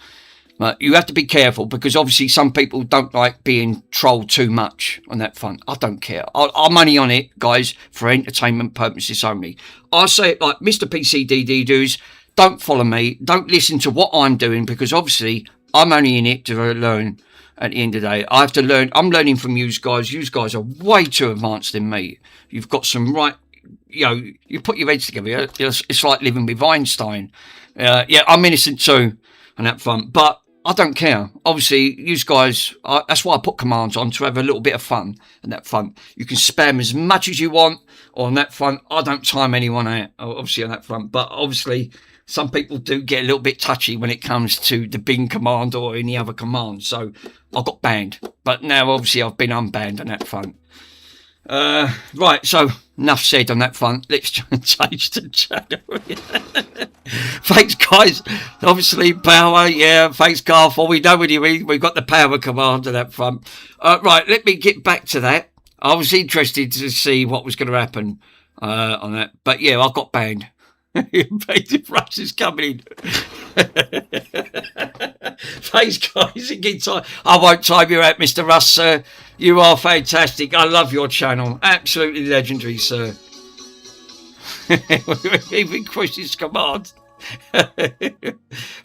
But you have to be careful because obviously some people don't like being trolled too much on that front. I don't care. I'm only on it, guys, for entertainment purposes only. I say it like Mr. PCDD does. Don't follow me. Don't listen to what I'm doing because obviously I'm only in it to learn at the end of the day. I have to learn. I'm learning from you guys. You guys are way too advanced than me. You've got some right... You know, you put your heads together. It's like living with Einstein. Yeah, I'm innocent too on that front. But... I don't care. Obviously, you guys, that's why I put commands on, to have a little bit of fun on that front. You can spam as much as you want on that front. I don't time anyone out, obviously, on that front. But obviously, some people do get a little bit touchy when it comes to the bin command or any other command. So I got banned. But now, obviously, I've been unbanned on that front. Right, so enough said on that front. Let's change the channel. Thanks, guys. Obviously, power. Yeah, thanks, Garth. We know what you mean. We've got the power command on that front. Right, let me get back to that. I was interested to see what was going to happen on that. But yeah, I got banned. Invasive Russ is coming in. Thanks, guys. I won't time you out, Mr. Russ, sir. You are fantastic. I love your channel. Absolutely legendary, sir. Even Chris's command.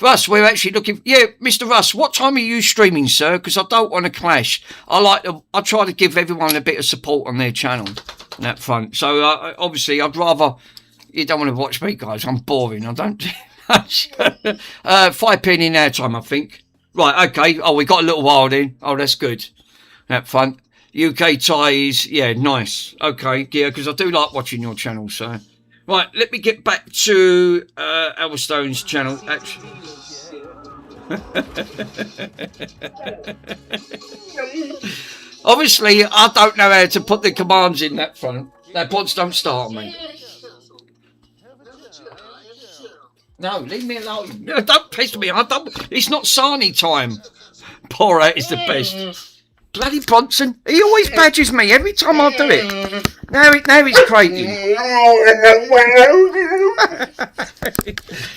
Russ, we're actually looking... Yeah, Mr. Russ, what time are you streaming, sir? Because I don't want to clash. I try to give everyone a bit of support on their channel on that front. So, obviously, I'd rather... You don't want to watch me, guys. I'm boring. I don't do much. 5 p.m. in our time, I think. Right, okay. Oh, we got a little while then. Oh, that's good. that front. UK ties, yeah, nice. Okay, yeah, because I do like watching your channel, so. Right, let me get back to Elverstone's channel, actually. Obviously, I don't know how to put the commands in that front. That pods don't start on me. No, leave me alone. No, don't piss me. It's not Sarnie time. Poor out is the best. Bloody Bronson, he always badgers me every time I do it. Now he's crazy.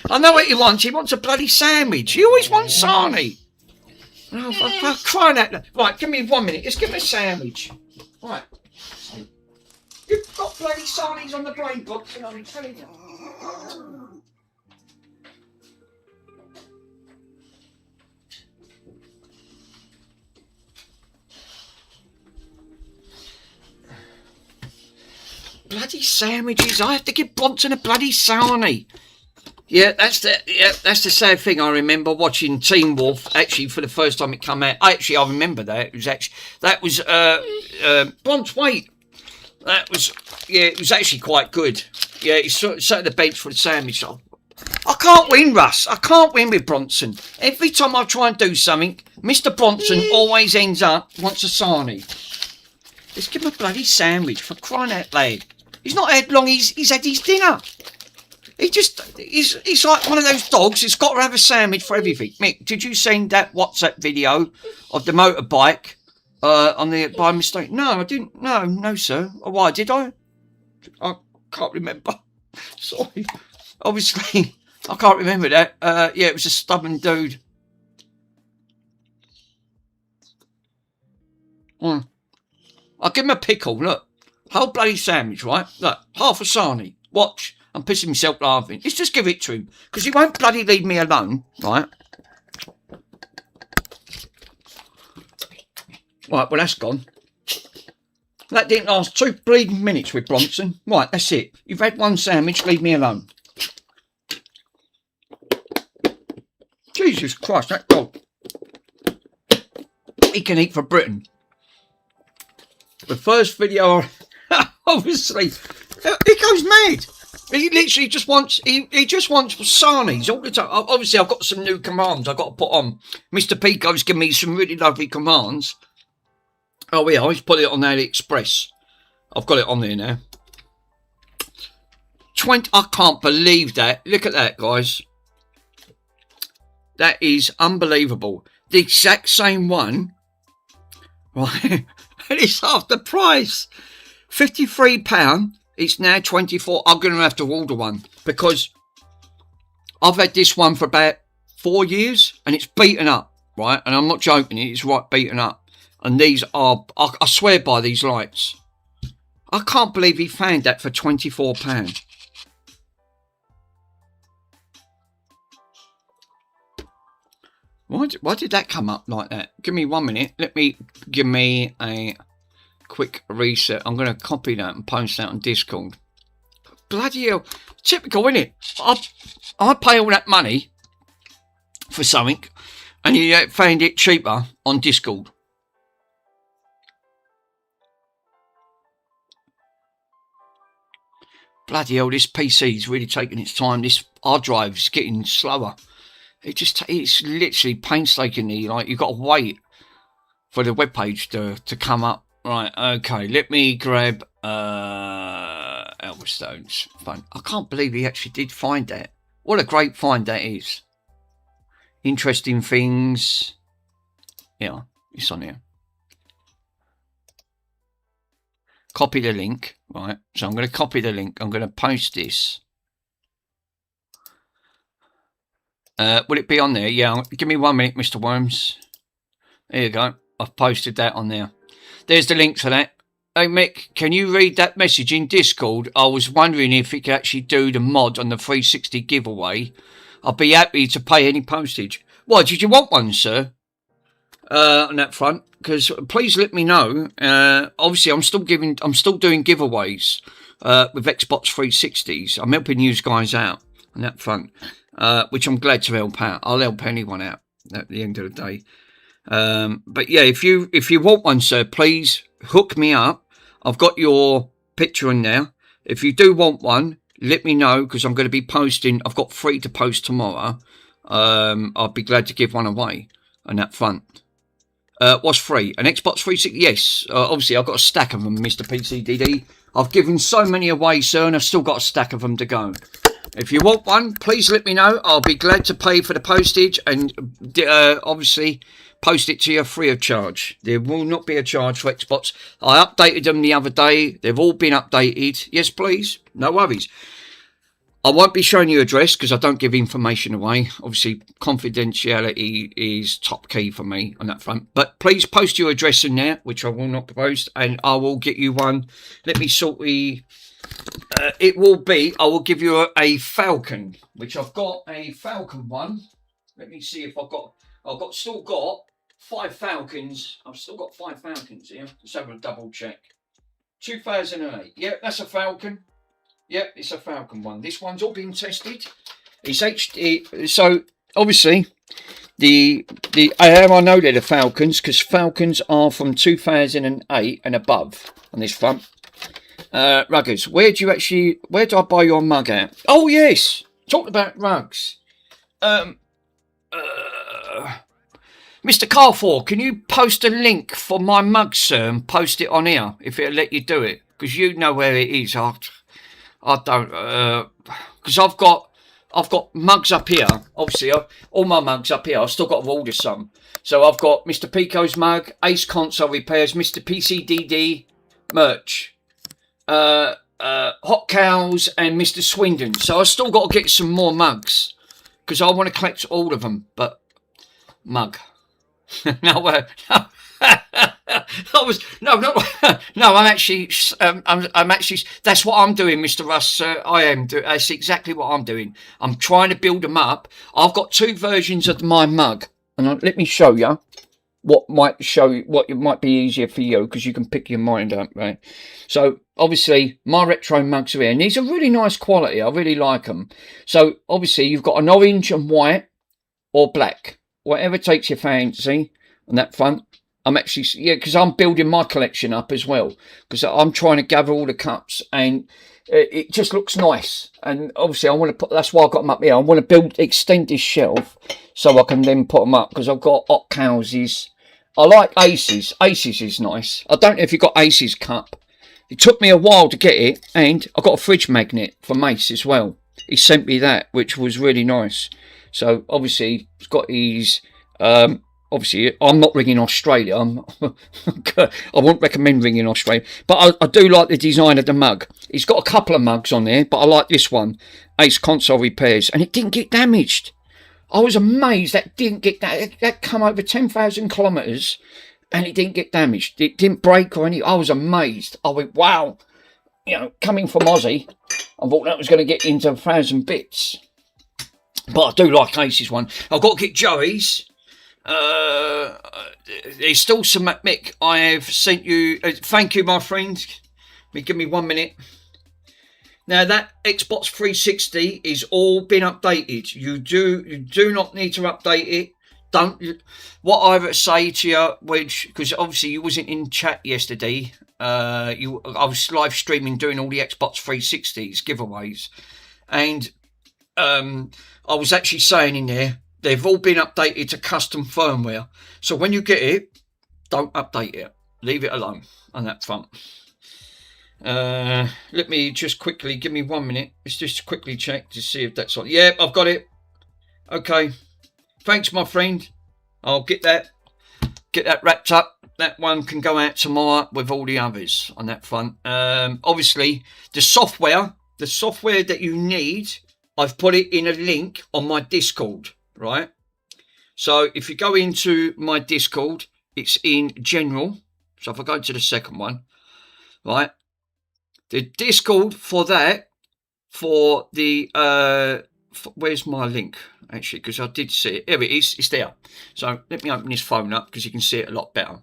I know what he wants. He wants a bloody sandwich. He always wants Sarnie. Oh, for crying out loud. Right, give me 1 minute. Just give me a sandwich. Right. You've got bloody Sarnies on the brain box, and I'm telling you. Bloody sandwiches. I have to give Bronson a bloody Sarnie. Yeah, that's the sad thing. I remember watching Teen Wolf actually for the first time it come out. I remember that. That was Bronx Wait. That was it was actually quite good. Yeah, he sat at the bench for the sandwich. I can't win, Russ. I can't win with Bronson. Every time I try and do something, Mr. Bronson always ends up wants a Sarnie. Let's give him a bloody sandwich, for crying out loud. He's not had long. He's had his dinner. He's like one of those dogs. He's got to have a sandwich for everything. Mick, did you send that WhatsApp video of the motorbike by mistake? No, I didn't. No, sir. Oh, why did I? I can't remember. Sorry. Obviously, I can't remember that. Yeah, it was a stubborn dude. I'll give him a pickle. Look, whole bloody sandwich, right? Look, half a Sarnie. Watch. I'm pissing myself laughing. Let's just give it to him. Because he won't bloody leave me alone, right? Right, well, that's gone. That didn't last 2 bleeding minutes with Bronson. Right, that's it. You've had one sandwich, leave me alone. Jesus Christ, that dog. He can eat for Britain. The first video, obviously, he goes mad. He literally just wants, he just wants Sarnies all the time. Obviously, I've got some new commands I've got to put on. Mr. Pico's given me some really lovely commands. Oh, yeah, I've put it on AliExpress. I've got it on there now. 20, I can't believe that. Look at that, guys. That is unbelievable. The exact same one, right? And it's half the price. £53. It's now 24. I'm going to have to order one because I've had this one for about 4 years and it's beaten up, right? And I'm not joking. It's right beaten up. And these are, I swear by these lights. I can't believe he found that for £24. Why did that come up like that? Give me 1 minute. Give me a quick reset. I'm going to copy that and post that on Discord. Bloody hell. Typical, isn't it? I pay all that money for something and you find it cheaper on Discord. Bloody hell, this PC's really taking its time. This hard drive's getting slower. It's literally painstakingly, like, you've got to wait for the webpage to come up. Right, okay, let me grab Elverstone's phone. I can't believe he actually did find that. What a great find that is. Interesting things. Yeah, it's on here. Copy the link, right? So I'm going to copy the link. I'm going to post this. Will it be on there? Yeah, give me 1 minute, Mr. Worms. There you go. I've posted that on there. There's the link for that. Hey, Mick, can you read that message in Discord? I was wondering if it could actually do the mod on the 360 giveaway. I'd be happy to pay any postage. Why, did you want one, sir? On that front? Because please let me know. Obviously, I'm still doing giveaways with Xbox 360s. I'm helping you guys out on that front. Which I'm glad to help out. I'll help anyone out at the end of the day. But yeah, if you want one, sir, please hook me up. I've got your picture in there. If you do want one, let me know, because I'm going to be posting. I've got 3 to post tomorrow. I'll be glad to give one away on that front. What's free? An Xbox 360? Yes. Obviously, I've got a stack of them, Mr. PCDD. I've given so many away, sir, and I've still got a stack of them to go. If you want one, please let me know. I'll be glad to pay for the postage and obviously post it to you free of charge. There will not be a charge for Xbox. I updated them the other day. They've all been updated. Yes, please. No worries. I won't be showing you address because I don't give information away. Obviously, confidentiality is top key for me on that front. But please post your address in there, which I will not post, and I will get you one. Let me sort the... it will be... I will give you a Falcon, which I've got a Falcon one. Let me see if I've still got 5 Falcons. I've still got 5 Falcons here. Let's have a double check. 2008. Yeah, that's a Falcon. Yep, it's a Falcon one. This one's all been tested. It's HD. So obviously, I know they're the Falcons because Falcons are from 2008 and above on this front. Ruggers, where do I buy your mug at? Oh yes, talk about rugs. Mr. Carfor, can you post a link for my mug, sir, and post it on here if it'll let you do it? Because you know where it is. I don't, because I've got mugs up here. Obviously, all my mugs up here. I've still got to order some. So I've got Mr. Pico's mug, Ace Console Repairs, Mr. PCDD merch, Hot Cows, and Mr. Swindon. So I've still got to get some more mugs because I want to collect all of them. But mug. No. I'm actually. That's what I'm doing, Mr. Russ. I am. That's exactly what I'm doing. I'm trying to build them up. I've got 2 versions of my mug, and let me show you what it might be easier for you because you can pick your mind up, right? So obviously my retro mugs are here, and these are really nice quality. I really like them. So obviously you've got an orange and white or black, whatever takes your fancy on that front. I'm actually, because I'm building my collection up as well, because I'm trying to gather all the cups, and it just looks nice. And obviously, I want to put. That's why I got them up here. I want to extend this shelf so I can then put them up because I've got Hot Cowses. I like Aces. Aces is nice. I don't know if you've got Aces cup. It took me a while to get it, and I got a fridge magnet from Ace as well. He sent me that, which was really nice. So obviously, it's got his. Obviously, I'm not ringing Australia. I won't recommend ringing Australia. But I do like the design of the mug. It's got a couple of mugs on there, but I like this one. Ace Console Repairs. And it didn't get damaged. I was amazed that didn't get that come over 10,000 kilometres and it didn't get damaged. It didn't break or anything. I was amazed. I went, wow. You know, coming from Aussie, I thought that was going to get into 1,000 bits. But I do like Ace's one. I've got to get Joey's. There's still some, Mick. I have sent you. Thank you, my friend. Give me 1 minute. Now that Xbox 360 is all been updated. You do not need to update it. Don't. What I would say to you, which because obviously you wasn't in chat yesterday. I was live streaming doing all the Xbox 360s giveaways, and I was actually saying in there. They've all been updated to custom firmware. So when you get it, don't update it. Leave it alone on that front. Let me just quickly, give me 1 minute. Let's just quickly check to see if that's on. Yeah, I've got it. Okay. Thanks, my friend. I'll get that wrapped up. That one can go out tomorrow with all the others on that front. Obviously, the software that you need, I've put it in a link on my Discord. Right, so if you go into my Discord, it's in general. So if I go to the second one, right, the Discord for that, for the where's my link actually? Because I did see it. Here it is. It's there. So let me open this phone up because you can see it a lot better.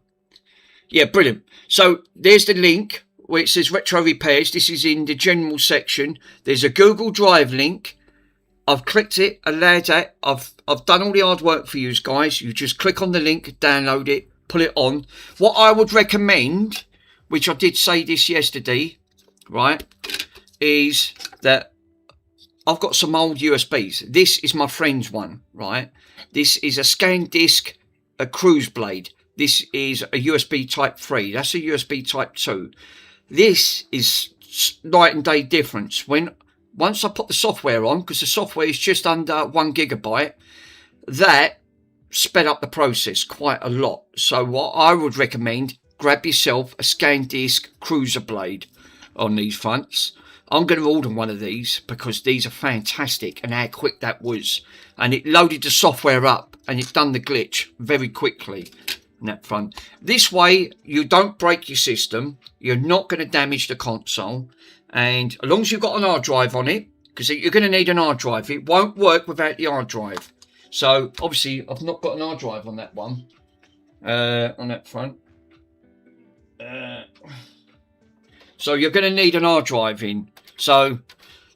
Yeah, brilliant. So there's the link where it says Retro Repairs. This is in the general section. There's a Google Drive link. I've clicked it, allowed that. I've done all the hard work for you guys. You just click on the link, download it, put it on. What I would recommend, which I did say this yesterday, right, is that I've got some old USBs. This is my friend's one, right? This is a scan disc, a cruise blade. This is a USB type 3. That's a USB type 2. This is night and day difference. Once I put the software on, because the software is just under 1 gigabyte, that sped up the process quite a lot. So what I would recommend, grab yourself a scan disc cruiser blade on these fronts. I'm going to order one of these because these are fantastic, and how quick that was. And it loaded the software up and it done the glitch very quickly on that front. This way you don't break your system, you're not going to damage the console, and as long as you've got an hard drive on it, because you're going to need an hard drive, it won't work without the hard drive. So obviously I've not got an hard drive on that one, on that front. So you're going to need an hard drive in. So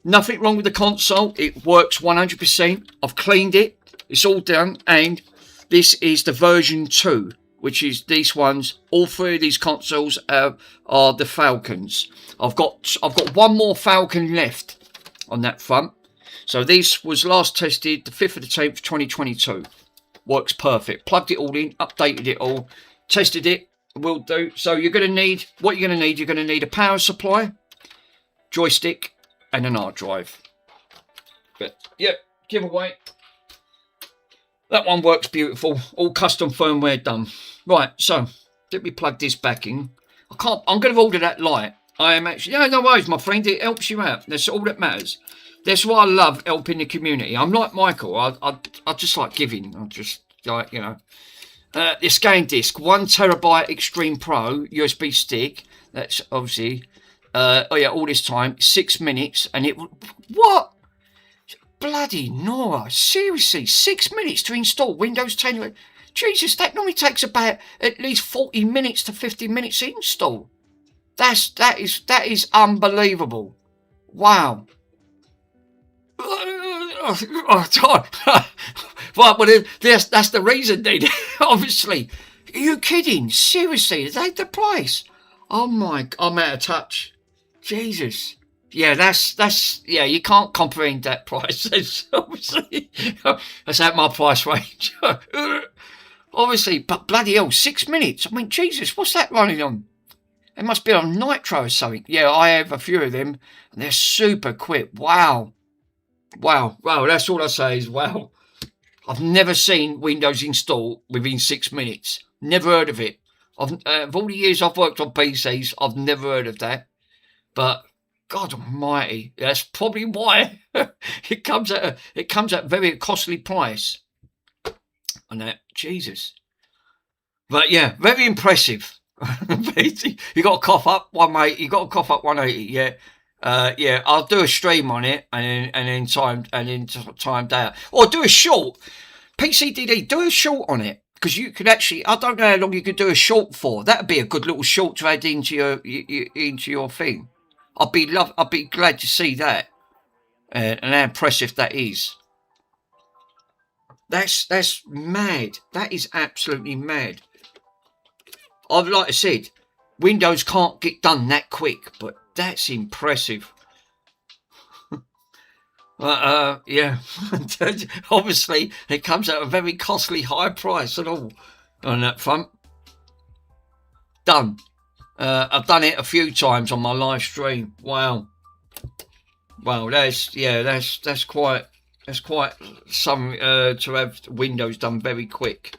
nothing wrong with the console. It works 100%. I've cleaned it. It's all done. And this is the version 2, which is these ones. All 3 of these consoles are the Falcons. I've got one more Falcon left on that front. So this was last tested the 5th of the 10th, 2022. Works perfect. Plugged it all in, updated it all, tested it. Will do. So you're going to need, what you're going to need, you're going to need a power supply, joystick, and an hard drive. But yeah, giveaway. That one works beautiful. All custom firmware done. Right, so let me plug this back in. I'm going to order that light. I am actually, no worries, my friend. It helps you out. That's all that matters. That's why I love helping the community. I'm like Michael. I just like giving. I just like, you know. The scan disc, 1 terabyte Extreme Pro USB stick. That's obviously, all this time, 6 minutes, and it, what? Bloody Nora, seriously, 6 minutes to install Windows 10. Jesus, that normally takes about at least 40 minutes to 50 minutes to install. That is unbelievable. Wow. Well, that's the reason, then. Obviously. Are you kidding? Seriously, is that the price? Oh my, I'm out of touch. Jesus. Yeah, that's yeah, you can't comprehend that price. That's obviously, that's out my price range. Obviously, but bloody hell, 6 minutes. I mean, Jesus, what's that running on? It must be on Nitro or something. Yeah, I have a few of them, and they're super quick. Wow. Wow, that's all I say is wow. I've never seen Windows install within 6 minutes. Never heard of it. Of all the years I've worked on PCs, I've never heard of that. But God almighty, that's probably why it comes at a very costly price. And that, Jesus. But yeah, very impressive. You got to cough up 180. You got to cough up 180. Yeah. Yeah, I'll do a stream on it and then timed out, or do a short. PCDD, do a short on it, because you could actually, I don't know how long you could do a short for. That'd be a good little short to add into your thing. I'd be glad to see that, and how impressive that is. That's mad. That is absolutely mad. Like I said, Windows can't get done that quick, but that's impressive. Yeah. Obviously, it comes at a very costly high price and all on that front. Done. I've done it a few times on my live stream. Wow. Wow, that's quite some to have Windows done very quick.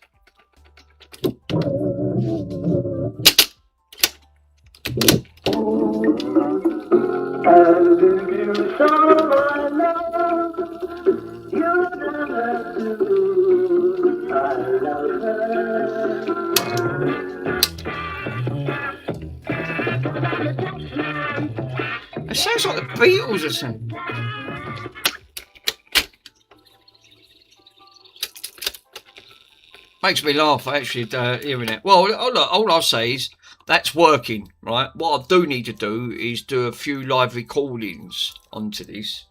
It sounds like the Beatles or something. Makes me laugh actually hearing it. Well, look, all I'll say is that's working, right? What I do need to do is do a few live recordings onto this.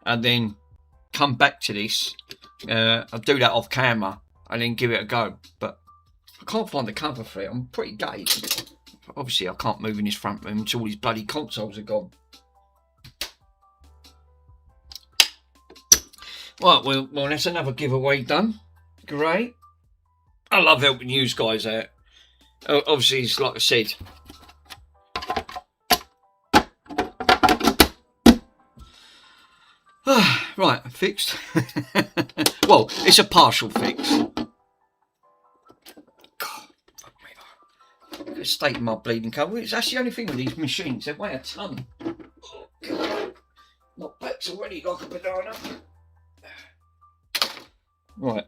and then come back to this. I'll do that off camera and then give it a go. But I can't find the cover for it. I'm pretty gutted. Obviously, I can't move in this front room until all these bloody consoles are gone. Right, well, that's another giveaway done. Great. I love helping you guys out. Obviously, it's like I said. Right, fixed. Well, it's a partial fix. God, fuck me. Look at the state of my bleeding cover. That's the only thing with these machines. They weigh a ton. Oh, God. My back's already like a banana. Right,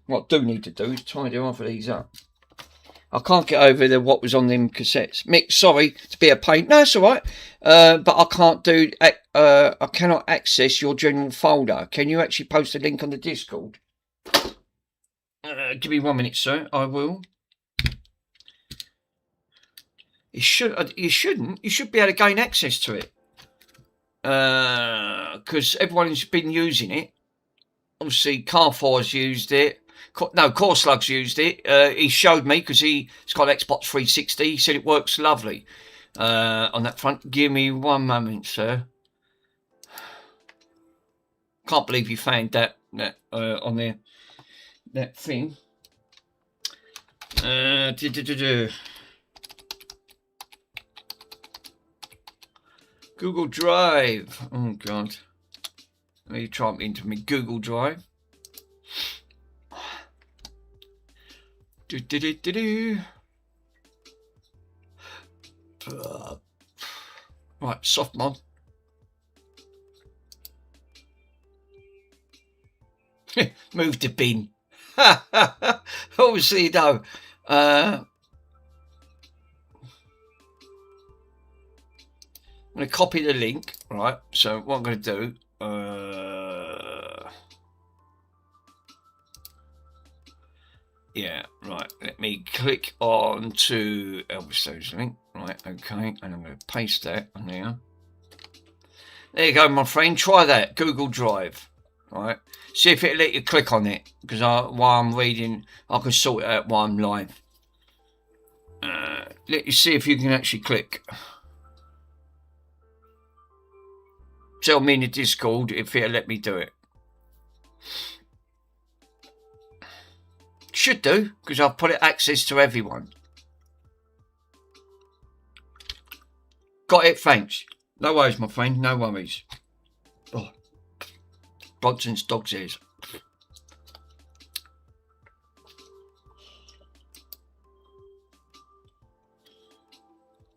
what I do need to do is tidy half of these up. I can't get over what was on them cassettes. Mick, sorry to be a pain. No, it's all right. But I can't do. I cannot access your general folder. Can you actually post a link on the Discord? Give me 1 minute, sir. I will. You shouldn't. You should be able to gain access to it. Because everyone's been using it. Obviously, Carfor's used it. No, Corslug's used it. He showed me because he's got Xbox 360. He said it works lovely on that front. Give me 1 moment, sir. Can't believe you found that on there. That thing. Google Drive. Oh God. You try into me Google Drive. Right, soft mod. Move to bin. Obviously, no. I'm going to copy the link, right? So what I'm going to do, yeah, right. Let me click on to Elvis's link, right? Okay, and I'm going to paste that on there. There you go, my friend. Try that Google Drive, right? See if it'll let you click on it, because while I'm reading, I can sort it out while I'm live. Let you see if you can actually click. Tell me in the Discord if it'll let me do it. Should do, because I've put it access to everyone. Got it, thanks. No worries, my friend, no worries. Oh. Bronson's dog's ears.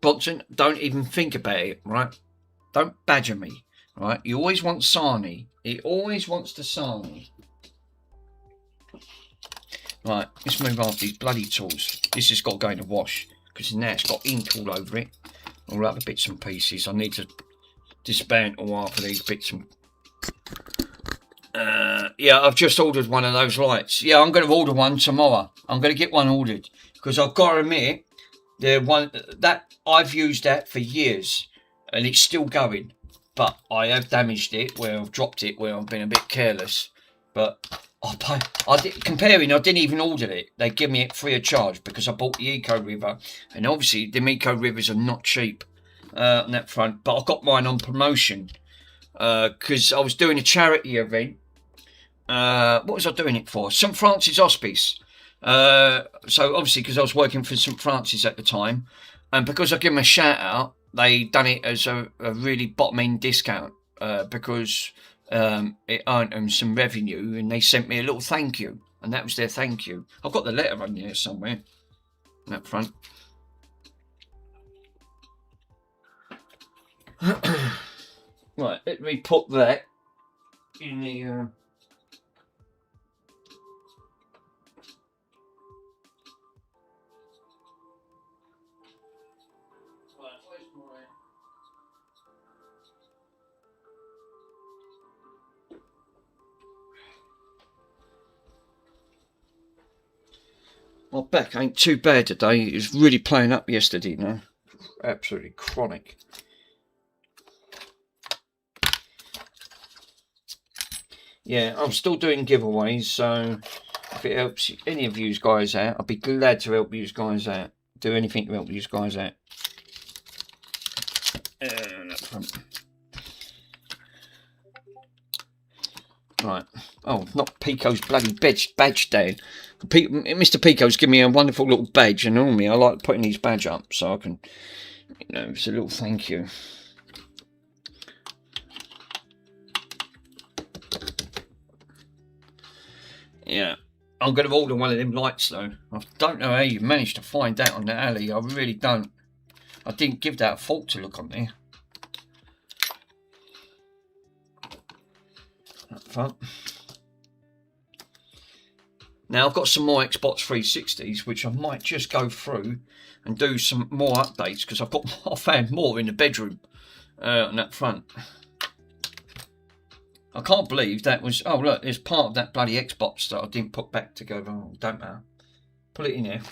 Bronson, don't even think about it, right? Don't badger me, right? You always want Sarnie. He always wants the Sarnie. Right, let's move off these bloody tools. This has got to go in the wash, because now it's got ink all over it. All other bits and pieces. I need to dismantle half of these bits and... yeah, I've just ordered one of those lights. Yeah, I'm going to order one tomorrow. I'm going to get one ordered, because I've got to admit, the one that I've used that for years, and it's still going. But I have damaged it, where I've dropped it, where I've been a bit careless. But comparing, I didn't even order it. They give me it free of charge because I bought the Eco River, and obviously the Eco Rivers are not cheap on that front. But I got mine on promotion because I was doing a charity event. What was I doing it for? St Francis Hospice. So obviously because I was working for St Francis at the time, and because I give them a shout out, they done it as a really bottom end discount because it earned them some revenue, and they sent me a little thank you, and that was their thank you. I've got the letter on there somewhere on that front. Right, let me put that in the my back ain't too bad today. It was really playing up yesterday, no? Absolutely chronic. yeah, I'm still doing giveaways, so if it helps any of you guys out, I'd be glad to help you guys out. Do anything to help you guys out. Right. Oh, not Pico's bloody badge down. Mr. Pico's given me a wonderful little badge, and normally I like putting his badge up so I can, you know, it's a little thank you. Yeah. I'm going to order one of them lights though. I don't know how you managed to find that on the alley. I really don't. I didn't give that a thought to look on there. Up front. Now I've got some more Xbox 360s, which I might just go through and do some more updates because I found more in the bedroom on that front. I can't believe that was. Oh look, there's part of that bloody Xbox that I didn't put back together. Oh, don't matter. Put it in there.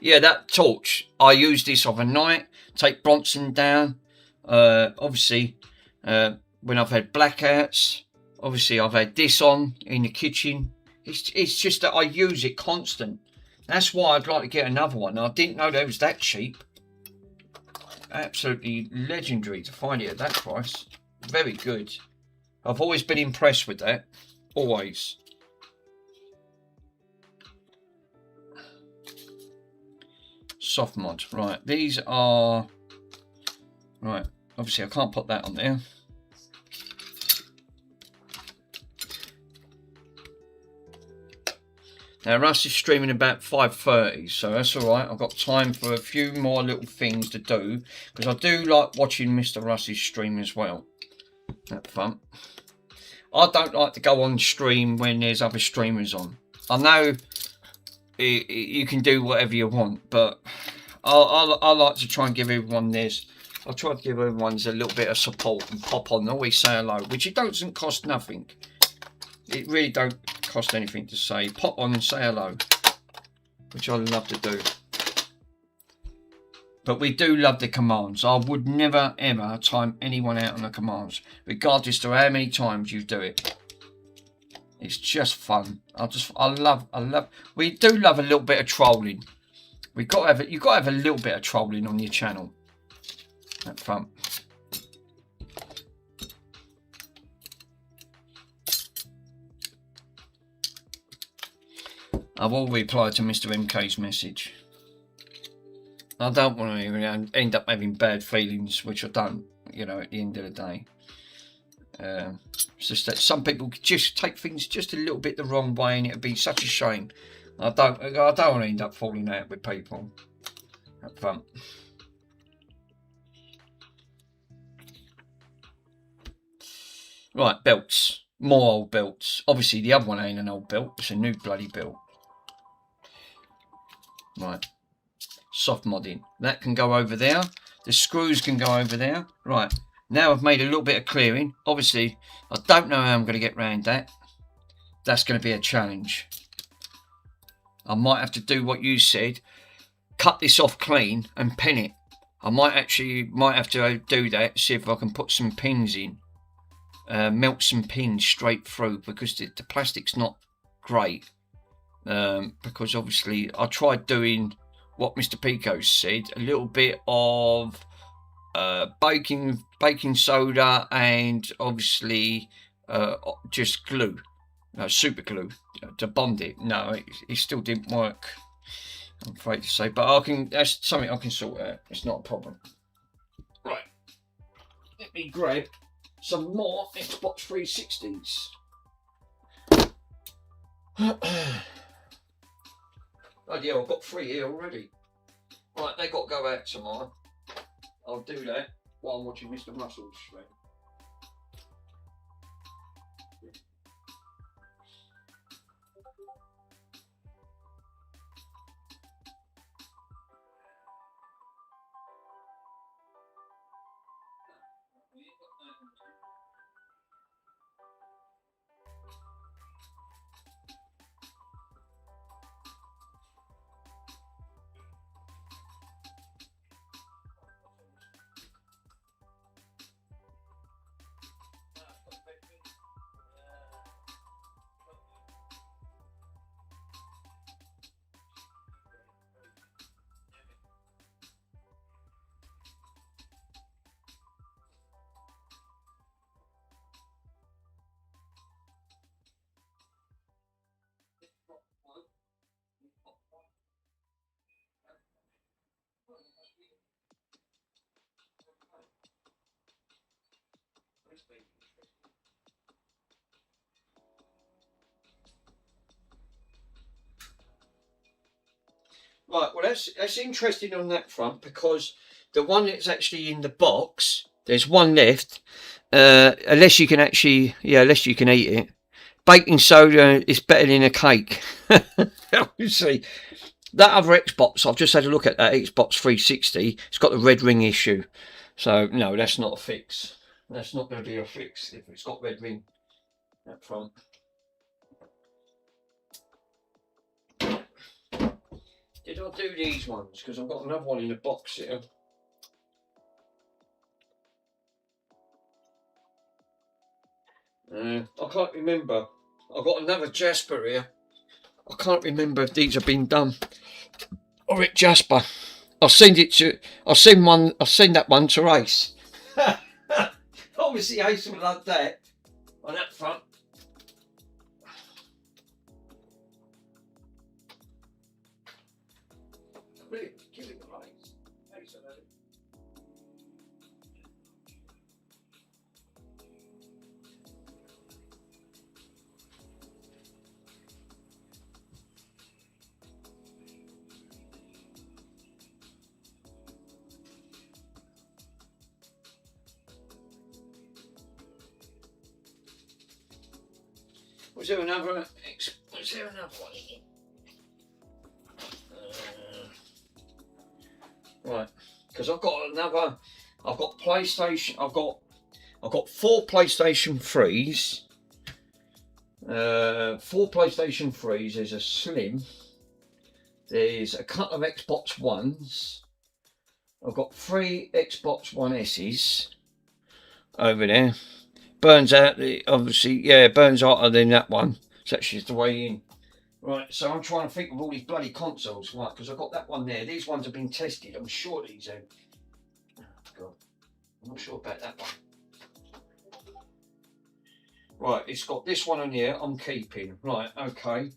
Yeah, that torch. I used this overnight. Take Bronson down. Obviously, when I've had blackouts. Obviously, I've had this on in the kitchen. It's just that I use it constant. That's why I'd like to get another one. I didn't know they was that cheap. Absolutely legendary to find it at that price. Very good. I've always been impressed with that. Always. Soft mod. Right. These are... Right. Obviously, I can't put that on there. Now Russ is streaming about 5:30, so that's alright. I've got time for a few more little things to do, because I do like watching Mr. Russ's stream as well. That's fun. I don't like to go on stream when there's other streamers on. I know you can do whatever you want, but I like to try and give everyone this. I try to give everyone a little bit of support and pop on and always say hello, which it doesn't cost nothing. It really don't cost anything to say. Pop on and say hello, which I love to do. But we do love the commands. I would never ever time anyone out on the commands, regardless of how many times you do it. It's just fun. I love. We do love a little bit of trolling. You've got to have a little bit of trolling on your channel. That's fun. I will reply to Mr. MK's message. I don't want to even end up having bad feelings, which I don't, you know, at the end of the day. It's just that some people just take things just a little bit the wrong way, and it'd be such a shame. I don't want to end up falling out with people. Have fun. Right, belts. More old belts. Obviously, the other one ain't an old belt. It's a new bloody belt. Right. Soft modding. That can go over there. The screws can go over there. Right. Now I've made a little bit of clearing. Obviously, I don't know how I'm going to get around that. That's going to be a challenge. I might have to do what you said. Cut this off clean and pin it. I might have to do that. See if I can put some pins in. Melt some pins straight through, because the plastic's not great. Because obviously I tried doing what Mr. Pico said, a little bit of baking soda and obviously just glue, super glue to bond it. No, it still didn't work, I'm afraid to say, but that's something I can sort out. It's not a problem. Right, let me grab some more Xbox 360s. Oh yeah, I've got 3 here already. Right, they got to go out tomorrow. I'll do that while I'm watching Mr. Russell's stream. Right, well that's interesting on that front, because the one that's actually in the box, there's one left. Unless you can actually, unless you can eat it. Baking soda is better than a cake. Obviously, that other Xbox, I've just had a look at that Xbox 360. It's got the red ring issue. So no, that's not a fix. That's not going to be a fix if it's got red ring up front. Did I do these ones? Because I've got another one in the box here. I can't remember. I've got another Jasper here. I can't remember if these have been done. Or at Jasper. I'll send that one to Ace. Obviously Ace will love that on that front. Give it to Ace. Ace will love it. Was there another one? Right, because I've got PlayStation. I've got 4 PlayStation 3s. 4 PlayStation 3s. There's a Slim. There's a couple of Xbox Ones. I've got 3 Xbox One S's over there. Burns out, obviously, burns hotter than that one. It's actually the way in. Right, so I'm trying to think of all these bloody consoles, right, because I've got that one there. These ones have been tested, I'm sure these have. Oh, God, I'm not sure about that one. Right, it's got this one on here, I'm keeping. Right, okay,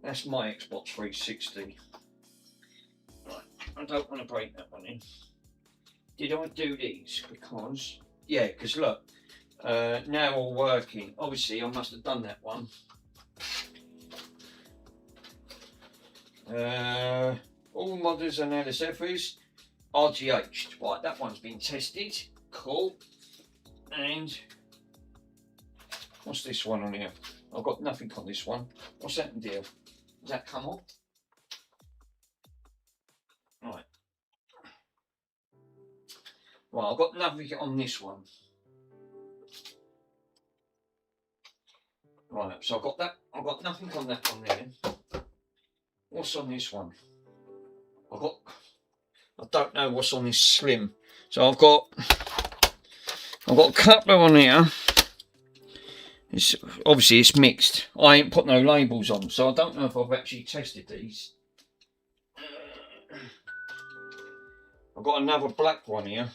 that's my Xbox 360. Right, I don't want to break that one in. Did I do these? Because, because look, now all working. Obviously, I must have done that one. All models and accessories RGH. Right, that one's been tested. Cool. And what's this one on here? I've got nothing on this one. What's that deal? Does that come off? Right. Right, I've got nothing on this one. Right, so I've got nothing on that one there. What's on this one? I don't know what's on this Slim. So I've got a couple on here. Obviously it's mixed. I ain't put no labels on, so I don't know if I've actually tested these. I've got another black one here.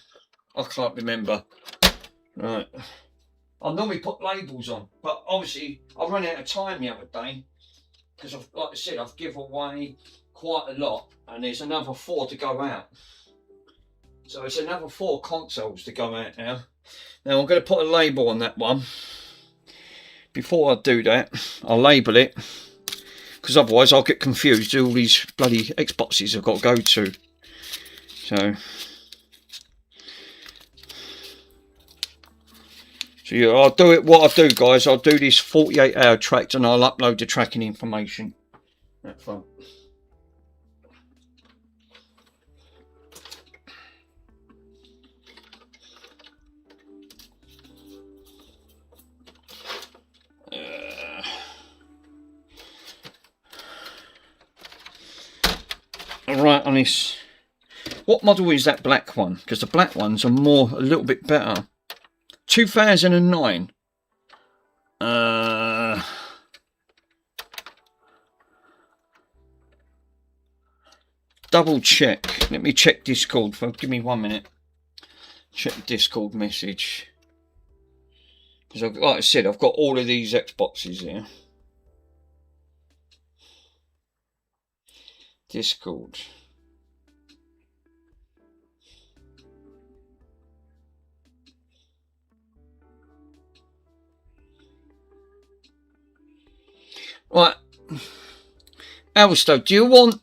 I can't remember. Right. I normally put labels on, but obviously I ran out of time the other day, because like I said, I've given away quite a lot, and there's another 4 to go out. So it's another 4 consoles to go out now. Now I'm going to put a label on that one. Before I do that, I'll label it, because otherwise I'll get confused with all these bloody Xboxes I've got to go to. So yeah, I'll do it. What I'll do, guys, I'll do this 48-hour track, and I'll upload the tracking information. That's fine. Right on this. What model is that black one? Because the black ones are a little bit better. 2009. Double check. Let me check Discord. Give me 1 minute. Check the Discord message. Because like I said, I've got all of these Xboxes here. Discord. Right, Alsto, do you want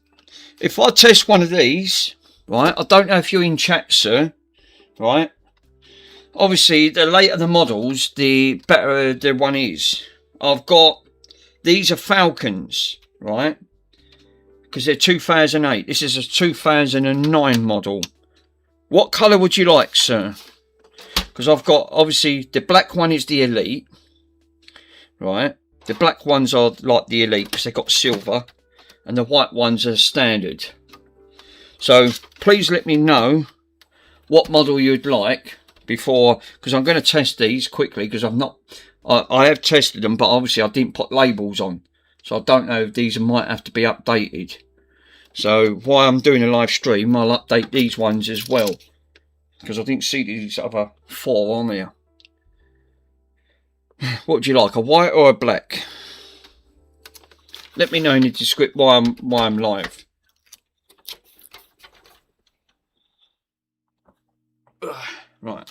if I test one of these, right, I don't know if you're in chat, sir, right? Obviously, the later the models, the better the one is. I've got, these are Falcons, right? Because they're 2008. This is a 2009 model. What colour would you like, sir? Because I've got, obviously, the black one is the Elite, right? The black ones are like the Elite because they've got silver, and the white ones are standard. So please let me know what model you'd like before, because I'm going to test these quickly, because I have tested them, but obviously I didn't put labels on, so I don't know if these might have to be updated. So while I'm doing a live stream, I'll update these ones as well, because I didn't see these other 4 on there. What would you like, a white or a black? Let me know in the description why I'm live. Right.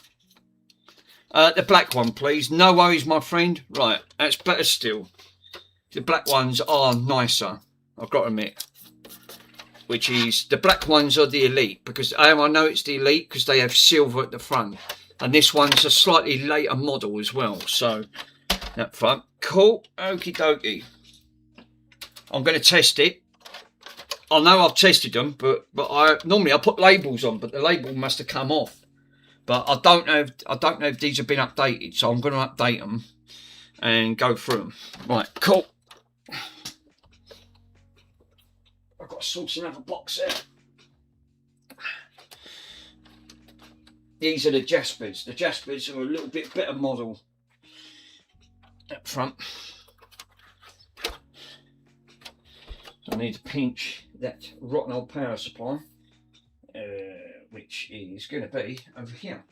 The black one, please. No worries, my friend. Right, that's better still. The black ones are nicer, I've got to admit. Which is, the black ones are the Elite, because I know it's the Elite because they have silver at the front. And this one's a slightly later model as well. So, that front. Cool. Okie dokie. I'm going to test it. I know I've tested them, but normally I put labels on, but the label must have come off. But I don't know if these have been updated, so I'm going to update them and go through them. Right, cool. I've got to source another box there. These are the Jaspers. The Jaspers are a little bit better model up front. So I need to pinch that rotten old power supply, which is going to be over here.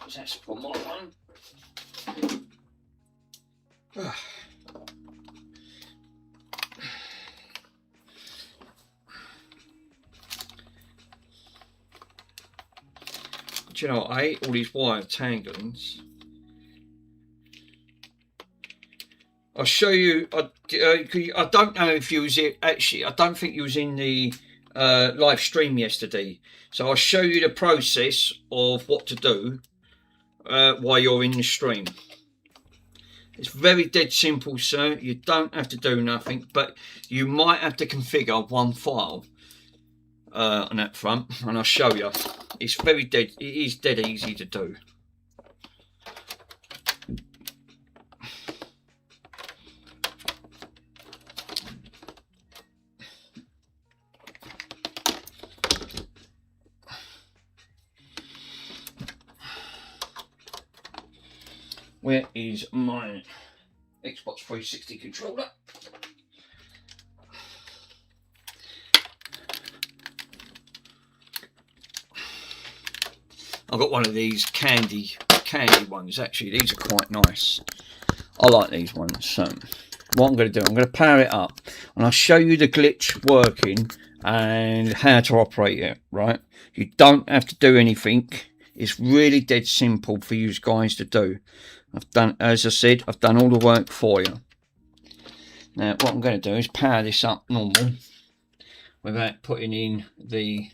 So that's for my one. Do you know, I hate all these wire tanglings. I'll show you. I don't know if you was it. Actually, I don't think you was in the live stream yesterday. So I'll show you the process of what to do while you're in the stream. It's very dead simple, sir. You don't have to do nothing, but you might have to configure one file on that front, and I'll show you. It's very dead. It is dead easy to do. Where is my Xbox 360 controller? I've got one of these candy ones. Actually, these are quite nice. I like these ones. So what I'm going to do, I'm going to power it up, and I'll show you the glitch working and how to operate it. Right? You don't have to do anything. It's really dead simple for you guys to do. I've done, as I said, I've done all the work for you. Now, what I'm going to do is power this up normal without putting in the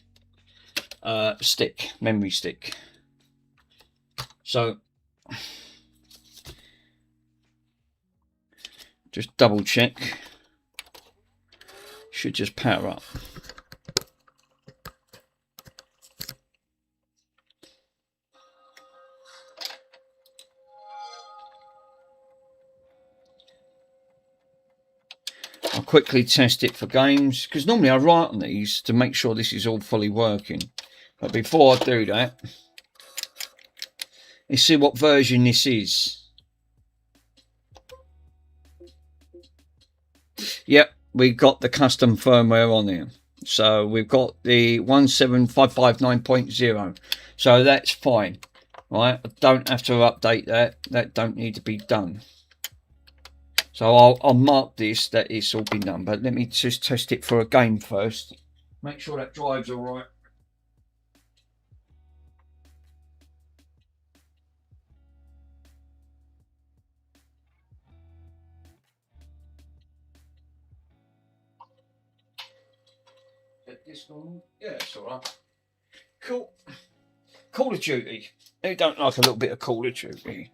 memory stick. So, just double check. Should just power up. I'll quickly test it for games, because normally I write on these to make sure this is all fully working. But before I do that, let's see what version this is. Yep, we got the custom firmware on there. So we've got the 17559.0. So that's fine. Right, I don't have to update that. That don't need to be done. So I'll mark this that it's all been done, but let me just test it for a game first. Make sure that drive's all right. this normal? Yeah, it's alright. Cool. Call of Duty. Who don't like a little bit of Call of Duty?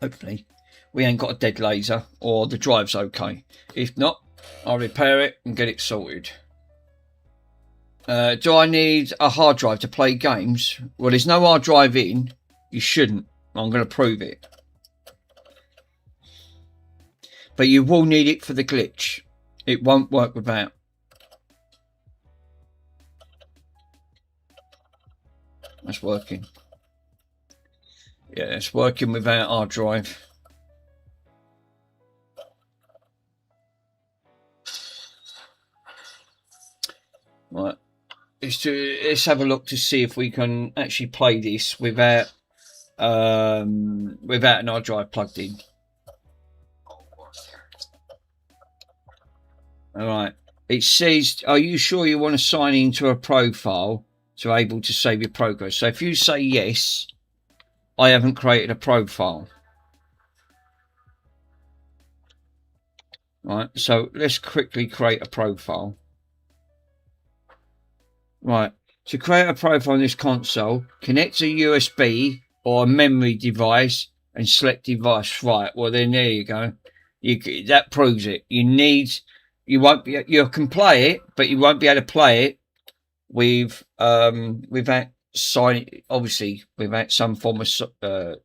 Hopefully we ain't got a dead laser or the drive's okay. If not, I'll repair it and get it sorted. Do I need a hard drive to play games? Well, there's no hard drive in. You shouldn't. I'm going to prove it. But you will need it for the glitch. It won't work without. That's working. Yeah, it's working without hard drive. Right. Let's have a look to see if we can actually play this without an hard drive plugged in. All right. It says, are you sure you want to sign into a profile to be able to save your progress? So if you say yes, I haven't created a profile. Right. So let's quickly create a profile. Right. To create a profile on this console, connect a USB or a memory device and select device. Right. Well, then there you go. That proves it. You can play it, but you won't be able to play it without signing. Obviously, without some form of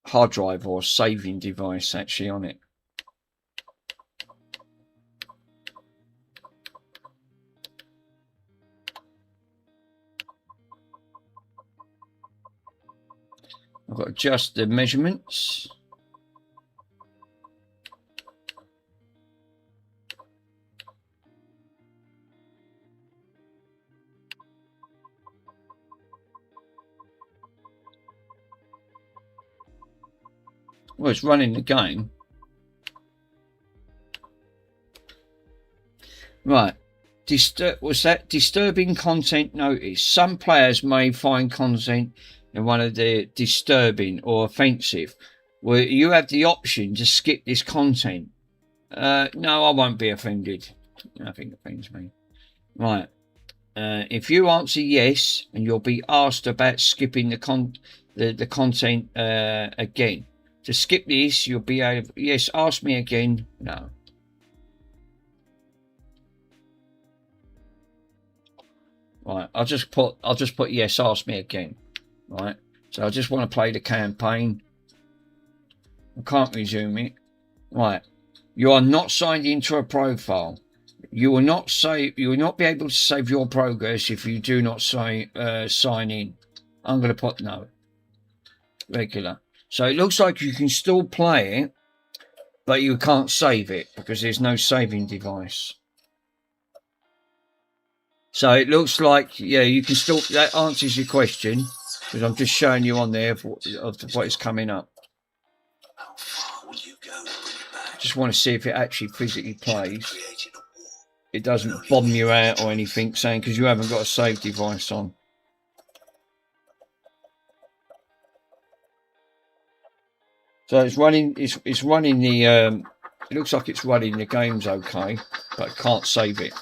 hard drive or saving device actually on it. I've got to adjust the measurements. Well, it's running the game. Right. Was that disturbing content notice? Some players may find content in one of the disturbing or offensive. Well, you have the option to skip this content. No, I won't be offended. Nothing offends me. Right. If you answer yes, and you'll be asked about skipping the content again. To skip this, you'll be able. Yes, ask me again. No. Right. I'll just put yes. Ask me again. Right. So I just want to play the campaign. I can't resume it. Right. You are not signed into a profile. You will not be able to save your progress if you do not sign in. I'm going to put no. Regular. So it looks like you can still play it, but you can't save it because there's no saving device. So it looks like, yeah, you can still, that answers your question, because I'm just showing you on there of what is coming up. How far will you go to bring it back? Just want to see if it actually physically plays. It doesn't bomb you out or anything, saying because you haven't got a save device on. So it's running. It's running the. It looks like it's running the games okay, but I can't save it.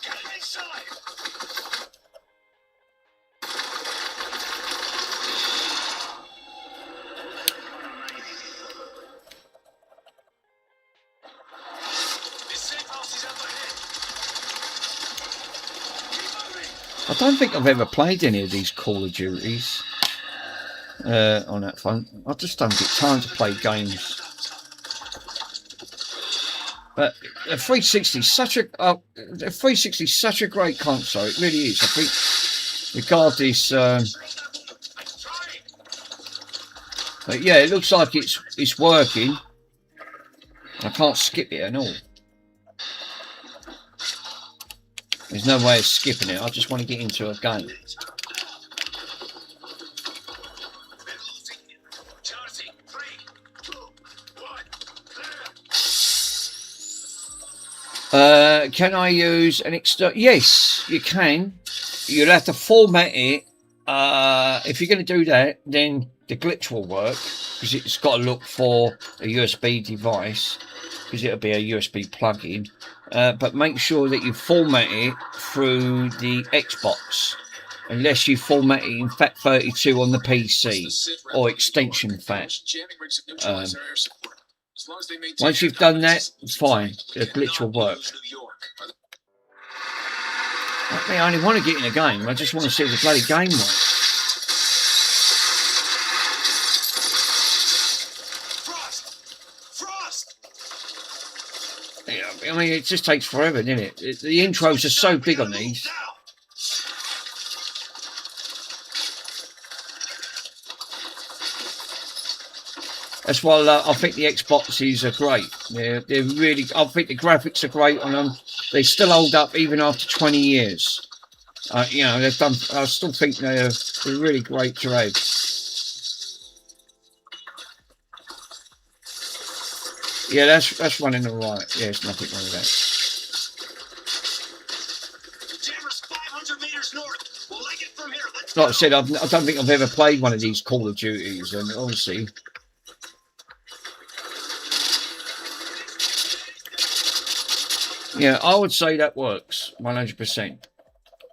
I don't think I've ever played any of these Call of Duties on that front. I just don't get time to play games. But the 360 is such a great console. It really is. I think regardless. But yeah, it looks like it's working. I can't skip it at all. There's no way of skipping it. I just want to get into a game. Can I use an external? Yes, you can. You'll have to format it. If you're going to do that, then the glitch will work because it's got to look for a USB device because it'll be a USB plug-in. But make sure that you format it through the Xbox, unless you format it in FAT32 on the PC or extension FAT. Once you've done that, it's fine. The glitch will work. I only want to get in a game. I just want to see the bloody game work. Yeah, I mean, it just takes forever, doesn't it? The intros are so big on these. That's why I think the Xboxes are great. They're really. I think the graphics are great on them. They still hold up even after 20 years. You know, they've done. I still think they're really great to have. Yeah, that's running all right. Yeah, there's nothing wrong with that. Jammer's 500 meters north. We'll leg it from here. Like I said, I don't think I've ever played one of these Call of Duties, and obviously. Yeah, I would say that works 100%.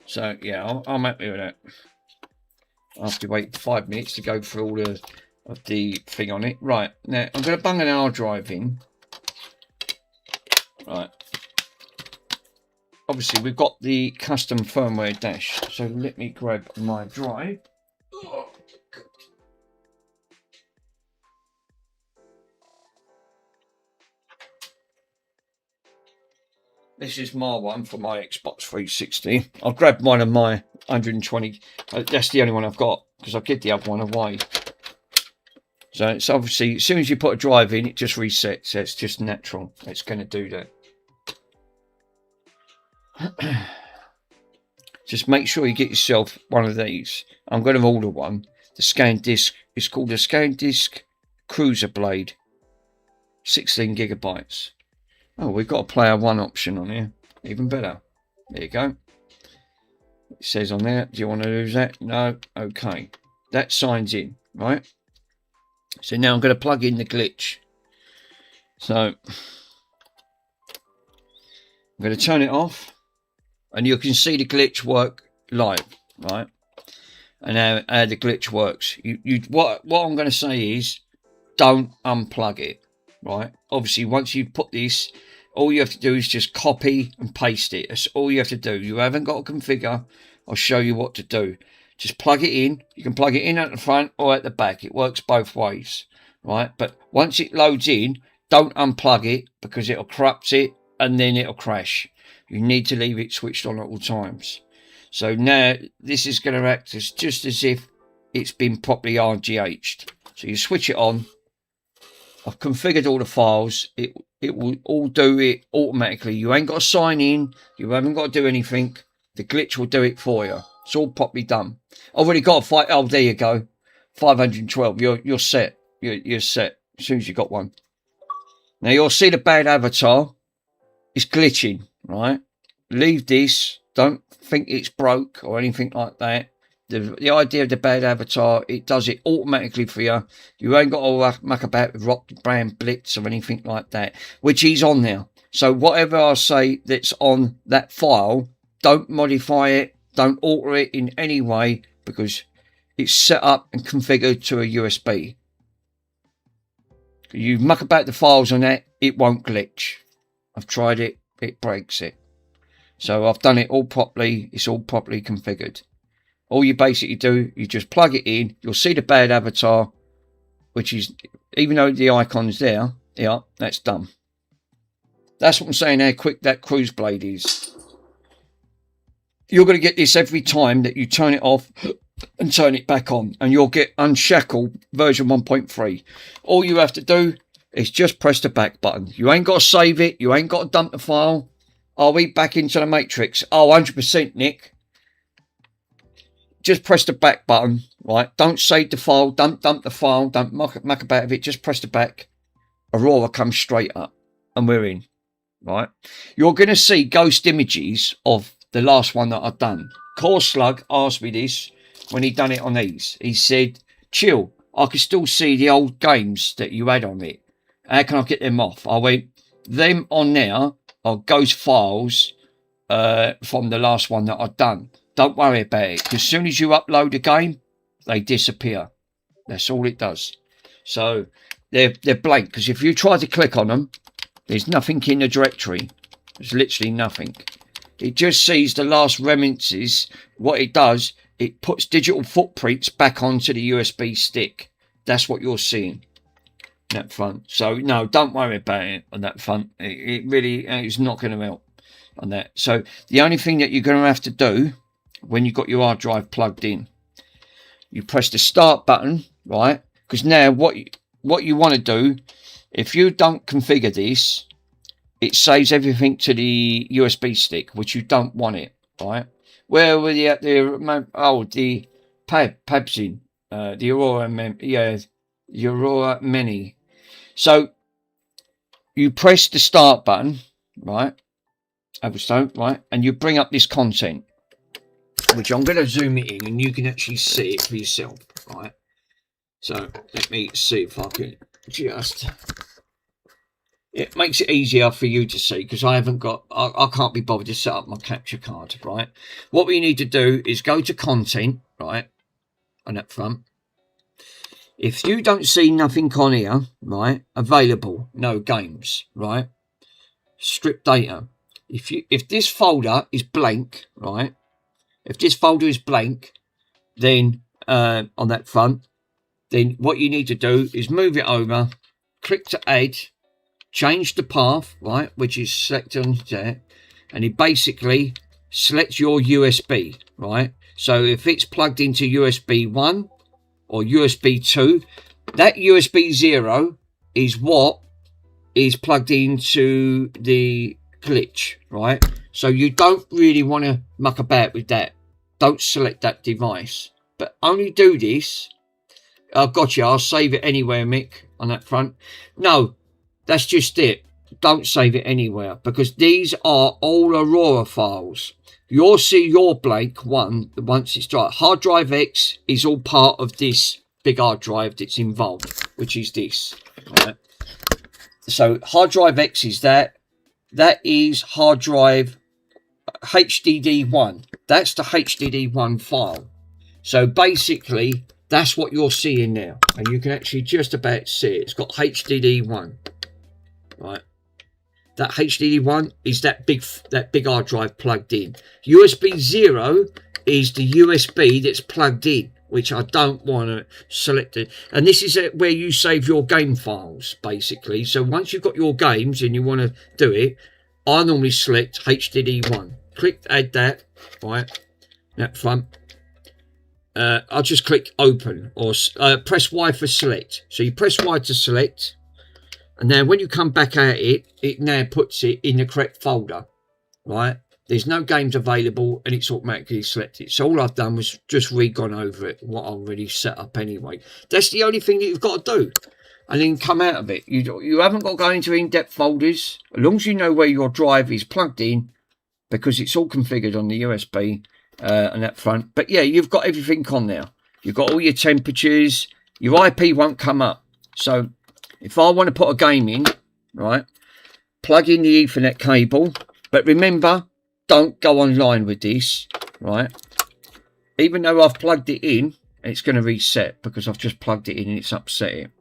So yeah, I'm happy with that. I have to wait 5 minutes to go through all of the thing on it. Right, now I'm going to bung an hard drive in. Right. Obviously, we've got the custom firmware dash. So let me grab my drive. This is my one for my Xbox 360. I'll grab mine of my 120. That's the only one I've got because I'll give the other one away. So it's obviously, as soon as you put a drive in, it just resets. So it's just natural. It's going to do that. Just make sure you get yourself one of these. I'm going to order one. The scan disc. It's called a scan disc cruiser blade. 16 gigabytes. Oh, we've got a player one option on here. Even better. There you go. It says on there, do you want to use that? No. Okay. That signs in, right? So now I'm going to plug in the glitch. So I'm going to turn it off. And you can see the glitch work live, right? And how the glitch works. What I'm going to say is, don't unplug it. Right, obviously once you put this, all you have to do is just copy and paste it. That's all you have to do. You haven't got to configure. I'll show you what to do. Just plug it in. You can plug it in at the front or at the back. It works both ways, right? But once it loads in, don't unplug it because it'll corrupt it and then it'll crash. You need to leave it switched on at all times. So now this is going to act as just as if it's been properly RGH'd. So you switch it on. I've configured all the files. It will all do it automatically. You ain't got to sign in. You haven't got to do anything. The glitch will do it for you. It's all properly done. I've already got a fight. Oh, there you go. 512. You're set. You're set as soon as you got one. Now you'll see the bad avatar. It's glitching, right? Leave this. Don't think it's broke or anything like that. The idea of the bad avatar, it does it automatically for you. You ain't got to muck about with Rock Brand Blitz or anything like that, which is on there. So whatever I say that's on that file, don't modify it, don't alter it in any way because it's set up and configured to a USB. You muck about the files on that, it won't glitch. I've tried it, it breaks it. So I've done it all properly, it's all properly configured. All you basically do, you just plug it in. You'll see the bad avatar, which is, even though the icon's there, yeah, that's done. That's what I'm saying, how quick that cruise blade is. You're going to get this every time that you turn it off and turn it back on. And you'll get Unshackled version 1.3. All you have to do is just press the back button. You ain't got to save it. You ain't got to dump the file. Are we back into the Matrix? Oh, 100%, Nick. Just press the back button, right? Don't save the file, don't dump the file, don't muck about with it, just press the back. Aurora comes straight up and we're in, right? You're going to see ghost images of the last one that I've done. Core Slug asked me this when he done it on these. He said, Chill, I could still see the old games that you had on it. How can I get them off? I went, them on there are ghost files from the last one that I've done. Don't worry about it, because as soon as you upload a game, they disappear. That's all it does. So they're blank, because if you try to click on them, there's nothing in the directory. There's literally nothing. It just sees the last remnants. What it does, it puts digital footprints back onto the USB stick. That's what you're seeing on that front. So no, don't worry about it on that front. It really is not going to help on that. So the only thing that you're going to have to do when you've got your hard drive plugged in, you press the start button, right? Because now what you want to do, if you don't configure this, it saves everything to the USB stick, which you don't want it, right? Where were you at the, oh, the Pabs in, the Aurora, the Aurora Mini. So you press the start button, right? Right? And you bring up this content, which I'm going to zoom it in and you can actually see it for yourself, right? So let me see if I can just... It makes it easier for you to see, because I haven't got... I can't be bothered to set up my capture card, right? What we need to do is go to content, right? On that front. If you don't see nothing on here, right? Available, no games, right? Strip data. If this folder is blank, right? If this folder is blank, then on that front, then what you need to do is move it over, click to add, change the path, right, which is selected on there, and it basically selects your USB, right? So if it's plugged into USB 1 or USB 2, that USB 0 is what is plugged into the glitch, right? So you don't really want to muck about with that. Don't select that device, but only do this. I've got you. I'll save it anywhere, Mick, on that front. No, that's just it. Don't save it anywhere, because these are all Aurora files. You'll see your blank one once it's dry. Hard drive X is all part of this big hard drive that's involved, which is this. Right? So hard drive X is that. That is hard drive HDD1. That's the HDD1 file. So basically, that's what you're seeing now. And you can actually just about see it. It's got HDD1. Right. That HDD1 is that big hard drive plugged in. USB 0 is the USB that's plugged in, which I don't want to select it. And this is where you save your game files, basically. So once you've got your games and you want to do it, I normally select HDD1. Click add that, right, that front. I'll just click open or press Y for select. So you press Y to select. And now when you come back at it, it now puts it in the correct folder, right? There's no games available and it's automatically selected. So all I've done was just re-gone over it, what I already set up anyway. That's the only thing that you've got to do. And then come out of it. You haven't got to go into in-depth folders. As long as you know where your drive is plugged in, because it's all configured on the USB on that front. But yeah, you've got everything on there. You've got all your temperatures. Your IP won't come up. So if I want to put a game in, right, plug in the Ethernet cable. But remember, don't go online with this, right? Even though I've plugged it in, it's going to reset because I've just plugged it in and it's upset it.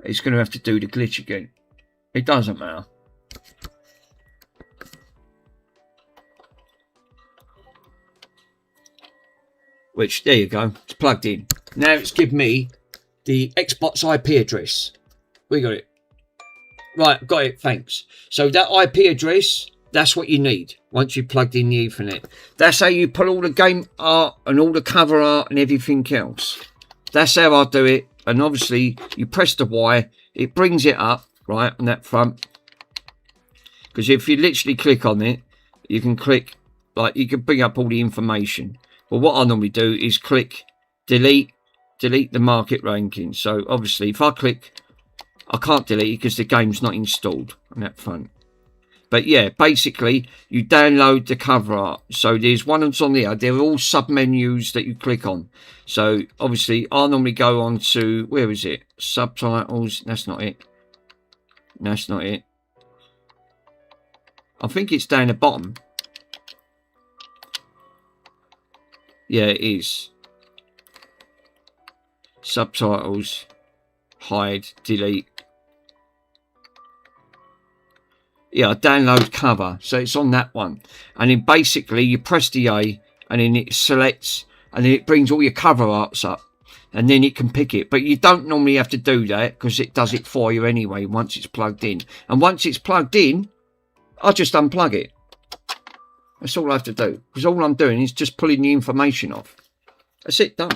It's going to have to do the glitch again. It doesn't matter. Which, there you go. It's plugged in. Now it's given me the Xbox IP address. We got it. Right, got it. Thanks. So that IP address, that's what you need once you plugged in the Ethernet. That's how you put all the game art and all the cover art and everything else. That's how I do it. And obviously, you press the Y, it brings it up, right, on that front. Because if you literally click on it, you can click, like, you can bring up all the information. But what I normally do is click delete the market ranking. So obviously, if I click, I can't delete it because the game's not installed on that front. But yeah, basically you download the cover art. So there's one that's on there. They're all sub-menus that you click on. So obviously I normally go on to, where is it? Subtitles. That's not it. That's not it. I think it's down the bottom. Yeah, it is. Subtitles. Hide. Delete. Yeah, download cover. So it's on that one. And then basically you press the A and then it selects and then it brings all your cover arts up. And then it can pick it. But you don't normally have to do that because it does it for you anyway once it's plugged in. And once it's plugged in, I just unplug it. That's all I have to do. Because all I'm doing is just pulling the information off. That's it, done.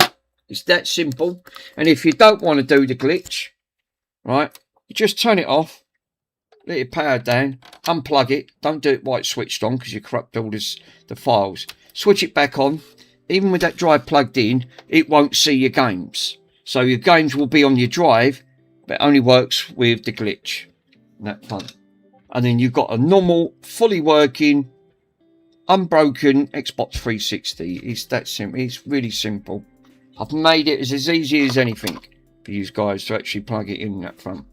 It's that simple. And if you don't want to do the glitch, right, you just turn it off. Let it power down, unplug it. Don't do it while it's switched on because you corrupt all the files. Switch it back on. Even with that drive plugged in, it won't see your games. So your games will be on your drive, but it only works with the glitch. That's done. And then you've got a normal, fully working, unbroken Xbox 360. It's that simple. It's really simple. I've made it as easy as anything for you guys to actually plug it in that front.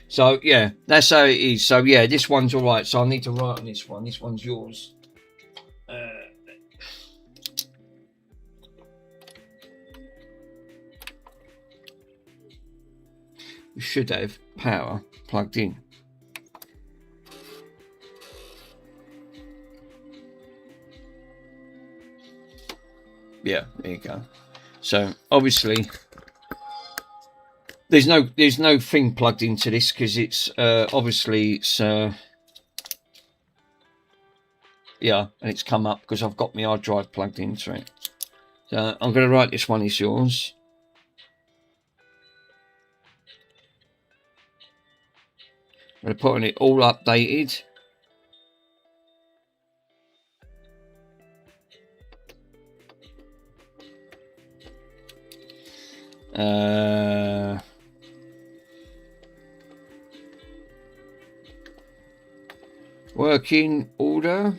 So, yeah, that's how it is. So, yeah, this one's all right. So, I need to write on this one. This one's yours. We should have power plugged in. Yeah, there you go. So, obviously... There's no thing plugged into this because it's obviously it's yeah, and it's come up because I've got my hard drive plugged into it. So I'm going to write this one is yours. I'm going to put on it all updated. Working order.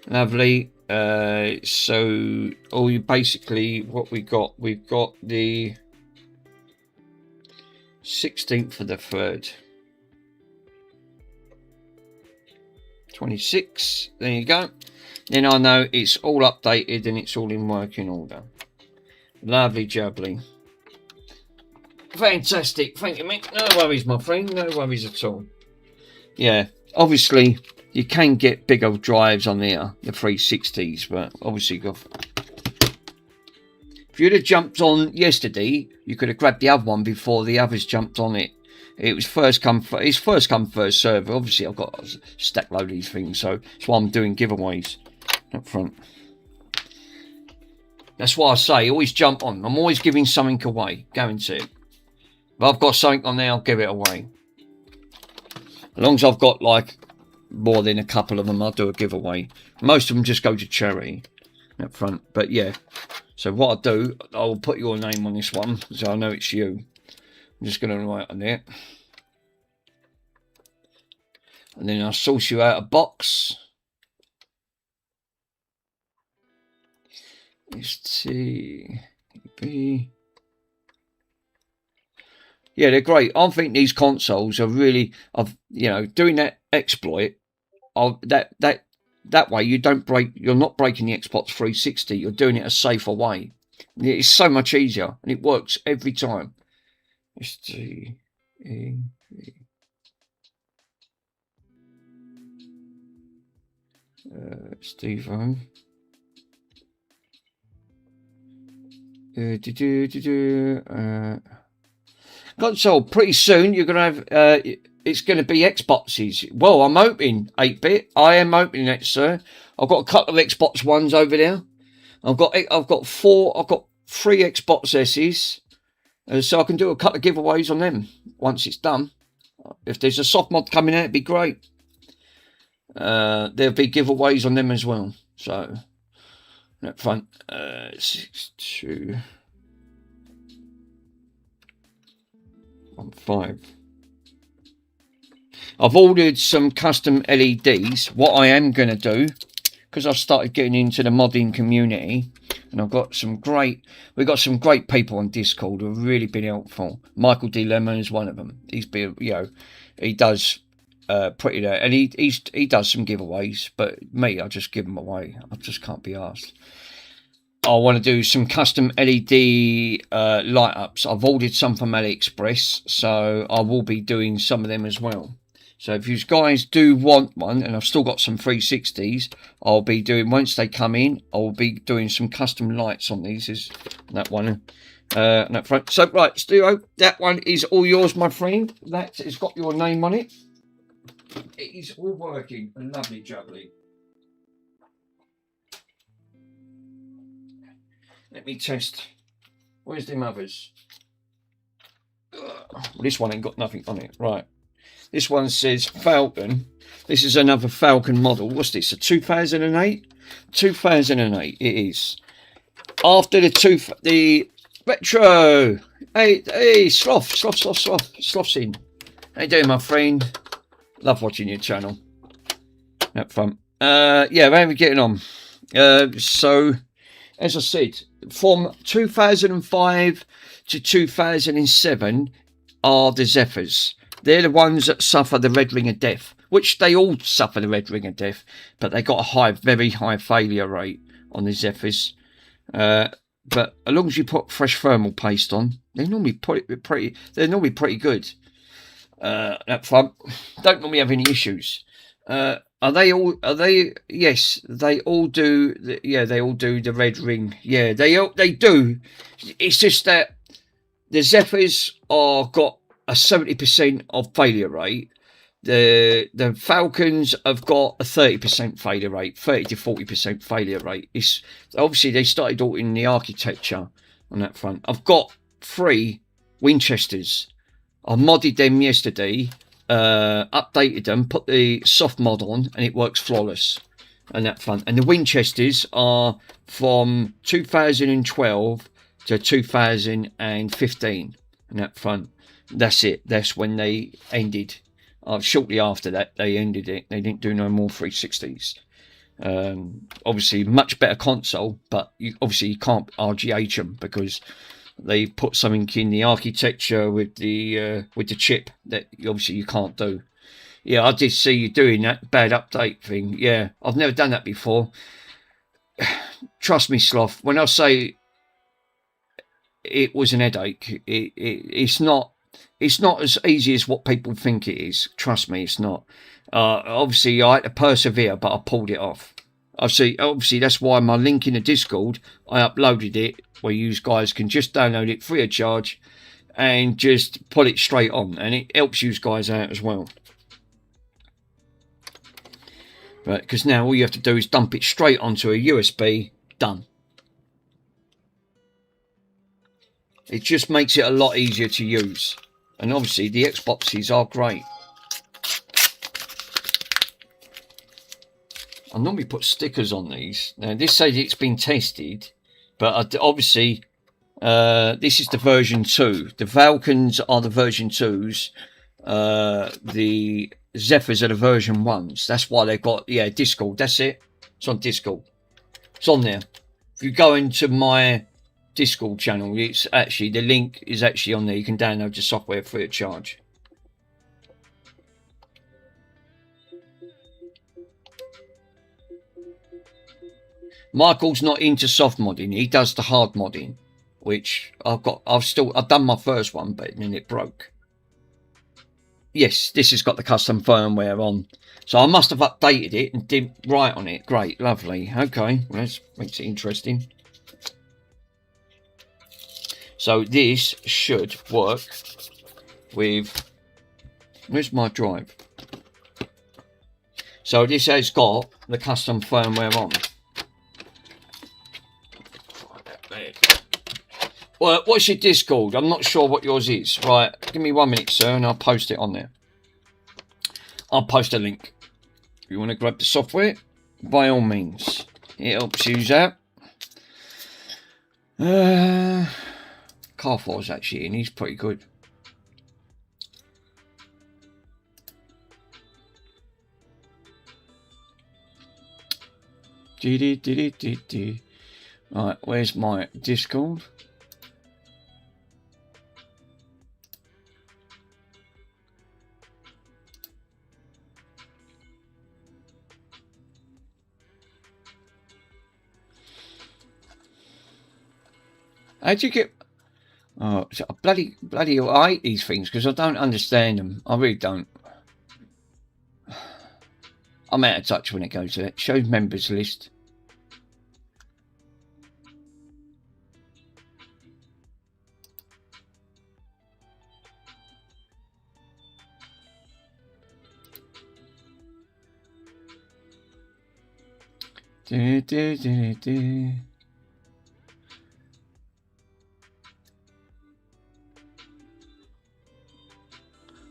Lovely. So all you basically what we've got the 16th of the 3rd. 26. There you go. Then I know it's all updated and it's all in working order. Lovely jubbly. Fantastic. Thank you, mate. No worries, my friend. No worries at all. Yeah, obviously, you can get big old drives on there, the 360s, but obviously, if you'd have jumped on yesterday, you could have grabbed the other one before the others jumped on it. It was first come, it's first come, first serve. Obviously, I've got a stack load of these things, so that's why I'm doing giveaways up front. That's why I say, always jump on. I'm always giving something away, guaranteed. If I've got something on there, I'll give it away. As long as I've got like more than a couple of them, I'll do a giveaway. Most of them just go to charity up front. But yeah, so what I'll do, I'll put your name on this one so I know it's you. I'm just going to write on it. And then I'll source you out a box. STB. Yeah, they're great. I think these consoles are really, doing that exploit. That way you don't break. You're not breaking the Xbox 360. You're doing it a safer way. It's so much easier, and it works every time. STB. Steve-O. Console, pretty soon you're going to have, it's going to be Xboxes. Well, I'm hoping 8-bit. I am hoping that, sir. I've got a couple of Xbox Ones over there. I've got 3 Xbox S's. So I can do a couple of giveaways on them once it's done. If there's a soft mod coming out, it'd be great. There'll be giveaways on them as well. So, up front, 62. 5. I've ordered some custom LEDs. What I am going to do, because I've started getting into the modding community, and we've got some great people on Discord who have really been helpful. Michael D. Lemon is one of them. He's been, he does pretty, and he does some giveaways, but me, I just give them away. I just can't be asked. I want to do some custom LED light ups. I've ordered some from AliExpress, so I will be doing some of them as well. So if you guys do want one, and I've still got some 360s, I'll be doing, once they come in, I'll be doing some custom lights on these. Is that one, that front. So right, Stu, that one is all yours, my friend. That has got your name on it. It is all working. Lovely jubbly. Let me test. Where's them others? Well, this one ain't got nothing on it. Right. This one says Falcon. This is another Falcon model. What's this? A 2008? 2008 it is. After the retro. Hey, Sloth's in. How you doing, my friend? Love watching your channel. Up front. Yeah, how are we getting on? So, as I said, from 2005 to 2007 are the Zephyrs. They're the ones that suffer the red ring of death, which they all suffer the red ring of death, but they got a very high failure rate on the Zephyrs. But as long as you put fresh thermal paste on, they're normally pretty good. Up front, don't normally have any issues. Yes, they all do. Yeah, they all do the red ring. Yeah, they do. It's just that the Zephyrs are got a 70% of failure rate. The Falcons have got a 30% failure rate, 30 to 40% failure rate. It's obviously they started altering the architecture on that front. I've got 3 Winchesters. I modded them yesterday, updated them, put the soft mod on, and it works flawless on that front. And the Winchesters are from 2012 to 2015 on that front. That's it. That's when they ended. Shortly after that, they ended it. They didn't do no more 360s. Obviously, much better console, but you can't RGH them because they put something in the architecture with the chip that obviously you can't do. Yeah, I did see you doing that bad update thing. Yeah, I've never done that before. Trust me, Sloth. When I say it was an headache, it's not. It's not as easy as what people think it is. Trust me, it's not. Obviously, I had to persevere, but I pulled it off. Obviously, that's why my link in the Discord, I uploaded it, where you guys can just download it free of charge and just put it straight on. And it helps you guys out as well. Right, because now all you have to do is dump it straight onto a USB. Done. It just makes it a lot easier to use. And obviously the Xboxes are great. I normally put stickers on these. Now this says it's been tested, but obviously this is the version 2. The Falcons are the version 2s. The Zephyrs are the version 1s. That's why they've got, yeah, Discord. That's it. It's on Discord. It's on there. If you go into my Discord channel, it's actually, the link is actually on there. You can download the software free of charge. Michael's not into soft modding. He does the hard modding, which I've done my first one, but then it broke. Yes, this has got the custom firmware on, so I must have updated it and did right on it. Great, lovely. Okay, well, that makes it interesting. So this should work with, where's my drive? So this has got the custom firmware on. Well, what's your Discord? I'm not sure what yours is. Right, give me 1 minute, sir, and I'll post it on there. I'll post a link. If you want to grab the software, by all means. It helps you out. Carfor's actually in, he's pretty good. Right, where's my Discord? How'd you get... Oh, bloody, I hate these things because I don't understand them. I really don't. I'm out of touch when it goes to it. Show members list.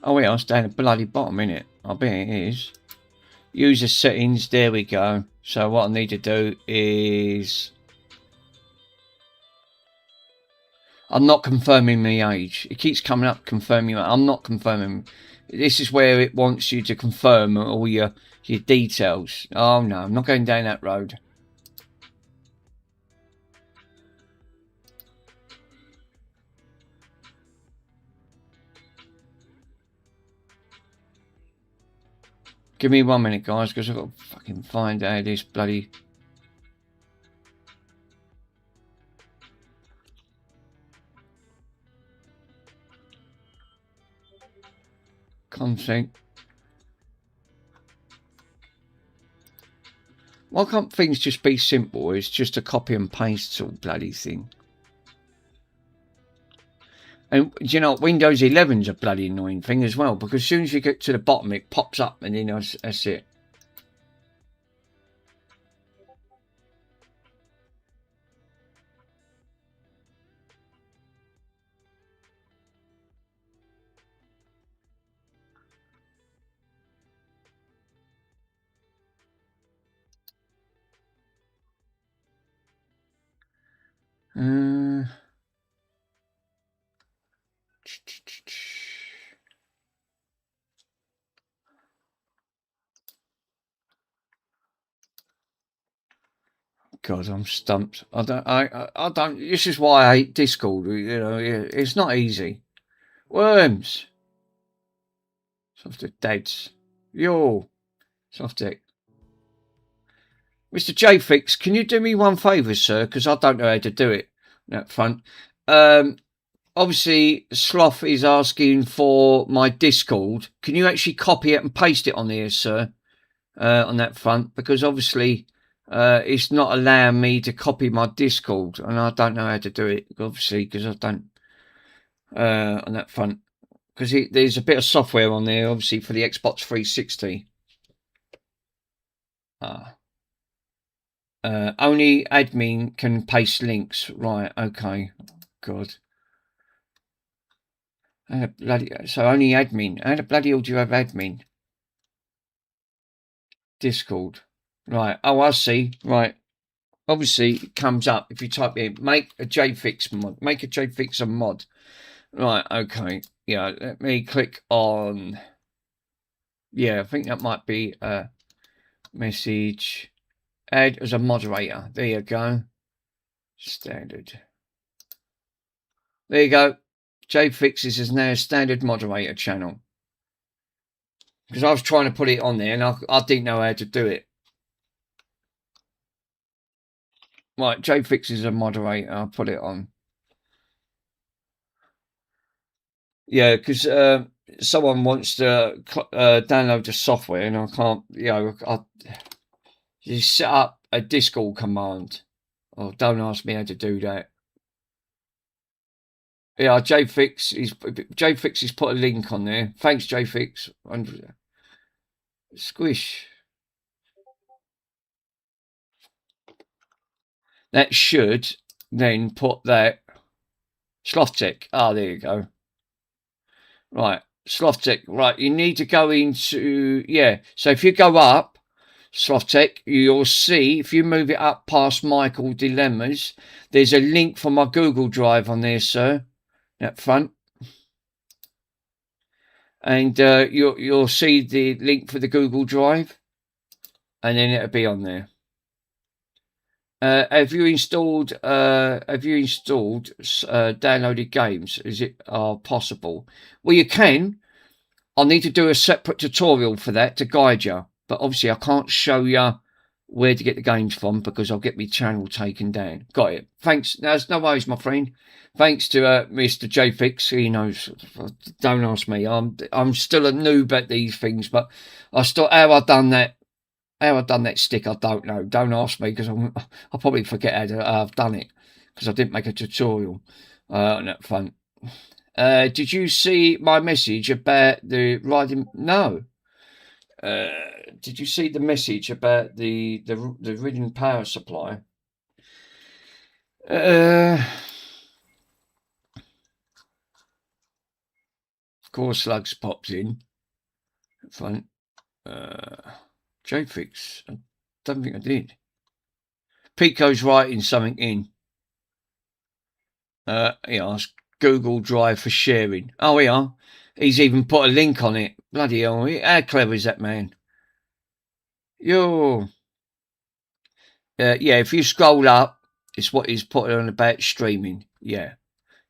Oh yeah, it's down the bloody bottom, innit? I bet it is. User settings, there we go. So what I need to do is... I'm not confirming my age. It keeps coming up confirming. I'm not confirming. This is where it wants you to confirm all your details. Oh no, I'm not going down that road. Give me 1 minute, guys, because I've got to fucking find out this bloody... content. Why can't things just be simple? It's just a copy and paste sort of bloody thing. And do you know, Windows 11's a bloody annoying thing as well, because as soon as you get to the bottom, it pops up and then that's it. God, I'm stumped. I don't. This is why I hate Discord. You know, it's not easy. Worms. Soft deads. Yo. Soft deck. Mr. J-Fix, can you do me one favour, sir? Because I don't know how to do it up front. Obviously, Sloth is asking for my Discord. Can you actually copy it and paste it on here, sir? On that front, because obviously it's not allowing me to copy my Discord, and I don't know how to do it, obviously, because I don't on that front. Because there's a bit of software on there, obviously, for the Xbox 360. Only admin can paste links. Right, okay. God. So only admin. How the bloody hell do you have admin? Discord. Right. Oh, I see. Right. Obviously, it comes up if you type in make a JFix mod. Make a JFix a mod. Right. Okay. Yeah. Let me click on. Yeah, I think that might be a message. Add as a moderator. There you go. Standard. There you go. JFixes is now a standard moderator channel. Because I was trying to put it on there and I didn't know how to do it. Right, JFix is a moderator. I'll put it on. Yeah, because someone wants to download the software and I can't, you know, you set up a Discord command. Oh, don't ask me how to do that. Yeah, JFix is put a link on there. Thanks, JFix. Squish. That should then put that Sloth Tech. Ah, there you go. Right, Sloth Tech. Right, you need to go into, yeah. So if you go up, Sloth Tech, you'll see, if you move it up past Michael Dilemmas, there's a link for my Google Drive on there, sir. That front. And you'll see the link for the Google Drive. And then it'll be on there. Have you installed downloaded games? Is it possible? Well, you can. I'll need to do a separate tutorial for that to guide you. But obviously I can't show you where to get the games from because I'll get my channel taken down. Got it. Thanks. There's no worries, my friend. Thanks to Mr. JFix. He knows. Don't ask me. I'm still a noob at these things, but how I done that stick, I don't know. Don't ask me because I'll probably forget how I've done it because I didn't make a tutorial on that front. Did you see my message about the riding? No. Did you see the message about the ridden power supply? Core Slugs pops in front. JFix. I don't think I did. Pico's writing something in. He asked Google Drive for sharing. Oh, we are. He's even put a link on it. Bloody hell. How clever is that man? Yo. Yeah, if you scroll up, it's what he's put on about streaming. Yeah.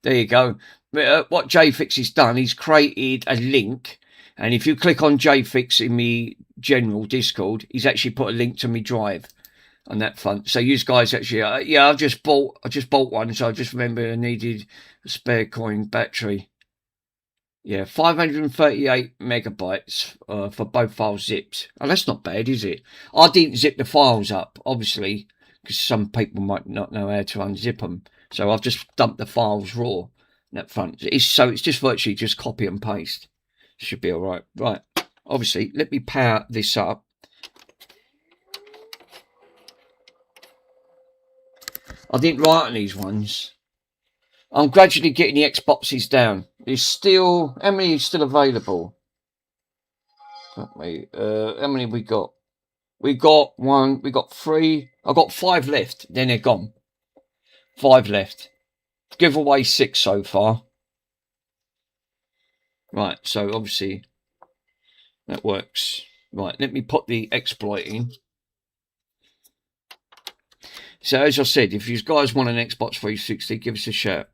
There you go. What JFix has done, he's created a link. And if you click on JFix in me general Discord, he's actually put a link to me drive on that front. So you guys actually, I just bought one. So I just remember I needed a spare coin battery. Yeah, 538 megabytes for both files zipped. Oh, that's not bad, is it? I didn't zip the files up, obviously, because some people might not know how to unzip them. So I've just dumped the files raw in that front. It's just virtually just copy and paste. Should be all right. Right. Obviously, let me power this up. I didn't write on these ones. I'm gradually getting the Xboxes down. There's still, how many are still available? How many have we got? We got 3. I've got 5 left. Then they're gone. 5 left. Give away 6 so far. Right, so obviously that works. Right, let me put the exploit in. So as I said, if you guys want an Xbox 360, give us a shout.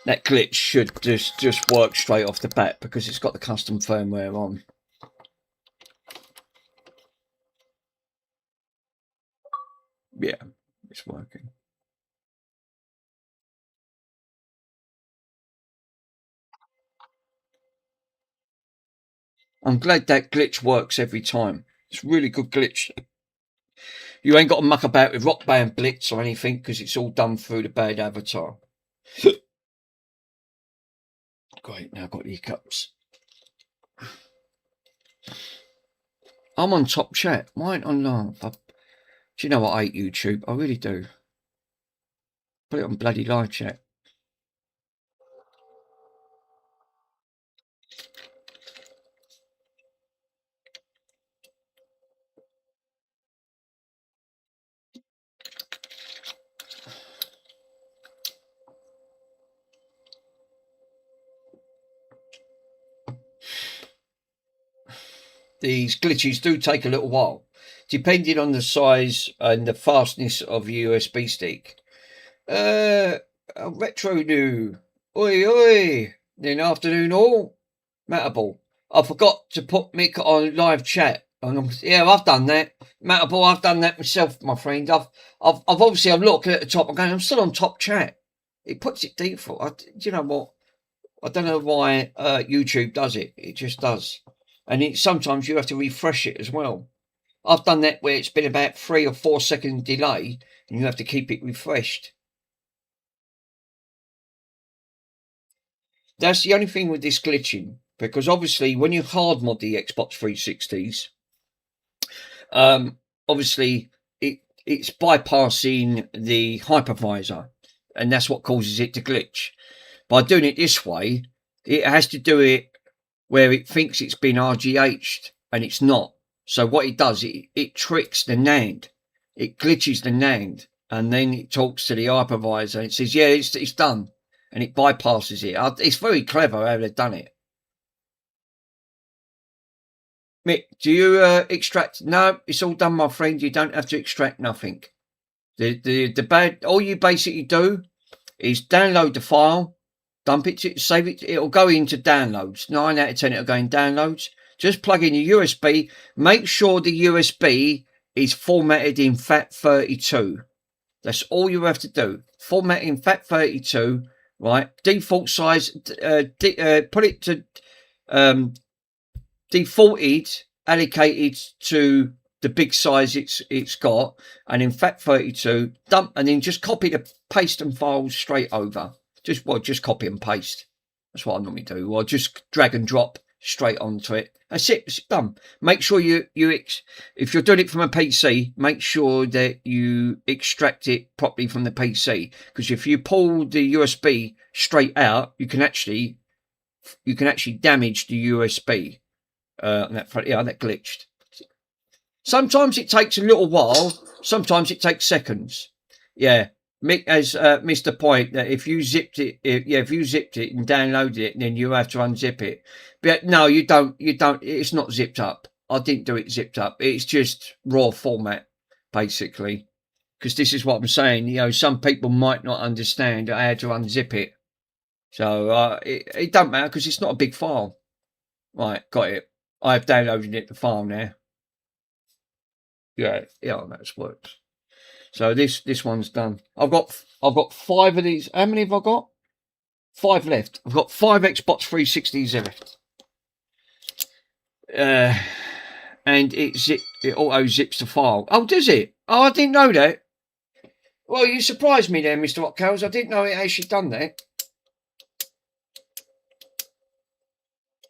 That glitch should just work straight off the bat because it's got the custom firmware on. Yeah, it's working. I'm glad that glitch works every time. It's a really good glitch. You ain't got to muck about with Rock Band Blitz or anything because it's all done through the bad avatar. Great, now I've got the hiccups. I'm on top chat. Why ain't on live? Do you know what? I hate YouTube. I really do. Put it on bloody live chat. These glitches do take a little while, depending on the size and the fastness of the USB stick. Retro new. Oi, oi. Then afternoon all. Matable. I forgot to put Mick on live chat. Yeah, I've done that. Matable, I've done that myself, my friend. I've obviously, I'm looking at the top. I'm still on top chat. It puts it default. Do you know what? I don't know why YouTube does it. It just does. And sometimes you have to refresh it as well. I've done that where it's been about 3 or 4 second delay and you have to keep it refreshed. That's the only thing with this glitching, because obviously when you hard mod the Xbox 360s, obviously it's bypassing the hypervisor, and that's what causes it to glitch. By doing it this way, it has to do it where it thinks it's been RGH'd and it's not. So what it does, it tricks the NAND. It glitches the NAND. and then it talks to the hypervisor and it says, yeah, it's done, and it bypasses it. It's very clever how they've done it. Mick, do you extract? No, it's all done, my friend. You don't have to extract nothing. All you basically do is download the file, dump it, save it. It'll go into downloads. 9 out of 10 it'll go in downloads. Just plug in your USB. Make sure the USB is formatted in FAT32. That's all you have to do. Format in FAT32, right? Default size. Put it to defaulted, allocated to the big size it's got, and in FAT32, dump, and then just copy the paste and files straight over. Just copy and paste. That's what I normally do. Or just drag and drop straight onto it. That's it. It's done. Make sure if you're doing it from a PC, make sure that you extract it properly from the PC. Because if you pull the USB straight out, you can actually damage the USB. That glitched. Sometimes it takes a little while. Sometimes it takes seconds. Yeah. Mick has missed the point that if you zipped it and downloaded it, then you have to unzip it. But no, you don't. It's not zipped up. I didn't do it zipped up. It's just raw format, basically. Because this is what I'm saying. You know, some people might not understand how to unzip it. So it don't matter because it's not a big file. Right, got it. I've downloaded it, the file now. Yeah, that's works. So this one's done. I've got 5 of these. How many have I got? 5 left. I've got 5 Xbox 360s left. And it auto zips the file. Oh, does it? Oh, I didn't know that. Well, you surprised me there, Mr. Watkels. I didn't know it actually done that.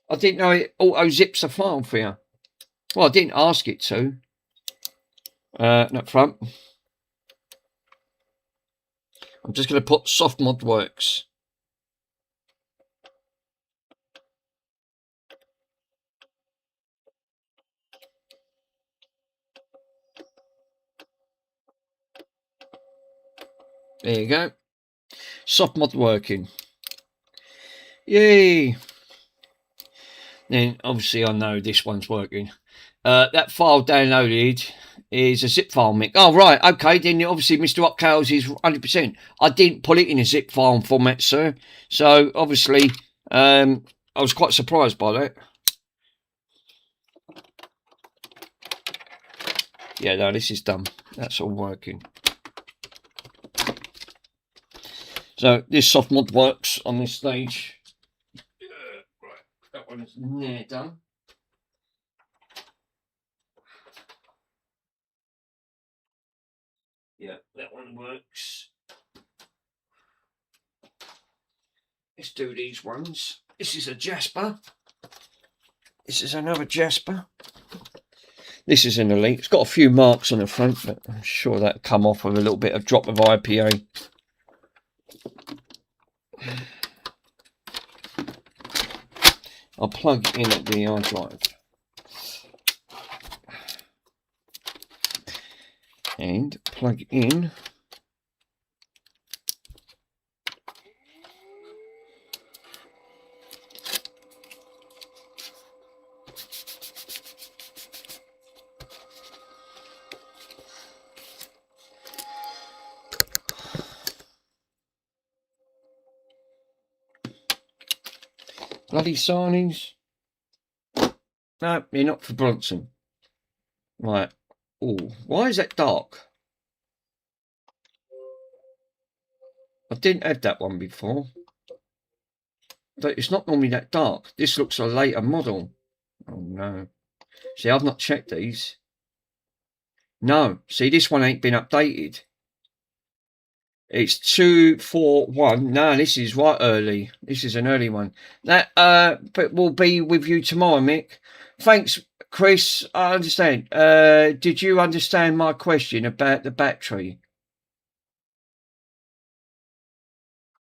I didn't know it auto zips the file for you. Well, I didn't ask it to. Not front. I'm just going to put soft mod works. There you go. Soft mod working. Yay. Then obviously I know this one's working. That file downloaded is a zip file, Mick. Oh, right. Okay. Then obviously Mr. Upcales is 100%. I didn't put it in a zip file format, sir. So obviously I was quite surprised by that. Yeah, no, this is done. That's all working. So this soft mod works on this stage. Right, that one's near done. Yeah, that one works. Let's do these ones. This is a Jasper. This is another Jasper. This is an Elite. It's got a few marks on the front, but I'm sure that'll come off with a little bit of drop of IPA. I'll plug in at the hard drive. And plug in bloody signings. No, you're not for Bronson. Right. Oh, why is that dark? I didn't have that one before. But it's not normally that dark. This looks a later model. Oh no. See, I've not checked these. No. See, this one ain't been updated. It's 241. No, this is right early. This is an early one. That but will be with you tomorrow, Mick. Thanks, Chris. I understand. Did you understand my question about the battery?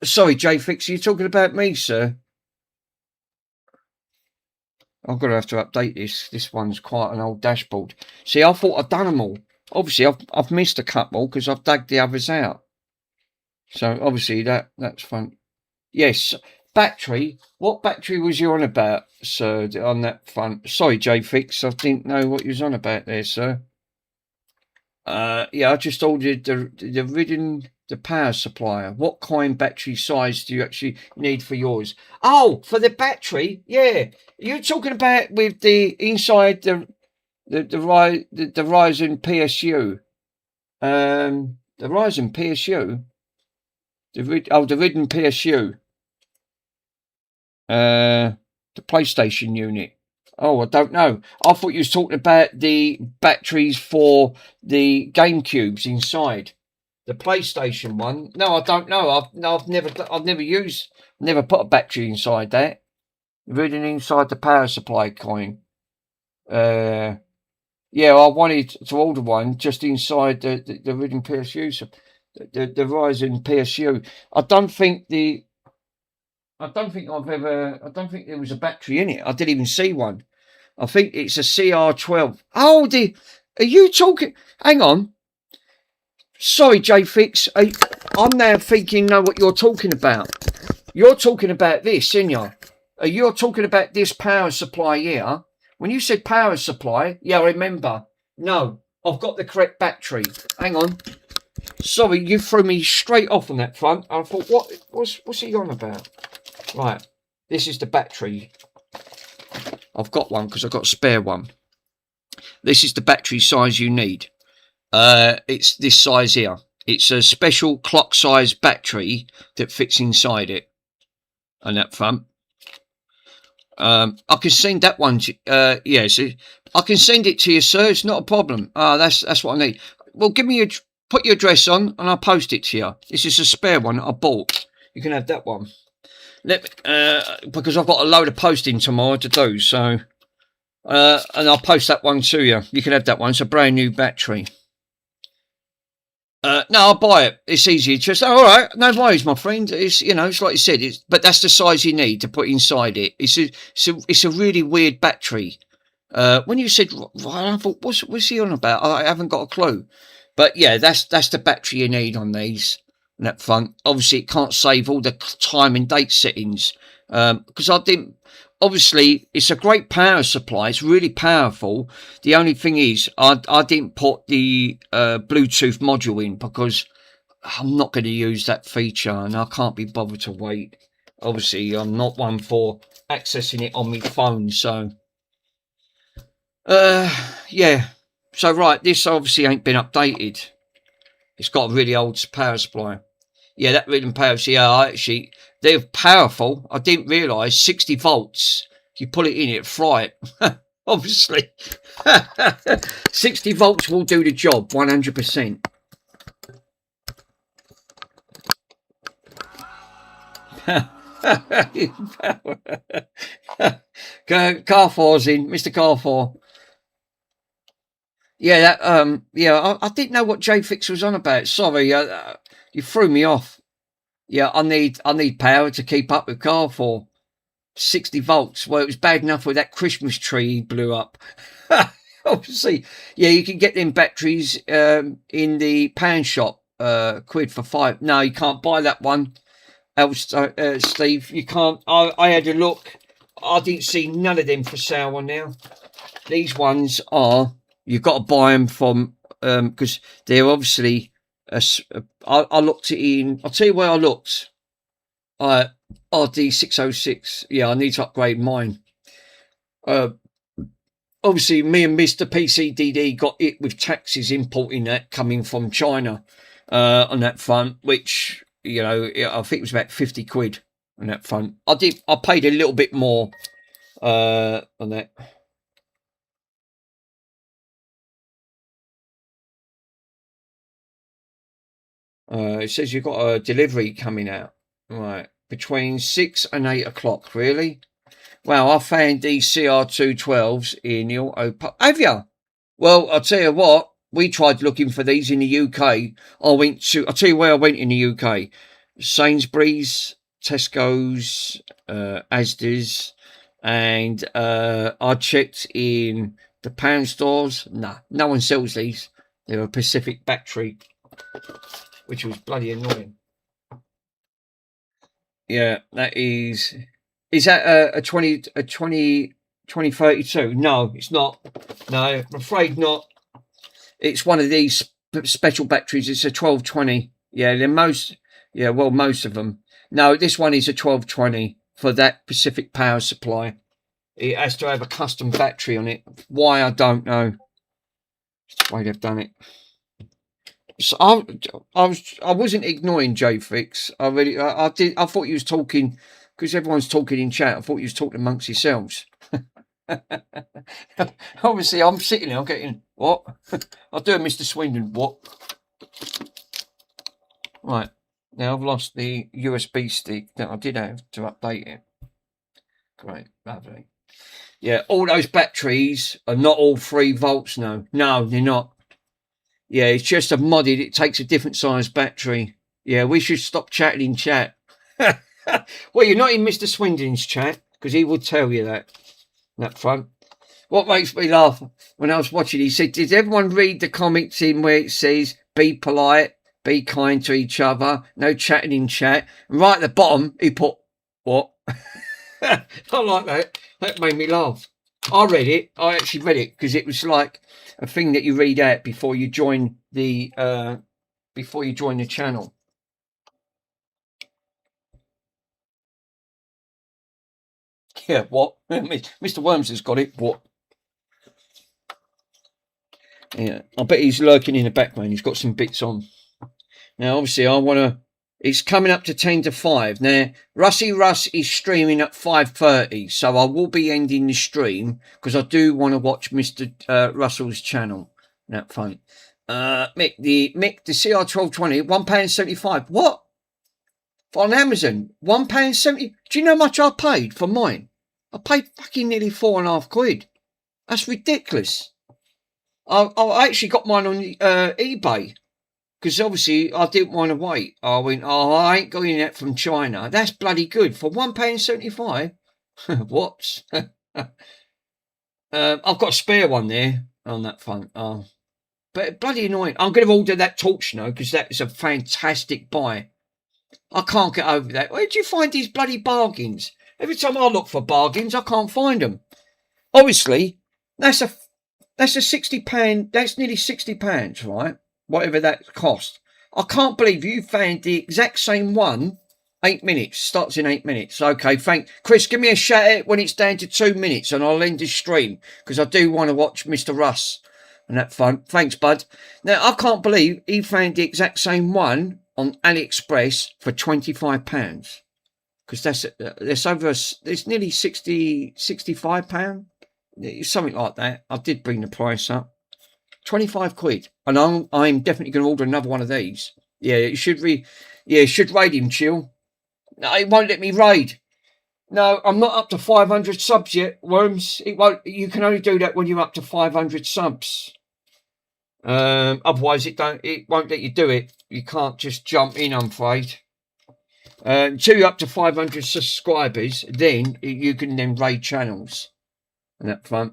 Sorry, JFix, are you talking about me, sir? I'm going to have to update this. This one's quite an old dashboard. See, I thought I'd done them all. obviously I've missed a couple because I've dug the others out. So obviously that's fun. Yes, battery. What battery was you on about, sir? On that front. Sorry, JFix. I didn't know what you was on about there, sir. Yeah, I just ordered the power supplier. What kind battery size do you actually need for yours? Oh, for the battery, yeah. You're talking about with the inside the Ryzen PSU. The Ryzen PSU. The Ridden PSU. The PlayStation unit. Oh, I don't know. I thought you was talking about the batteries for the GameCubes inside the PlayStation one. No, I don't know. I've never put a battery inside that. Reading inside the power supply coin. Yeah, I wanted to order one just inside the Ridden PSU, so the Ryzen PSU. I don't think there was a battery in it. I didn't even see one. I think it's a CR12. Oh, are you talking? Hang on. Sorry, JFix. I'm now thinking, know what you're talking about. You're talking about this, aren't you? You're talking about this power supply here. When you said power supply, yeah, I remember. No, I've got the correct battery. Hang on. Sorry, you threw me straight off on that front. I thought, what's he on about? Right, this is the battery. I've got one because I've got a spare one. This is the battery size you need. It's this size here. It's a special clock size battery that fits inside it. On that front. I can send that one to, yes, I can send it to you, sir. It's not a problem. That's what I need. Well, put your address on and I'll post it to you. This is a spare one that I bought. You can have that one. Because I've got a load of posting tomorrow to do, so and I'll post that one to you. You can have that one. It's a brand new battery. No, I'll buy it. It's easy. Just all right. No worries, my friend. It's it's like you said. But that's the size you need to put inside it. It's a really weird battery. When you said, I thought, what's he on about? I haven't got a clue. But yeah, that's the battery you need on these. On that front, obviously, it can't save all the time and date settings because I didn't. Obviously, it's a great power supply. It's really powerful. The only thing is, I didn't put the Bluetooth module in because I'm not going to use that feature and I can't be bothered to wait. Obviously, I'm not one for accessing it on my phone. So, yeah. So, right, this obviously ain't been updated. It's got a really old power supply. Yeah, that Ridden power. Yeah, they're powerful. I didn't realise 60 volts. If you put it in, it fry it. Obviously, 60 volts will do the job 100%. Carfor's in, Mr. Carfor. Yeah, I didn't know what JFix was on about. Sorry, you threw me off. Yeah, I need power to keep up with Carfor. 60 volts. Well, it was bad enough with that Christmas tree he blew up. Obviously, yeah, you can get them batteries in the pound shop, quid for 5. No, you can't buy that one. Else, Steve, you can't. I had a look. I didn't see none of them for sale on now. These ones are. You've got to buy them from because they're obviously. I looked it in. I'll tell you where I looked. RD606. Yeah, I need to upgrade mine. Obviously, me and Mr. PCDD got it with taxes importing that coming from China on that front, which I think it was about 50 quid on that front. I paid a little bit more on that. It says you've got a delivery coming out, right, between 6 and 8 o'clock, really? Wow, I found these CR212s in the auto. Have you? Well, I'll tell you what, we tried looking for these in the UK. I'll tell you where I went in the UK. Sainsbury's, Tesco's, Asda's, and I checked in the pound stores. Nah, no one sells these. They're a Pacific battery, which was bloody annoying. Yeah, that is that a 2032? No, it's not. No, I'm afraid not. It's one of these special batteries. It's a 1220. Yeah, they're most of them. No, this one is a 1220 for that Pacific power supply. It has to have a custom battery on it. Why, I don't know. It's the way they've done it. So I wasn't ignoring J-Fix. I thought you was talking, because everyone's talking in chat. I thought you was talking amongst yourselves. Obviously, I'm sitting there, I'm getting, what? I'll do a Mr. Swindon, what? Right, now I've lost the USB stick that I did have to update it. Great, lovely. Yeah, all those batteries are not all 3 volts, no. No, they're not. Yeah, it's just a modded, it takes a different size battery. Yeah, we should stop chatting in chat. Well, you're not in Mr. Swindon's chat, because he would tell you that front. What makes me laugh, when I was watching, he said, did everyone read the comments in where it says, be polite, be kind to each other, no chatting in chat? And right at the bottom, he put, what? I like that. That made me laugh. I read it. I actually read it, because it was like a thing that you read out before you join the channel. Yeah, what? Mr. Worms has got it. What? Yeah, I bet he's lurking in the background. He's got some bits on. Now, obviously, I want to... It's coming up to 10 to 5. Now, Rusty Russ is streaming at 5:30, so I will be ending the stream, because I do want to watch Mr. Russell's channel. That fun. Mick, the CR1220, £1.75. What? On Amazon, £1.70. Do you know how much I paid for mine? I paid fucking nearly £4.50. That's ridiculous. I actually got mine on eBay, because obviously I didn't want to wait. I went, I ain't going that from China. That's bloody good for £1.75. What? I've got a spare one there on that front. But bloody annoying. I'm going to order that torch now, because that is a fantastic buy. I can't get over that. Where do you find these bloody bargains? Every time I look for bargains, I can't find them. Obviously, that's a £60. That's nearly £60, right? Whatever that cost. I can't believe you found the exact same one. 8 minutes. Starts in 8 minutes. Okay, thanks. Chris, give me a shout out when it's down to 2 minutes, and I'll end the stream, because I do want to watch Mr. Russ and that fun. Thanks, bud. Now, I can't believe he found the exact same one on AliExpress for £25. Because it's nearly £65. Something like that. I did bring the price up. 25 quid. And I'm definitely going to order another one of these. Yeah, it should raid him, chill. No, it won't let me raid. No, I'm not up to 500 subs yet, Worms. It won't. You can only do that when you're up to 500 subs. Otherwise, it won't let you do it. You can't just jump in, I'm afraid. Until you're up to 500 subscribers, then you can then raid channels. And that front.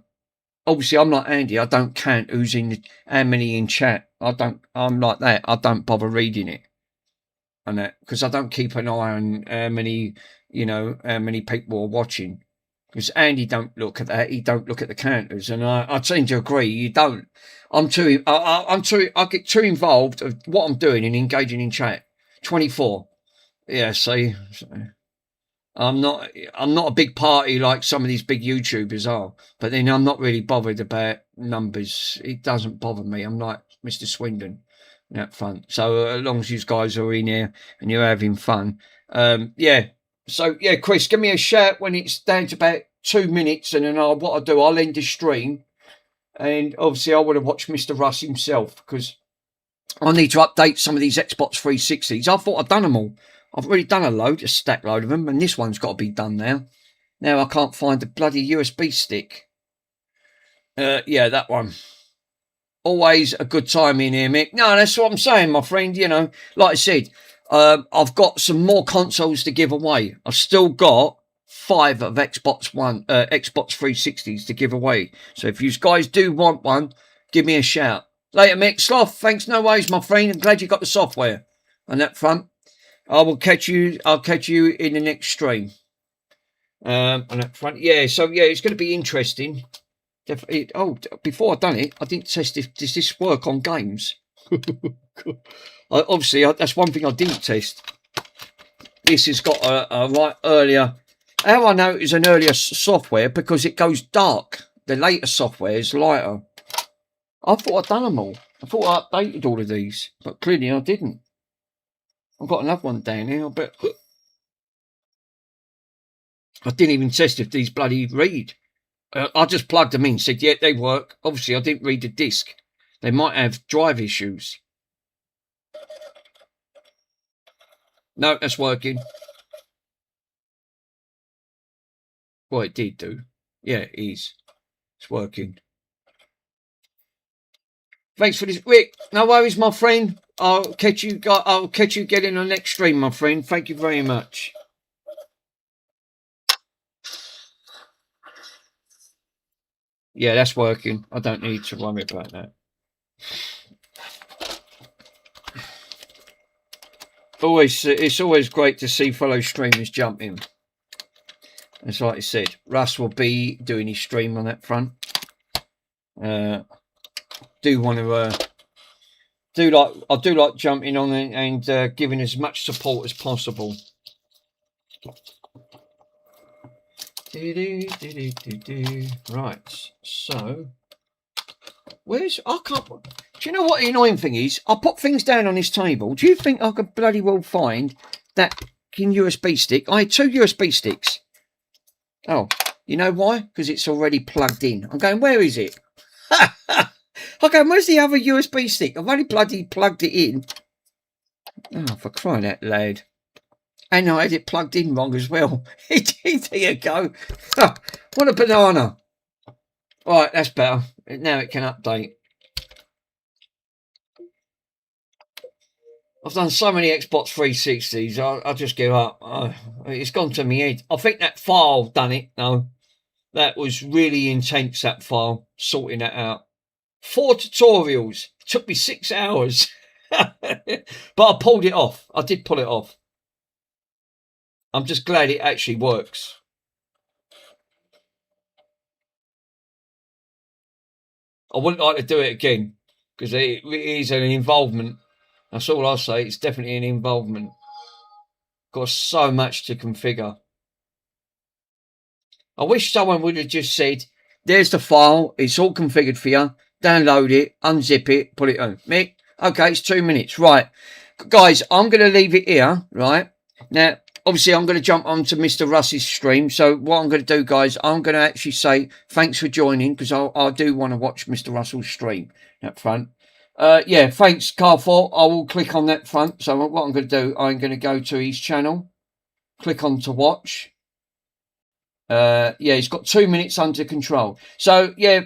Obviously, I'm like Andy. I don't count who's in, how many in chat. I'm like that. I don't bother reading it. And that, because I don't keep an eye on how many people are watching. Because Andy don't look at that. He don't look at the counters. And I tend to agree. You don't. I get too involved of what I'm doing and engaging in chat. 24. Yeah, see. I'm not a big party like some of these big YouTubers are, but then I'm not really bothered about numbers. It doesn't bother me. I'm like Mr. Swindon, that fun. So as long as you guys are in here and you're having fun, yeah. So yeah, Chris, give me a shout when it's down to about 2 minutes, and then what I'll do, I'll end the stream, and obviously I want to watch Mr. Russ himself, because I need to update some of these Xbox 360s. I thought I'd done them all. I've already done a stack load of them, and this one's got to be done now. Now I can't find the bloody USB stick. Yeah, that one. Always a good time in here, Mick. No, that's what I'm saying, my friend. You know, like I said, I've got some more consoles to give away. I've still got 5 of Xbox 360s to give away. So if you guys do want one, give me a shout. Later, Mick. Sloth, thanks, no worries, my friend. I'm glad you got the software on that front. I'll catch you in the next stream. On that front. Yeah, so yeah, it's going to be interesting. Definitely. Oh, before I've done it, I didn't test if does this work on games. Obviously, that's one thing I didn't test. This has got a right earlier. How I know it's an earlier software because it goes dark. The later software is lighter. I thought I'd done them all. I thought I updated all of these, but clearly I didn't. I've got another one down here. But I didn't even test if these bloody read. I just plugged them in, said, yeah, they work. Obviously, I didn't read the disc. They might have drive issues. No, that's working. Well, it did do. Yeah, it is. It's working. Thanks for this, Rick. No worries, my friend. I'll catch you getting on the next stream, my friend. Thank you very much. Yeah, that's working. I don't need to worry about that. It's always great to see fellow streamers jump in. As like I said, Russ will be doing his stream on that front. Do want to I do like jumping on and giving as much support as possible. Right, so I can't. Do you know what the annoying thing is? I put things down on this table. Do you think I could bloody well find that USB stick? I had 2 USB sticks. Oh, you know why? Because it's already plugged in. I'm going, where is it? I'm going, where's the other USB stick? I've only bloody plugged it in. Oh, for crying out loud. And I had it plugged in wrong as well. There you go. What a banana. All right, that's better. Now it can update. I've done so many Xbox 360s, I just give up. It's gone to my head. I think that file done it, though. That was really intense, that file, sorting that out. 4 tutorials. It took me 6 hours. But I pulled it off. I did pull it off. I'm just glad it actually works. I wouldn't like to do it again because it is an involvement. That's all I'll say. It's definitely an involvement. Got so much to configure. I wish someone would have just said, there's the file. It's all configured for you. Download it, unzip it, put it on. Mick, okay, it's 2 minutes. Right. Guys, I'm going to leave it here, right? Now, obviously, I'm going to jump onto Mr. Russ's stream. So what I'm going to do, guys, I'm going to actually say thanks for joining because I do want to watch Mr. Russell's stream up front. Yeah, thanks, Carfor. I will click on that front. So what I'm going to do, I'm going to go to his channel, click on to watch. Yeah, he's got 2 minutes under control. So, yeah,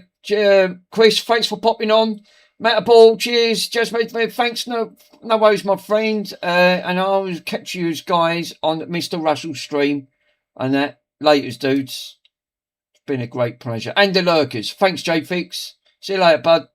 Chris, thanks for popping on. Matterball, cheers. Just made thanks. No worries, my friend. And I'll catch you guys on Mr. Russell's stream and that. Laters, dudes. It's been a great pleasure. And the lurkers. Thanks, J Fix. See you later, bud.